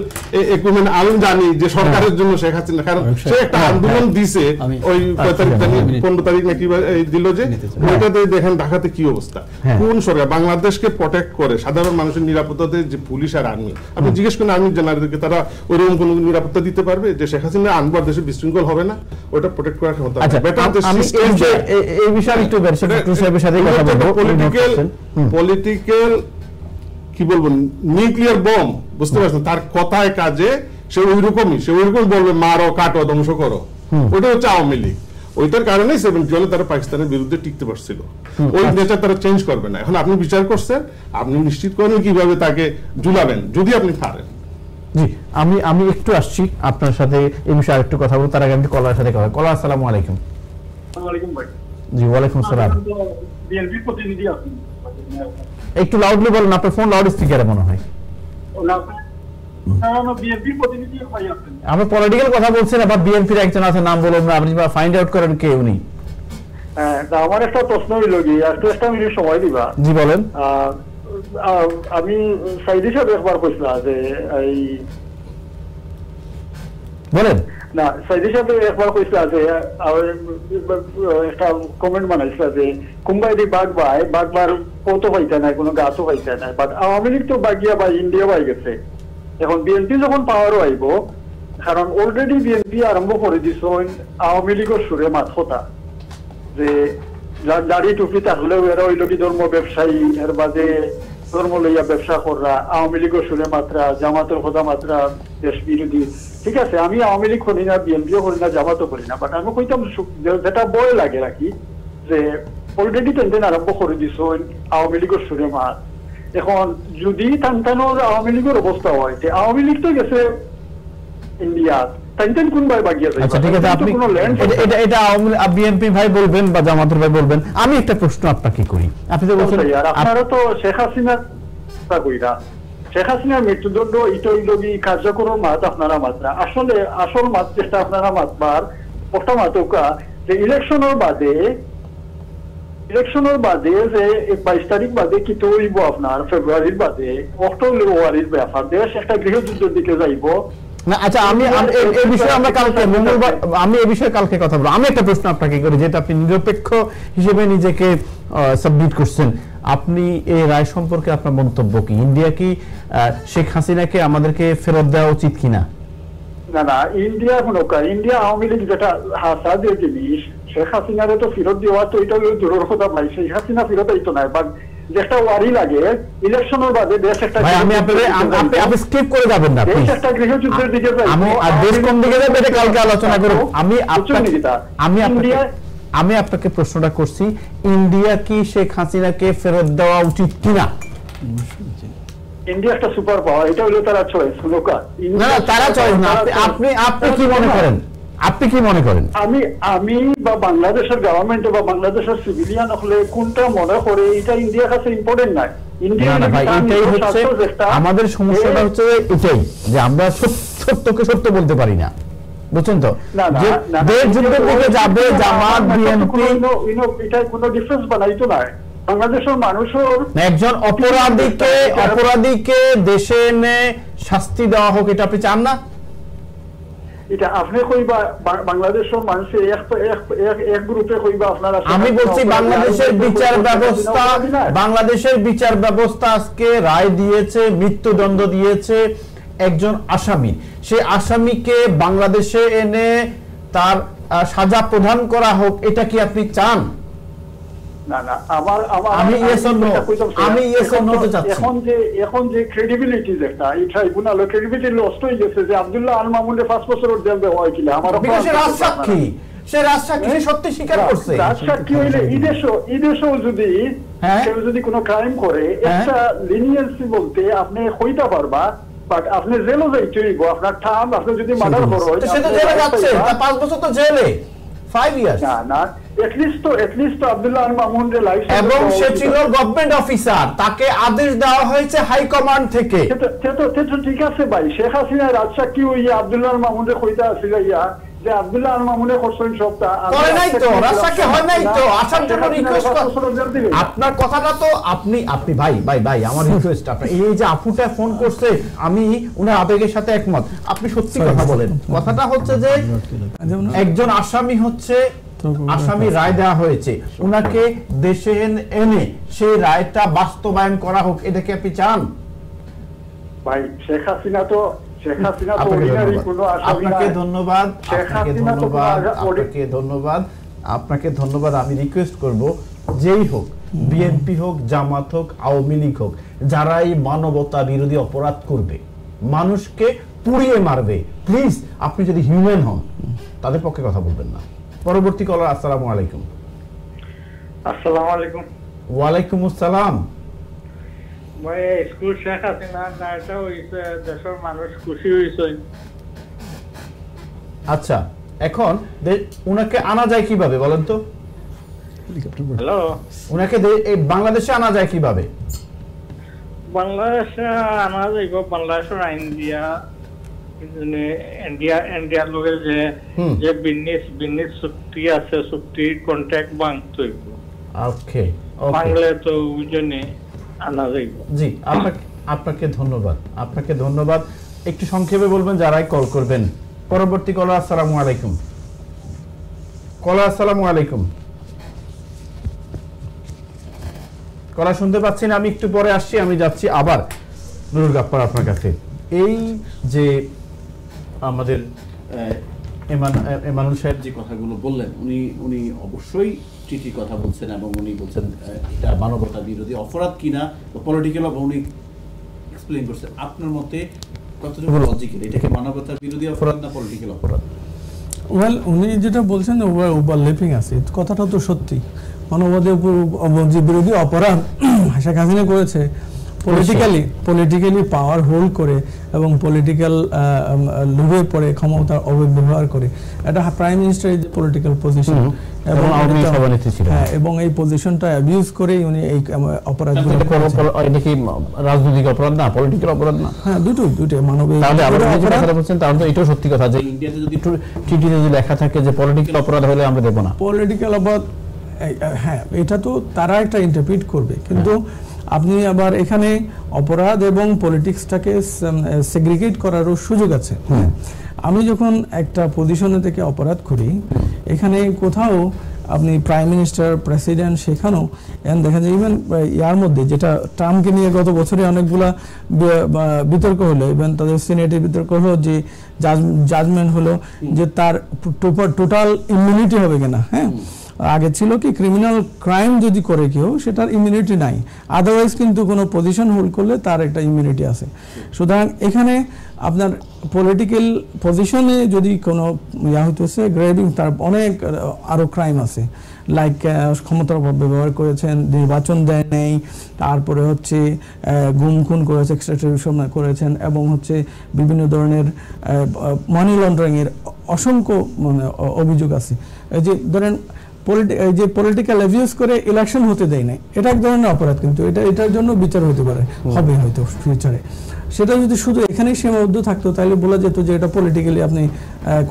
equipment আমি জানি যে সরকারের জন্য শেখ হাসিনা, কারণ সে একটা আন্দোলন দিছে ওই 15 তারিখ নাকি দিল, যে ওইটাতে দেখেন ঢাকাতে কি অবস্থা। কোন সরকার বাংলাদেশকে প্রটেক্ট করে, সাধারণ মানুষের নিরাপত্তাতে যে পুলিশ আর আর্মি, আপনি জিজ্ঞেস করেন আর্মি জেনারেলকে, তারা ওইরকম কোনো নিরাপত্তা দিতে পারবে যে শেখ হাসিনা আনবার দেশে বিশৃঙ্খল হবে না? ওটা প্রটেক্ট করার ক্ষমতা। এই বিষয়ে একটু পলিটিক্যাল কি বলবো, নিউক্লিয়ার বম, বুঝতে পারছেন? তার কথায় কাজে সে ওইরকমই, সে ওইরকম বলবে মারো কাটো ধ্বংস করো। ওইটা হচ্ছে আওয়ামী লীগ। ওইটার কারণেই 70 তারা পাকিস্তানের বিরুদ্ধে টিকতে পারছিল। ওই নেচার তারা চেঞ্জ করবে না। এখন আপনি বিচার করছেন, আপনি নিশ্চিত করেন কিভাবে তাকে ঝুলাবেন, যদি আপনি পারেন। জি, আমি একটু আসছি আপনার সাথে এই বিষয়ে আরেকটু কথা বলবো, তার আগে আমি কলার সাথে কথা। কলার, আসসালামু আলাইকুম। জি, ওয়ালাইকুম আসসালাম। বিএনপি প্রতিনিধি আছেন, একটু লাউডলি বলুন, আপনার ফোন লাউড স্পিকারে মনে হয়। আমি পলিটিক্যাল কথা বলছি না, বা বিএনপির একজন আছে, নাম বলুন না, আপনি ফাইন্ড আউট করেন কে উনি। আমার একটা প্রশ্ন হইল কি, একটা মিনিট সময় দিবা? জি বলেন। আমি সাইদি সাহেব একবার কইছিলাম যে এই বলেন না, সাইদি সাহেব একবার কইছিলাম যে একটা কমেন্ট বানাইছিল যে কুম্বাইদি বাঘবার কত পাইতে নাই, কোনো গাছও পাইতে নাই, বাট আওয়ামী লীগ তো বাগিয়া বা ইন্ডিয়া পাই গেছে। এখন বিএনপি যখন পাওয়ারও আইব, কারণ অলরেডি বিএনপি আরম্ভ করে দিছ আওয়ামী লীগের সুরে মাত কথা, যে দাড়ি টুপি থাকলেও এরা ওই লোক ধর্ম ব্যবসায়ী, এর বাদে ধর্ম লইয়া ব্যবসা করা, আওয়ামী লীগের সুরে মাত্রা, জামাতের কথা মাত্রা দেশ বিরোধী। ঠিক আছে, আমি আওয়ামী লীগ করি না, বিএনপিও করি না, জামাতও করি না, বাট আমি কইতাম যেটা বয় লাগে রাখি যে অলরেডি তেন আরম্ভ করে দিছ আওয়ামী লীগের সুরে মাত। এখন যদি টানটানোর আওয়ামী লীগের অবস্থা হয়, আওয়ামী লীগ তো গেছে ইন্ডিয়া, বিএনপি ভাই বলবেন বা জামাতের ভাই বলবেন। আমি একটা প্রশ্ন আপনাকে করি, আপনি তো বলছেন আপনারা তো শেখ হাসিনার কইরা, শেখ হাসিনার মৃত্যুদণ্ড ইটলগি কার্যকর মাত আপনারা মাত্রা, আসলে আসল মাত যেটা আপনারা মাতবার একটা মাতকা যে ইলেকশনের বাদে যে 22 তারিখ বাদে কি তৈব আপনার ফেব্রুয়ারির বাদে অক্টোবরের ব্যাপার, দেশ একটা গৃহযুদ্ধের দিকে যাইব না। আচ্ছা, আমি এই বিষয়ে আমরা কালকে মঙ্গলবার আমি এই বিষয়ে কালকে কথা বলবো। আমি একটা প্রশ্ন আপনাকে করি, যেটা আপনি নিরপেক্ষ হিসেবে নিজেকে সাবমিট করছেন, আপনি এই রায় সম্পর্কে আপনার মন্তব্য কি? ইন্ডিয়া কি শেখ হাসিনাকে আমাদেরকে ফেরত দেওয়া উচিত কিনা? না না, ইন্ডিয়া ইন্ডিয়া আওয়ামী লীগ যেটা হাসাদের জিনিস, শেখ হাসিনারে তো ফেরত দেওয়া তো এটা দূরের কথা ভাই, শেখ হাসিনা ফেরত আইতো না, বাট যেটা ওয়ারি লাগে ইলেকশনের বাদে দেশ একটা, আমি আপনি স্কিপ করে যাবেন না, দেশ একটা গৃহযুদ্ধের দিকে যাবে। আমি দেশ কোন দিকে যাবে এটা কালকে আলোচনা করব। আমি আপনাকে প্রশ্নটা করছি, ইন্ডিয়া কি শেখ হাসিনাকে ফেরত দেওয়া উচিত কিনা? ইন্ডিয়া একটা সুপার পাওয়ার, এটা হলো তারা চয়েস। না, তারা চয়েস না। আপনি কি মনে করেন? আপনি কি মনে করেন? আমি বা বাংলাদেশের গভর্নমেন্ট বা বাংলাদেশের সিভিলিয়ান হলে কোনটা মনে করে এটা ইন্ডিয়ার কাছে ইম্পর্টেন্ট নাই। আমাদের সমস্যাটা হচ্ছে এটাই যে আমরা সত্যকে সত্য বলতে পারি না, বুঝছেন তো, যে দেশ যুদ্ধের দিকে যাবে জামাত বিএনপি, এটা কোনো ডিফারেন্স বানাইতো না। বাংলাদেশের মানুষের একজন অপরাধীকে দেশে এনে শাস্তি দেওয়া হোক, এটা আপনি চান না? এটা আপনি কইবা বাংলাদেশের মানুষের এক গ্রুপে কইবা আপনারা। আমি বলছি বাংলাদেশের বিচার ব্যবস্থা আজকে রায় দিয়েছে, মৃত্যুদণ্ড দিয়েছে একজন আসামি। সেই আসামিকে বাংলাদেশে এনে তার সাজা প্রদান করা হোক, এটা কি আপনি চান? না না, আমি এখন যে ক্রেডিবিলিটি যেটা এই ট্রাইব্যুনালের ক্রেডিবিলিটি লস্ট হয়ে গেছে, যে আব্দুল্লাহ আল মামুনের 5 বছরের জেল দেওয়া হয়েছিল। আমার রাজসাক্ষী সত্যি স্বীকার করছে। রাজসাক্ষী হইলে ইদেশও যদি কেউ যদি কোনো ক্রাইম করে, একটা লিনিয়েন্সি বলতে আপনি হইতে পারবা, বাট আপনি জেলও যাইতে হইব। আপনার টার্ম আপনি যদি মার্ডার করো, সে তো জেলে যাচ্ছে, 5 বছর তো জেলে, 5 ইয়ার্স। না না, এটলিস্ট আব্দুল্লাহ আল মামুনের লাইফ, এবং সে ছিল গভর্নমেন্ট অফিসার, তাকে আদেশ দেওয়া হয়েছে হাই কমান্ড থেকে। ঠিক আছে ভাই, শেখ হাসিনা রাজসাক্ষী হইয়া আব্দুল্লাহ আল মামুনের কইতা আছিল ইয়া যে আব্দুল্লাহ আল মামুনের করছেন সবটা করে নাই তো, রাজসাক্ষী হয় নাই তো, আসার জন্য রিকোয়েস্ট। আপনার কথাটা তো আপনি ভাই আমার রিকোয়েস্ট, আপনার এই যে আপুটা ফোন করছে, আমি উনার আবেগের সাথে একমত। আপনি সত্যি কথা বলেন। কথাটা হচ্ছে যে একজন আসামি রায় দেওয়া হয়েছে, উনাকে দেশে এনে সেই রায়টা বাস্তবায়ন করা হোক, এটা কি আপনি চান? ভাই শেখ হাসিনা তো আপনাকে ধন্যবাদ। আমি রিকোয়েস্ট করব, যেই হোক, বিএনপি হোক, জামাত হোক, আওয়ামী লীগ হোক, যারা এই মানবতা বিরোধী অপরাধ করবে, মানুষকে পুড়িয়ে মারবে, প্লিজ আপনি যদি হিউম্যান হন তাদের পক্ষে কথা বলবেন না। পরবর্তী কলার। আসসালামু আলাইকুম। আসসালামু আলাইকুম। ওয়ালাইকুম আসসালাম। স্কুল শেখ হাসিনা নাটা হইছে, দেশের মানুষ খুশি হইছে। আচ্ছা, এখন উনাকে আনা যায় কিভাবে বলেন তো? হ্যালো, উনাকে বাংলাদেশে আনা যায় কিভাবে? বাংলাদেশে আনা যাইব বাংলাদেশের আইন দিয়া, ইন্ডিয়ার লোকে যে বিজনেস চুক্তি আছে, চুক্তির কন্ট্রাক্ট ভাঙতে হইব। ওকে, বাংলা তো ওইজন্যে আনা যাইব। জি, আপনাকে ধন্যবাদ। একটু সংক্ষেপে বলবেন যারাই কল করবেন। পরবর্তী কলার। আসসালামু আলাইকুম। আসসালামু আলাইকুম। কলা শুনতে পাচ্ছি না, আমি একটু পরে আসছি, আমি যাচ্ছি আবার নুরুল গাফফার আপনার কাছে। এই যে আমাদের এমানুল সাহেব যে কথাগুলো বললেন, উনি অবশ্যই চিঠির কথা বলছেন, এবং উনি বলছেন এটা মানবতা বিরোধী অপরাধ কিনা, পলিটিক্যাল উনি এক্সপ্লেইন করছেন। আপনার মতে কতটুকু লজিক্যাল, এটা কি মানবতা বিরোধী অপরাধ না পলিটিক্যাল অপরাধ? ওয়েল, উনি যেটা বলছেন ওভারল্যাপিং আছে, কথাটা তো সত্যি। মানবতা বিরোধী অপরাধ শেখ হাসিনা করেছে পলিটিক্যালি পাওয়ার হোল্ড করে এবং পলিটিক্যাল লোভের পরে ক্ষমতার অপব্যবহার করে। এটা প্রাইম মিনিস্টারের যে পলিটিক্যাল পজিশন, এবং এই পজিশনটা অ্যাবিউজ করেই উনি এই অপরাধগুলো। এটা কি রাজনৈতিক অপরাধ না, পলিটিক্যাল অপরাধ না? হ্যাঁ, দুটোই মানবিক। তাহলে এটাও সত্যি কথা যে ইন্ডিয়াতে যদি চিঠিতে যদি লেখা থাকে যে পলিটিক্যাল অপরাধ হলে আমরা দেব না। পলিটিক্যাল অপরাধ, হ্যাঁ, এটা তো তারা একটা ইন্টারপ্রিট করবে, কিন্তু আপনি আবার এখানে অপরাধ এবং পলিটিক্সটাকে সেগ্রিগেট করারও সুযোগ আছে। আমি যখন একটা পজিশনে থেকে অপরাধ করি, এখানে কোথাও আপনি প্রাইম মিনিস্টার, প্রেসিডেন্ট, সেখানেও দেখা যায় ইভেন ইয়ার মধ্যে যেটা ট্রাম্পকে নিয়ে গত বছরে অনেকগুলা বিতর্ক হলো, ইভেন তাদের সিনেটে বিতর্ক হলো, যে জাজমেন্ট হলো যে তার টোটাল ইমিউনিটি হবে কিনা। হ্যাঁ, আগে ছিল কি ক্রিমিনাল ক্রাইম যদি করে কেউ সেটার ইমিউনিটি নাই, আদারওয়াইজ কিন্তু কোনো পজিশন হোল্ড করলে তার একটা ইমিউনিটি আছে। সুতরাং এখানে আপনার পলিটিক্যাল পজিশনে যদি কোনো হইতেছে গ্রেভিং, তার অনেক আরও ক্রাইম আছে, লাইক ক্ষমতার ব্যবহার করেছেন, নির্বাচন দেয় নেই, তারপরে হচ্ছে গুম খুন করেছে, এক্সট্রাডিশন করেছেন, এবং হচ্ছে বিভিন্ন ধরনের মানি লন্ডারিংয়ের অসংখ্য অভিযোগ আছে। এই যে ধরেন যে পলিটিক্যাল অ্যাবিউজ করে ইলেকশন হতে দেয় না, এটা এক ধরনের অপরাধ, কিন্তু এটার জন্য বিচার হতে পারে, হবে হয়তো ফিউচারে। সেটা যদি শুধু এখানেই সীমাবদ্ধ থাকতো তাহলে বলা যেত যে এটা পলিটিক্যালি আপনি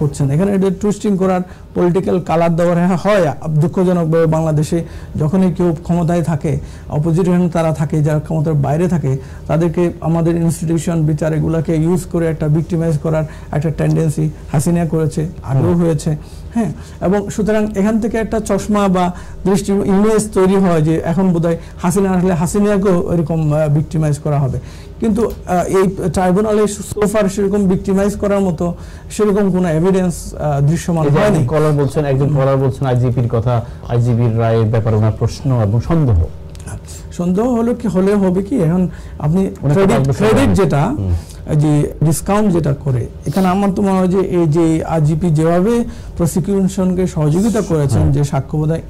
করছেন। এখানে এটা টুইস্টিং করার, পলিটিক্যাল কালার দেওয়ার হয়। দুঃখজনকভাবে বাংলাদেশে যখনই কেউ ক্ষমতায় থাকে, অপোজিশন তারা থাকে, যারা ক্ষমতার বাইরে থাকে, তাদেরকে আমাদের ইনস্টিটিউশন বিচার এগুলোকে ইউজ করে একটা ভিক্টিমাইজ করার একটা টেন্ডেন্সি হাসিনা করেছে, আগেও হয়েছে। হ্যাঁ, এবং সুতরাং এখান থেকে একটা চশমা বা দৃষ্টি ইমেজ তৈরি হয় যে এখন বোধহয় হাসিনা আসলে হাসিনাকেও এরকম ভিক্টিমাইজ করা হবে। কিন্তু এই ট্রাইব্যুনালে সোফার সেরকম ভিক্টিমাইজ করার মতো সেরকম কোনো এভিডেন্স দৃশ্যমান হয়নি। একজন কলার বলছেন আইজিপির কথা, আইজিপির রায়ের ব্যাপারে ওনার প্রশ্ন এবং সন্দেহ হলো কি হলে হবে কি, এখন আপনি ক্রেডিট যেটা যে ডিসকাউন্ট যেটা করে, এখানে আমার তো মনে হয় যে এই যে আইজিপি যেভাবে প্রসিকিউশনকে সহযোগিতা করেছেন, যে সাক্ষ্য বোধহয়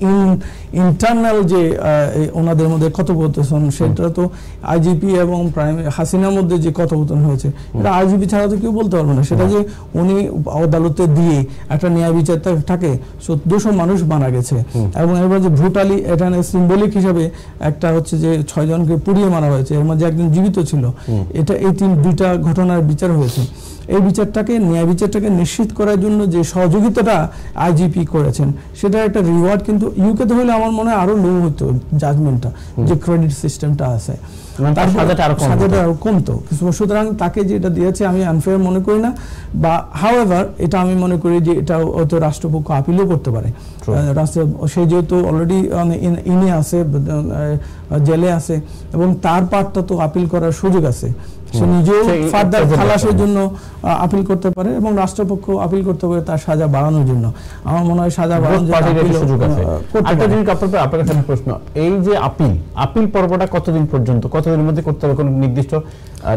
ইন্টারনাল যে ওনাদের মধ্যে কথোপকথন, সেটা তো আইজিপি এবং হাসিনার মধ্যে যে কথোপকথন হয়েছে এটা আইজিপি ছাড়া তো কেউ বলতে পারবে না। সেটা যে উনি আদালতে দিয়ে একটা ন্যায় বিচার থাকে, 1400 মানুষ মারা গেছে, এবং এবার যে ব্রুটালি এটা সিম্বলিক হিসাবে একটা হচ্ছে যে 6 জনকে পুড়িয়ে মারা হয়েছে, এর মধ্যে একজন জীবিত ছিল। এটা এই দুইটা ঘটনার বিচার হয়েছে। এই বিচারটাকে, ন্যায় বিচারটাকে নিশ্চিত করার জন্য যে সহযোগিতাটা আইজিপি করেছেন, সেটা একটা রিওয়ার্ড কিন্তু ইউকেতে হলে আমার মনে হয় আরো লো হতো জাজমেন্টটা, যে ক্রেডিট সিস্টেমটা আছে সাজাটা আরো কমতো। সুতরাং তাকে যেটা দিয়েছে আমি আনফেয়ার মনে করি না, বা হাউএভার এটা আমি মনে করি যে এটা হয়তো রাষ্ট্রপক্ষ আপিলও করতে পারে। সে যেহেতু অলরেডি ইনে আছে, জেলে আছে, এবং তার পার্টটা তো আপিল করার সুযোগ আছে। সে নিজেও ফার্দার খালাসের জন্য আপিল করতে পারে এবং রাষ্ট্রপক্ষ আপিল করতে পারে তার সাজা বাড়ানোর জন্য। আমার মনে হয় সাজা বাড়ানোর সুযোগ আছে। আপনার কাছে প্রশ্ন, এই যে আপিল পর্বটা কতদিন পর্যন্ত, কতদিনের মধ্যে করতে হবে, কোনো নির্দিষ্ট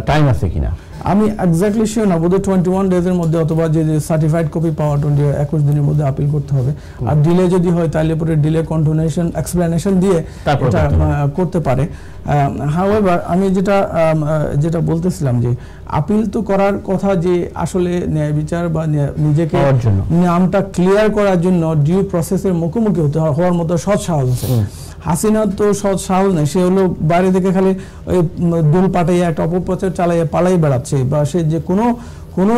টাইম আছে কিনা? আমি এক্স্যাক্টলি শিওর না, বোধহয় 21 ডেজের মধ্যে, অথবা যে সার্টিফাইড কপি পাওয়া 21 দিনের মধ্যে আপিল করতে হবে। আর ডিলে যদি হয় তাহলে পরে ডিলে কন্টিনিউশন এক্সপ্লেনেশন দিয়ে এটা করতে পারে। হাউএভার আমি যেটা বলতেছিলাম যে আপিল তো করার কথা, যে আসলে ন্যায় বিচার বা নিজেকে নামটা ক্লিয়ার করার জন্য ডিউ প্রসেসের মুখোমুখি হওয়ার মতো সৎ সাহস আছে। হাসিনার তো সৎ সাহস নেই, সে হলো বাইরে থেকে খালি ওই দুল পাঠাইয়া একটা অপপ্রচার চালাইয়া পালাই বেড়াচ্ছে, বা সে যে কোনো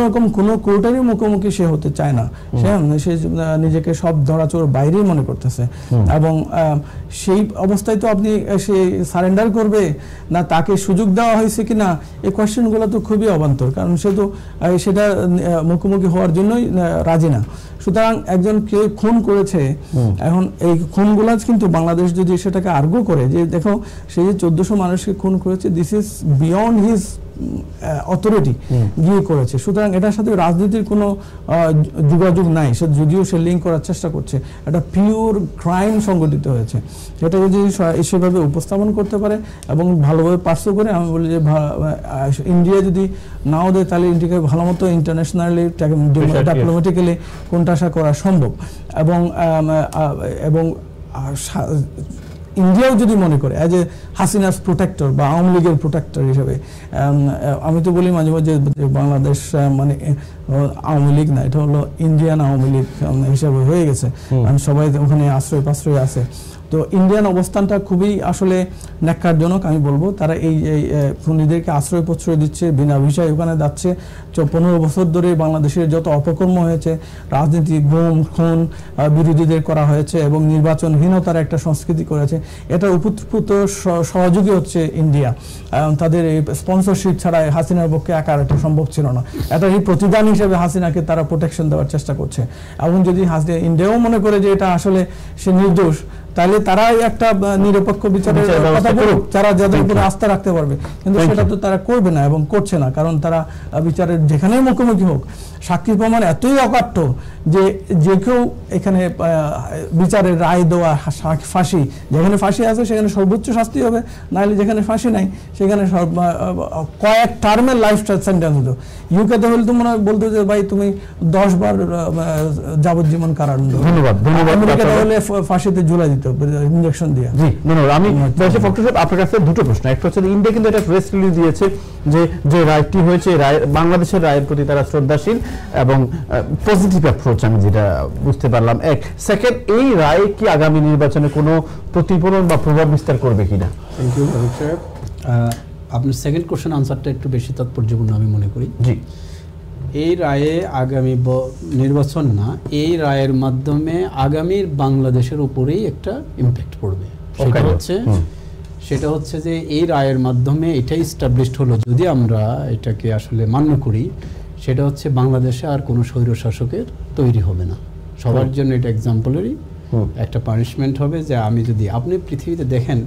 রকম কোনো কোর্টারই মুখোমুখি সে হতে চায় না। সে নিজেকে সব ধরাচোর বাইরেই মনে করতেছে, এবং সেই অবস্থায় তো আপনি সে সারেন্ডার করবে না, তাকে সুযোগ দেওয়া হয়েছে কিনা, এই কোয়েশ্চেনগুলো তো খুবই অবান্তর, কারণ সে তো সেটা মুখোমুখি হওয়ার জন্যই রাজি না। সুতরাং একজন কে খুন করেছে, এখন এই খুনগুলা কিন্তু বাংলাদেশ যদি সেটাকে আর্গু করে যে দেখো সে যে 1400 মানুষকে খুন করেছে, this is beyond his authority গিয়ে করেছে। সুতরাং এটার সাথে রাজনীতির কোনো যোগাযোগ নাই, সে যদিও সে লিঙ্ক করার চেষ্টা করছে, একটা পিওর ক্রাইম সংগঠিত হয়েছে। সেটা যদি সেভাবে উপস্থাপন করতে পারে এবং ভালোভাবে পার্সু করে, আমি বলি যে ইন্ডিয়া যদি নাও দেয় তাহলে ইন্ডিয়াকে ভালো মতো ইন্টারন্যাশনালি ডিপ্লোম্যাটিক্যালি কোণঠাসা করা সম্ভব। এবং ইন্ডিয়াও যদি মনে করে অ্যাজ এ হাসিনাস প্রোটেক্টর বা আওয়ামী লীগের প্রোটেক্টর হিসেবে, আমি তো বলি মাঝে মাঝে বাংলাদেশ মানে আওয়ামী লীগ না, এটা হলো ইন্ডিয়ান আওয়ামী লীগ হিসাবে হয়ে গেছে, সবাই ওখানে আশ্রয় আছে। তো ইন্ডিয়ান অবস্থানটা খুবই আসলে ন্যাক্কারজনক আমি বলবো। তারা এই খুনিদেরকে আশ্রয় প্রশ্রয় দিচ্ছে, বিনা ভিসায় ওখানে যাচ্ছে। 15 বছর ধরে বাংলাদেশের যত অপকর্ম হয়েছে, রাজনীতি, গুম খুন বিরোধীদের করা হয়েছে এবং নির্বাচনহীনতার একটা সংস্কৃতি করেছে, এটার উপযুক্ত সহযোগী হচ্ছে ইন্ডিয়া। তাদের এই স্পন্সরশিপ ছাড়া হাসিনার পক্ষে একা এটা সম্ভব ছিল না। এটা এই প্রতিদান হিসেবে হাসিনাকে তারা প্রোটেকশন দেওয়ার চেষ্টা করছে। এবং যদি ইন্ডিয়াও মনে করে যে এটা আসলে সে নির্দোষ, তাহলে তারাই একটা নিরপেক্ষ বিচারের কথা বলুক, যারা যাদের উপরে আস্থা রাখতে পারবে। কিন্তু সেটা তো তারা করবে না এবং করছে না, কারণ তারা বিচারের যেখানেই মুখোমুখি হোক সাক্ষী প্রমাণ এতই অকাট্য যে যে কেউ এখানে বিচারের রায় দেওয়া, ফাঁসি, যেখানে ফাঁসি আছে সেখানে সর্বোচ্চ শাস্তি হবে, নাহলে যেখানে ফাঁসি নাই সেখানে কয়েক টার্মের লাইফ সেন্টেন্স হতো। ইউকেতে হলে তো মনে হয় বলতো যে ভাই তুমি 10 বার যাবজ্জীবন কারাদণ্ড। ধন্যবাদ। আমেরিকাতে হলে ফাঁসিতে ঝুলাই দিত ইনজেকশন দিয়ে। জি ধন্যবাদ। আমি আপনার কাছে দুটো প্রশ্ন। একটা হচ্ছে ইন্ডিয়া কিন্তু একটা প্রেস রিলিজ দিয়েছে যে রায়টি হয়েছে, বাংলাদেশের রায়ের প্রতি তারা শ্রদ্ধাশীল এবং পজিটিভ অ্যাপ্রোচ, আমি যেটা বুঝতে পারলাম। এক সেকেন্ড, এই রায় কি আগামী নির্বাচনে কোনো প্রতিফলন বা প্রভাব বিস্তার করবে কিনা? Thank you. আপনার সেকেন্ড কোশ্চেন আনসারটা একটু বেশি তাৎপর্যপূর্ণ আমি মনে করি। জি, এই রায়ে আগামী নির্বাচন না, এই রায়ের মাধ্যমে আগামীর বাংলাদেশের উপরেই একটা ইম্প্যাক্ট পড়বে। সেটা হচ্ছে যে এই রায়ের মাধ্যমে এটাই এস্টাবলিশড হলো, যদি আমরা এটাকে আসলে মান্য করি, সেটা হচ্ছে বাংলাদেশে আর কোনো স্বৈরশাসকের তৈরি হবে না। সবার জন্য এটা এক্সাম্পলারি একটা পানিশমেন্ট হবে। যে আমি যদি আপনি পৃথিবীতে দেখেন,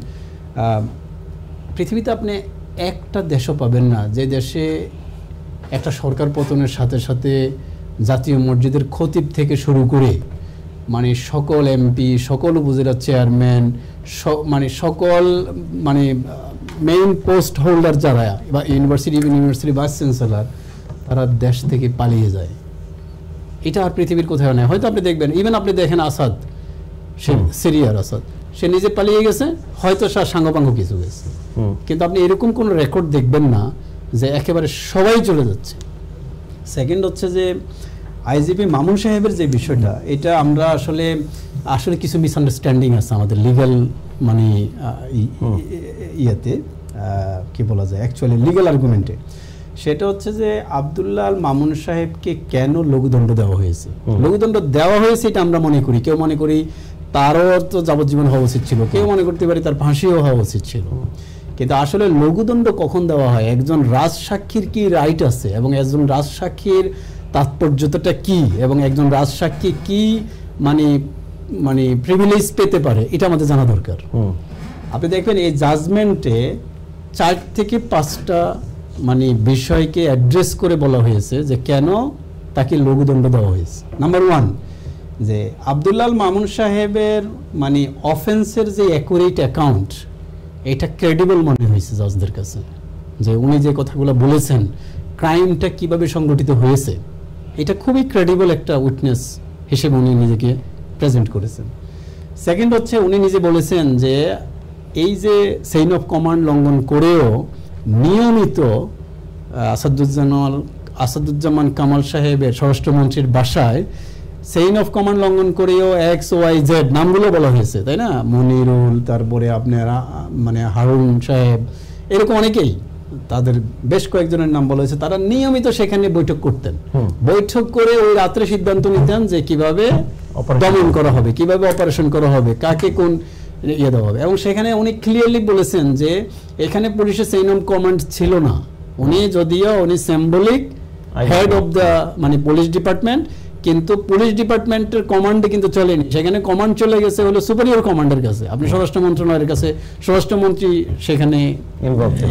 পৃথিবীতে আপনি একটা দেশও পাবেন না যে দেশে একটা সরকার পতনের সাথে সাথে জাতীয় মসজিদের খতিব থেকে শুরু করে মানে সকল এমপি, সকল উপজেলা চেয়ারম্যান, মানে সকল মানে মেইন পোস্ট হোল্ডার যারা বা ইউনিভার্সিটি ভাইস চ্যান্সেলর, তারা দেশ থেকে পালিয়ে যায়। এটা আর পৃথিবীর কোথাও নেই। হয়তো আপনি দেখবেন, ইভেন আপনি দেখেন আসাদ, সিরিয়ার আসাদ, সে নিজে পালিয়ে গেছে, হয়তো সাঙ্গপাঙ্গ কিছু গেছে, কিন্তু আপনি এরকম কোনো রেকর্ড দেখবেন না যে একেবারে সবাই চলে যাচ্ছে। সেকেন্ড হচ্ছে যে আইজিপি মামুন সাহেবের যে বিষয়টা, এটা আমরা আসলে কিছু মিসআন্ডারস্ট্যান্ডিং আছে আমাদের লিগ্যাল মানে ইয়েতে, কি বলা যায়, অ্যাকচুয়ালি লিগ্যাল আর্গুমেন্টে। সেটা হচ্ছে যে আব্দুল্লাহ আল মামুন সাহেবকে কেন লঘুদণ্ড দেওয়া হয়েছে। লঘুদণ্ড দেওয়া হয়েছে এটা আমরা মনে করি, কেউ মনে করি তারও তো যাবজ্জীবন হওয়া উচিত ছিল, কেউ মনে করতে পারি তার ফাঁসিও হওয়া উচিত ছিল। কিন্তু আসলে লঘুদণ্ড কখন দেওয়া হয়, একজন রাজসাক্ষীর কি রাইট আছে এবং একজন রাজসাক্ষীর তাৎপর্যতা কি, এবং একজন রাজসাক্ষী কি মানে মানে প্রিভিলেজ পেতে পারে, এটা আমাদের জানা দরকার। আপনি দেখবেন এই জাজমেন্টে 4 থেকে 5টা মানে বিষয়কে অ্যাড্রেস করে বলা হয়েছে যে কেন তাকে লঘুদণ্ড দেওয়া হয়েছে। নাম্বার 1, যে আব্দুল্লাহ আল মামুন সাহেবের মানে অফেন্সের যে অ্যাকুরেট অ্যাকাউন্ট, এটা ক্রেডিবল মনে হয়েছে জাজদের কাছে, যে উনি যে কথাগুলো বলেছেন, ক্রাইমটা কিভাবে সংগঠিত হয়েছে, এটা খুবই ক্রেডিবল একটা উইটনেস হিসেবে উনি নিজেকে প্রেজেন্ট করেছেন। সেকেন্ড হচ্ছে উনি নিজে বলেছেন যে এই যে চেইন অফ কমান্ড লঙ্ঘন করেও নিয়মিত আসাদুজ্জামান কামাল সাহেবের স্বরাষ্ট্রমন্ত্রীর বাসায় চেইন অফ কমান্ড লঙ্ঘন করেও XYZ নামগুলো বলা হয়েছে, তাই না, মনিরুল, তারপরে আপনার মানে হারুন সাহেব, এরকম অনেকেই, তাদের বেশ কয়েকজনের নাম বলা হয়েছে। তারা নিয়মিত সেখানে বৈঠক করতেন, বৈঠক করে ওই রাত্রে সিদ্ধান্ত নিতেন যে কিভাবে দমন করা হবে, কিভাবে অপারেশন করা হবে, কাকে কোন ইয়ে দেওয়া হবে। এবং সেখানে উনি ক্লিয়ারলি বলেছেন যে এখানে পুলিশের চেইন অফ কমান্ড ছিল না, উনি যদিও উনি সিম্বলিক হেড অফ দ্য মানে পুলিশ ডিপার্টমেন্ট, কিন্তু পুলিশ ডিপার্টমেন্টের কমান্ডে কিন্তু চলেনি, সেখানে কমান্ড চলে গেছে হলো সুপিরিয়র কমান্ডার কাছে, আপনি স্বরাষ্ট্র মন্ত্রণালয়ের কাছে। স্বরাষ্ট্রমন্ত্রী সেখানে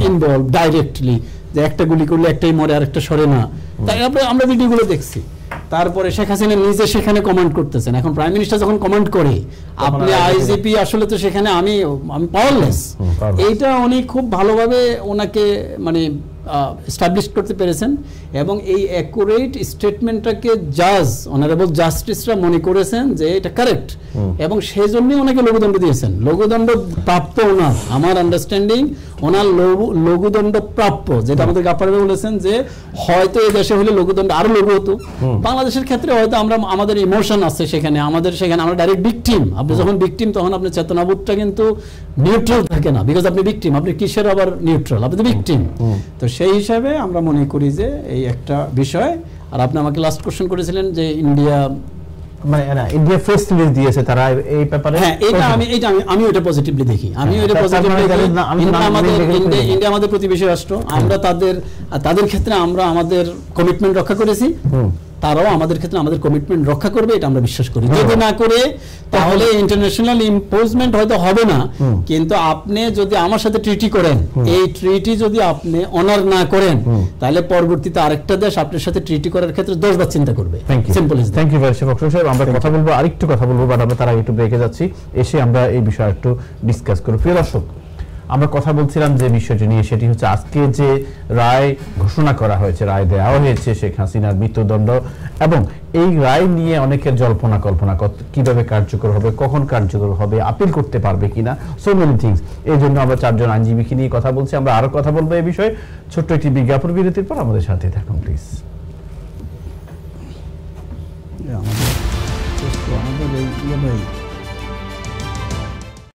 ইনভলভ ডাইরেক্টলি, যে একটা গুলি করলে একটাই মরে আর একটা সরে না। তাই আমরা ভিডিওগুলো দেখছি। তারপরে শেখ হাসিনা নিজে সেখানে কমান্ড করতেছেন। এখন প্রাইম মিনিস্টার যখন কমান্ড করে, আপনি আইজিপি আসলে তো সেখানে আমি পাওয়ারলেস। এইটা উনি খুব ভালোভাবে ওনাকে মানে এস্টাবলিশ করতে পেরেছেন, এবং এই অ্যাকুরেট স্টেটমেন্টটাকে অনারেবল জাস্টিসরা মনে করেছেন যে এটা কারেক্ট, এবং সেই জন্যই ওনাকে লঘুদণ্ড দিয়েছেন। লঘুদণ্ড প্রাপ্য ওনার, আমার আন্ডারস্ট্যান্ডিং ওনার লঘুদণ্ড প্রাপ্য, যেটা আমাদের গাফার ভাই বলেছেন যে হয়তো এই দেশে হলে লঘুদণ্ড আরো লঘু হতো। বাংলাদেশের ক্ষেত্রে হয়তো আমাদের ইমোশন আছে সেখানে, আমরা ডাইরেক্ট ভিকটিম। আপনি যখন ভিকটিম তখন আপনার চেতনাবোধটা কিন্তু নিউট্রাল থাকে না, বিকজ আপনি ভিকটিম, আপনি কিসের আবার নিউট্রাল, আপনি তো ভিকটিম। তো সেই হিসাবে আমরা মনে করি যে এই একটা বিষয়। আর আপনি আমাকে লাস্ট কোশ্চেন করেছিলেন যে ইন্ডিয়া মানে না, ইন্ডিয়া ফার্স্ট লিস্ট দিয়েছে তারা এই ব্যাপারে। হ্যাঁ, আমি ওটা পজিটিভলি দেখি, আমি ওটা পজিটিভলি দেখি। ইন্ডিয়া আমাদের প্রতিবেশী রাষ্ট্র, আমরা তাদের ক্ষেত্রে আমরা আমাদের কমিটমেন্ট রক্ষা করেছি, তারাও আমাদের ক্ষেত্রে আমাদের কমিটমেন্ট রক্ষা করবে, এটা আমরা বিশ্বাস করি। যদি না করে তাহলে ইন্টারন্যাশনাল ইম্পোজমেন্ট হয়তো হবে না, কিন্তু আপনি যদি আমার সাথে ট্রিটি করেন, এই ট্রিটি যদি আপনি অনার না করেন, তাহলে পরবর্তীতে আরেকটা দেশ আপনার সাথে ট্রিটি করার ক্ষেত্রে 10 বার চিন্তা করবে। Simple is. Thank you very much সাহেব। আমরা কথা বলবো, আরেকটু কথা বলবো, বাট আমরা তারা একটু ব্রেকে যাচ্ছি, এসে আমরা এই বিষয়ে একটু ডিসকাস করব। প্রিয় দর্শক, আমরা কথা বলছিলাম যে বিষয়টি নিয়ে, সেটি হচ্ছে আজকে যে রায় ঘোষণা করা হয়েছে, রায় দেওয়া হয়েছে শেখ হাসিনার মৃত্যুদণ্ড, এবং এই রায় নিয়ে অনেকের জল্পনা কল্পনা কিভাবে কার্যকর হবে, কখন কার্যকর হবে, আপিল করতে পারবে কিনা, সো মেনি থিংস। এই জন্য আমরা 4 জন আইনজীবীকে নিয়ে কথা বলছি। আমরা আরো কথা বলবো এই বিষয়ে। ছোট্ট একটি বিজ্ঞাপন বিরতির পর আমাদের সাথে থাকুন প্লিজ। আমাদের